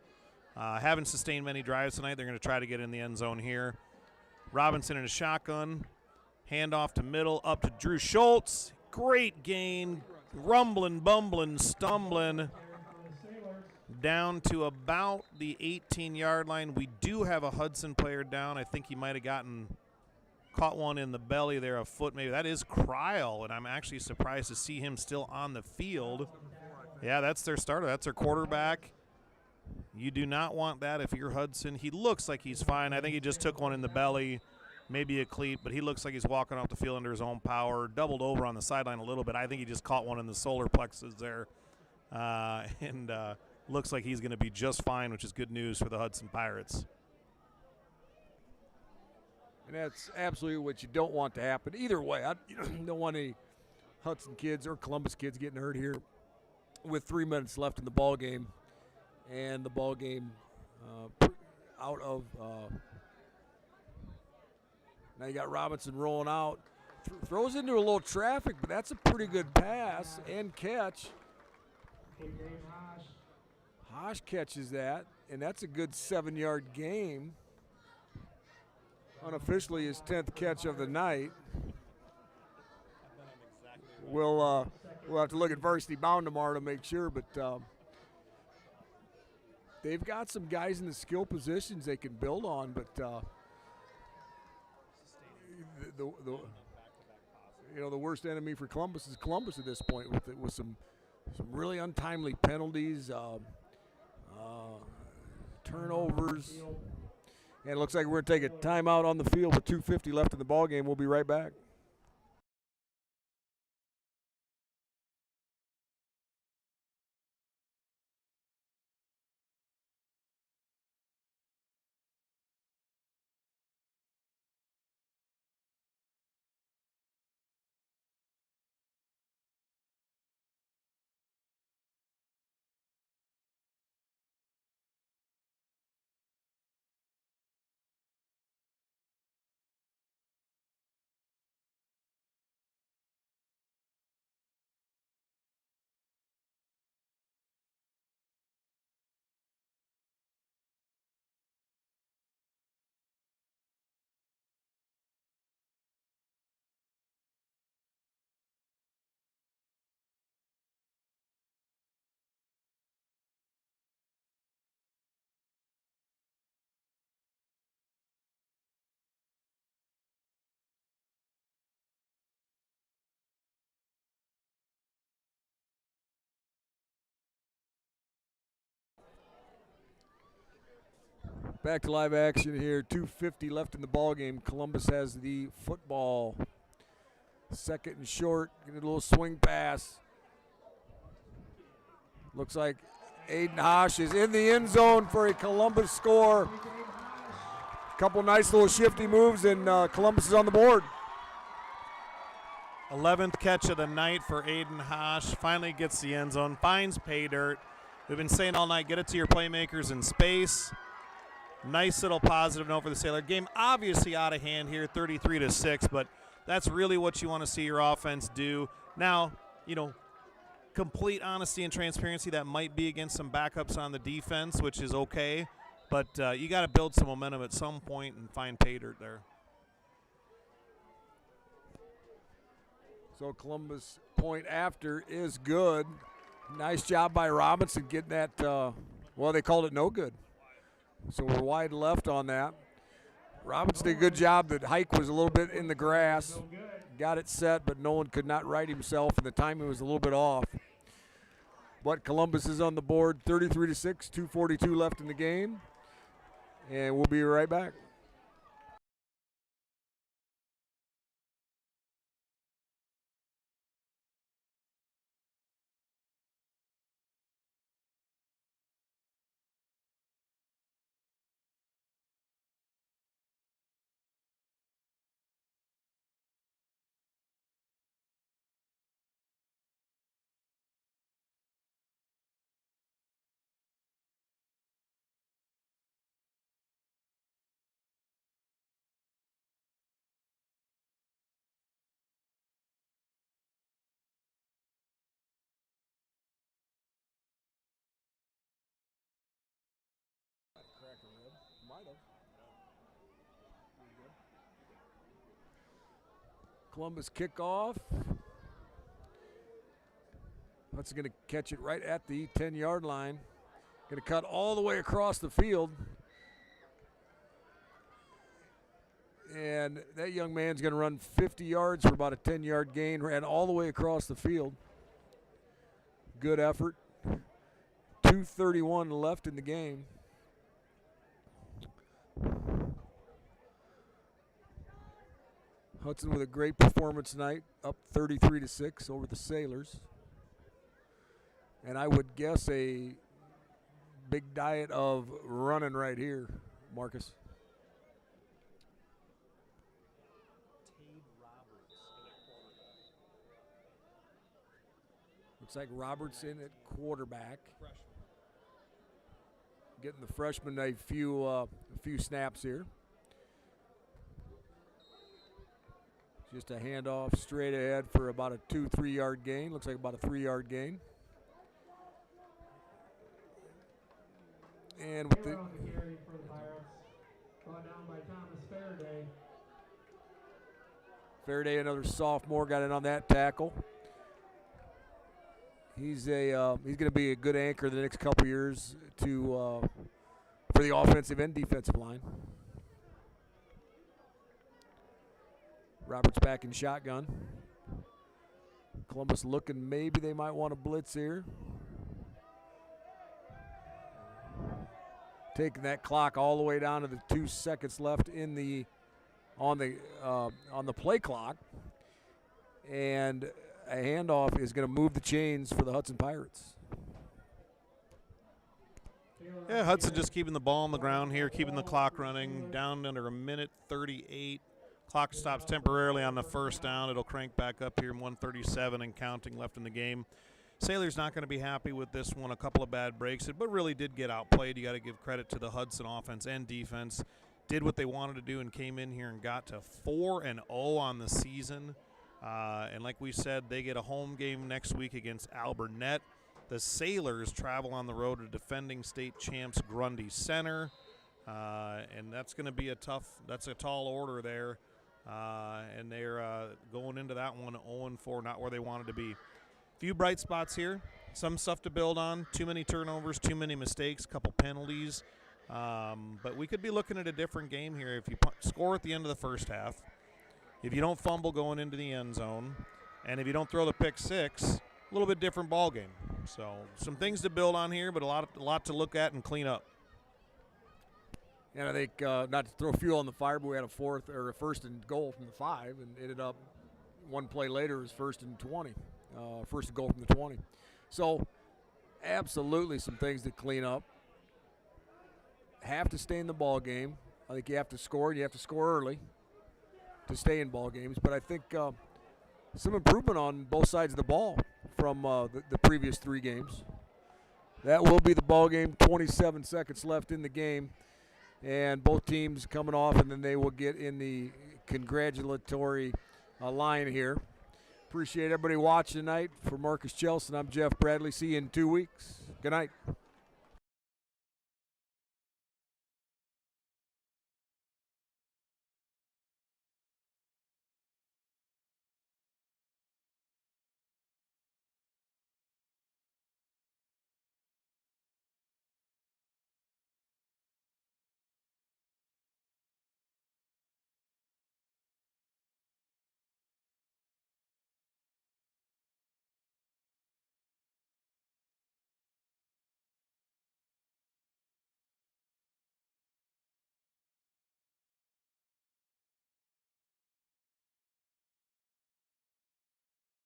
Haven't sustained many drives tonight. They're going to try to get in the end zone here. Robinson in a shotgun. Handoff to middle, up to Drew Schultz. Great gain. Rumbling, bumbling, stumbling. Down to about the 18-yard line. We do have a Hudson player down. I think he might have caught one in the belly there, a foot maybe. That is Cryle, and I'm actually surprised to see him still on the field. Yeah, that's their starter. That's their quarterback. You do not want that if you're Hudson. He looks like he's fine. I think he just took one in the belly, maybe a cleat, but he looks like he's walking off the field under his own power. Doubled over on the sideline a little bit. I think he just caught one in the solar plexus there. And looks like he's going to be just fine, which is good news for the Hudson Pirates. And that's absolutely what you don't want to happen. Either way, you don't want any Hudson kids or Columbus kids getting hurt here with 3 minutes left in the ball game. And the ball game out of now you got Robinson rolling out. Throws into a little traffic, but that's a pretty good pass and catch. Hosh catches that, and that's a good 7-yard gain. Unofficially his 10th catch of the night. We'll have to look at varsity bound tomorrow to make sure, but they've got some guys in the skill positions they can build on, but the worst enemy for Columbus is Columbus at this point with some really untimely penalties, turnovers. And it looks like we're going to take a timeout on the field with 2:50 left in the ball game. We'll be right back. Back to live action here. 2:50 left in the ball game. Columbus has the football. Second and short. Get a little swing pass. Looks like Aiden Hosh is in the end zone for a Columbus score. Couple nice little shifty moves, and Columbus is on the board. A 11th catch of the night for Aiden Hosh. Finally gets the end zone, finds pay dirt. We've been saying all night, get it to your playmakers in space. Nice little positive note for the Sailor. Game obviously out of hand here, 33-6, but that's really what you want to see your offense do. Now, complete honesty and transparency, that might be against some backups on the defense, which is okay, but you got to build some momentum at some point and find pay dirt there. So Columbus point after is good. Nice job by Robinson getting that, they called it no good. So we're wide left on that. Robinson did a good job. The hike was a little bit in the grass. Got it set, but Nolan could not right himself, and the timing was a little bit off. But Columbus is on the board, 33-6, 2:42 left in the game. And we'll be right back. Columbus kickoff. Hudson going to catch it right at the 10-yard line. Going to cut all the way across the field. And that young man's going to run 50 yards for about a 10-yard gain, ran all the way across the field. Good effort. 2:31 left in the game. Hudson with a great performance tonight, up 33-6 over the Sailors. And I would guess a big diet of running right here, Marcus. Looks like Roberts in at quarterback. Getting the freshman a few snaps here. Just a handoff straight ahead for about a 2-3 yard gain. Looks like about a 3-yard gain. And with the carry for the Pirates, brought down by Thomas Faraday. Faraday, another sophomore, got in on that tackle. He's going to be a good anchor the next couple years for the offensive and defensive line. Roberts back in shotgun. Columbus looking, maybe they might want to blitz here. Taking that clock all the way down to the 2 seconds left on the play clock. And a handoff is going to move the chains for the Hudson Pirates. Yeah, Hudson just keeping the ball on the ground here, keeping the clock running, down under a minute 38. Clock stops temporarily on the first down. It'll crank back up here, 1:37 and counting left in the game. Sailors not going to be happy with this one. A couple of bad breaks, but really did get outplayed. You got to give credit to the Hudson offense and defense. Did what they wanted to do and came in here and got to 4-0 on the season. And like we said, they get a home game next week against Alburnett. The Sailors travel on the road to defending state champs Grundy Center. And that's going to be that's a tall order there. And they're going into that one 0-4, not where they wanted to be. Few bright spots here, some stuff to build on. Too many turnovers, too many mistakes, couple penalties. But we could be looking at a different game here if you score at the end of the first half, if you don't fumble going into the end zone, and if you don't throw the pick six, a little bit different ball game. So some things to build on here, but a lot to look at and clean up. And I think not to throw fuel on the fire, but we had a first and goal from the 5, and ended up one play later it was first and 20. First and goal from the 20. So absolutely some things to clean up. Have to stay in the ball game. I think you have to score, and you have to score early to stay in ball games. But I think some improvement on both sides of the ball from the previous 3 games. That will be the ball game. 27 seconds left in the game, and both teams coming off, and then they will get in the congratulatory line here. Appreciate everybody watching tonight. For Marcus Chelson, I'm Jeff Bradley. See you in 2 weeks. Good night.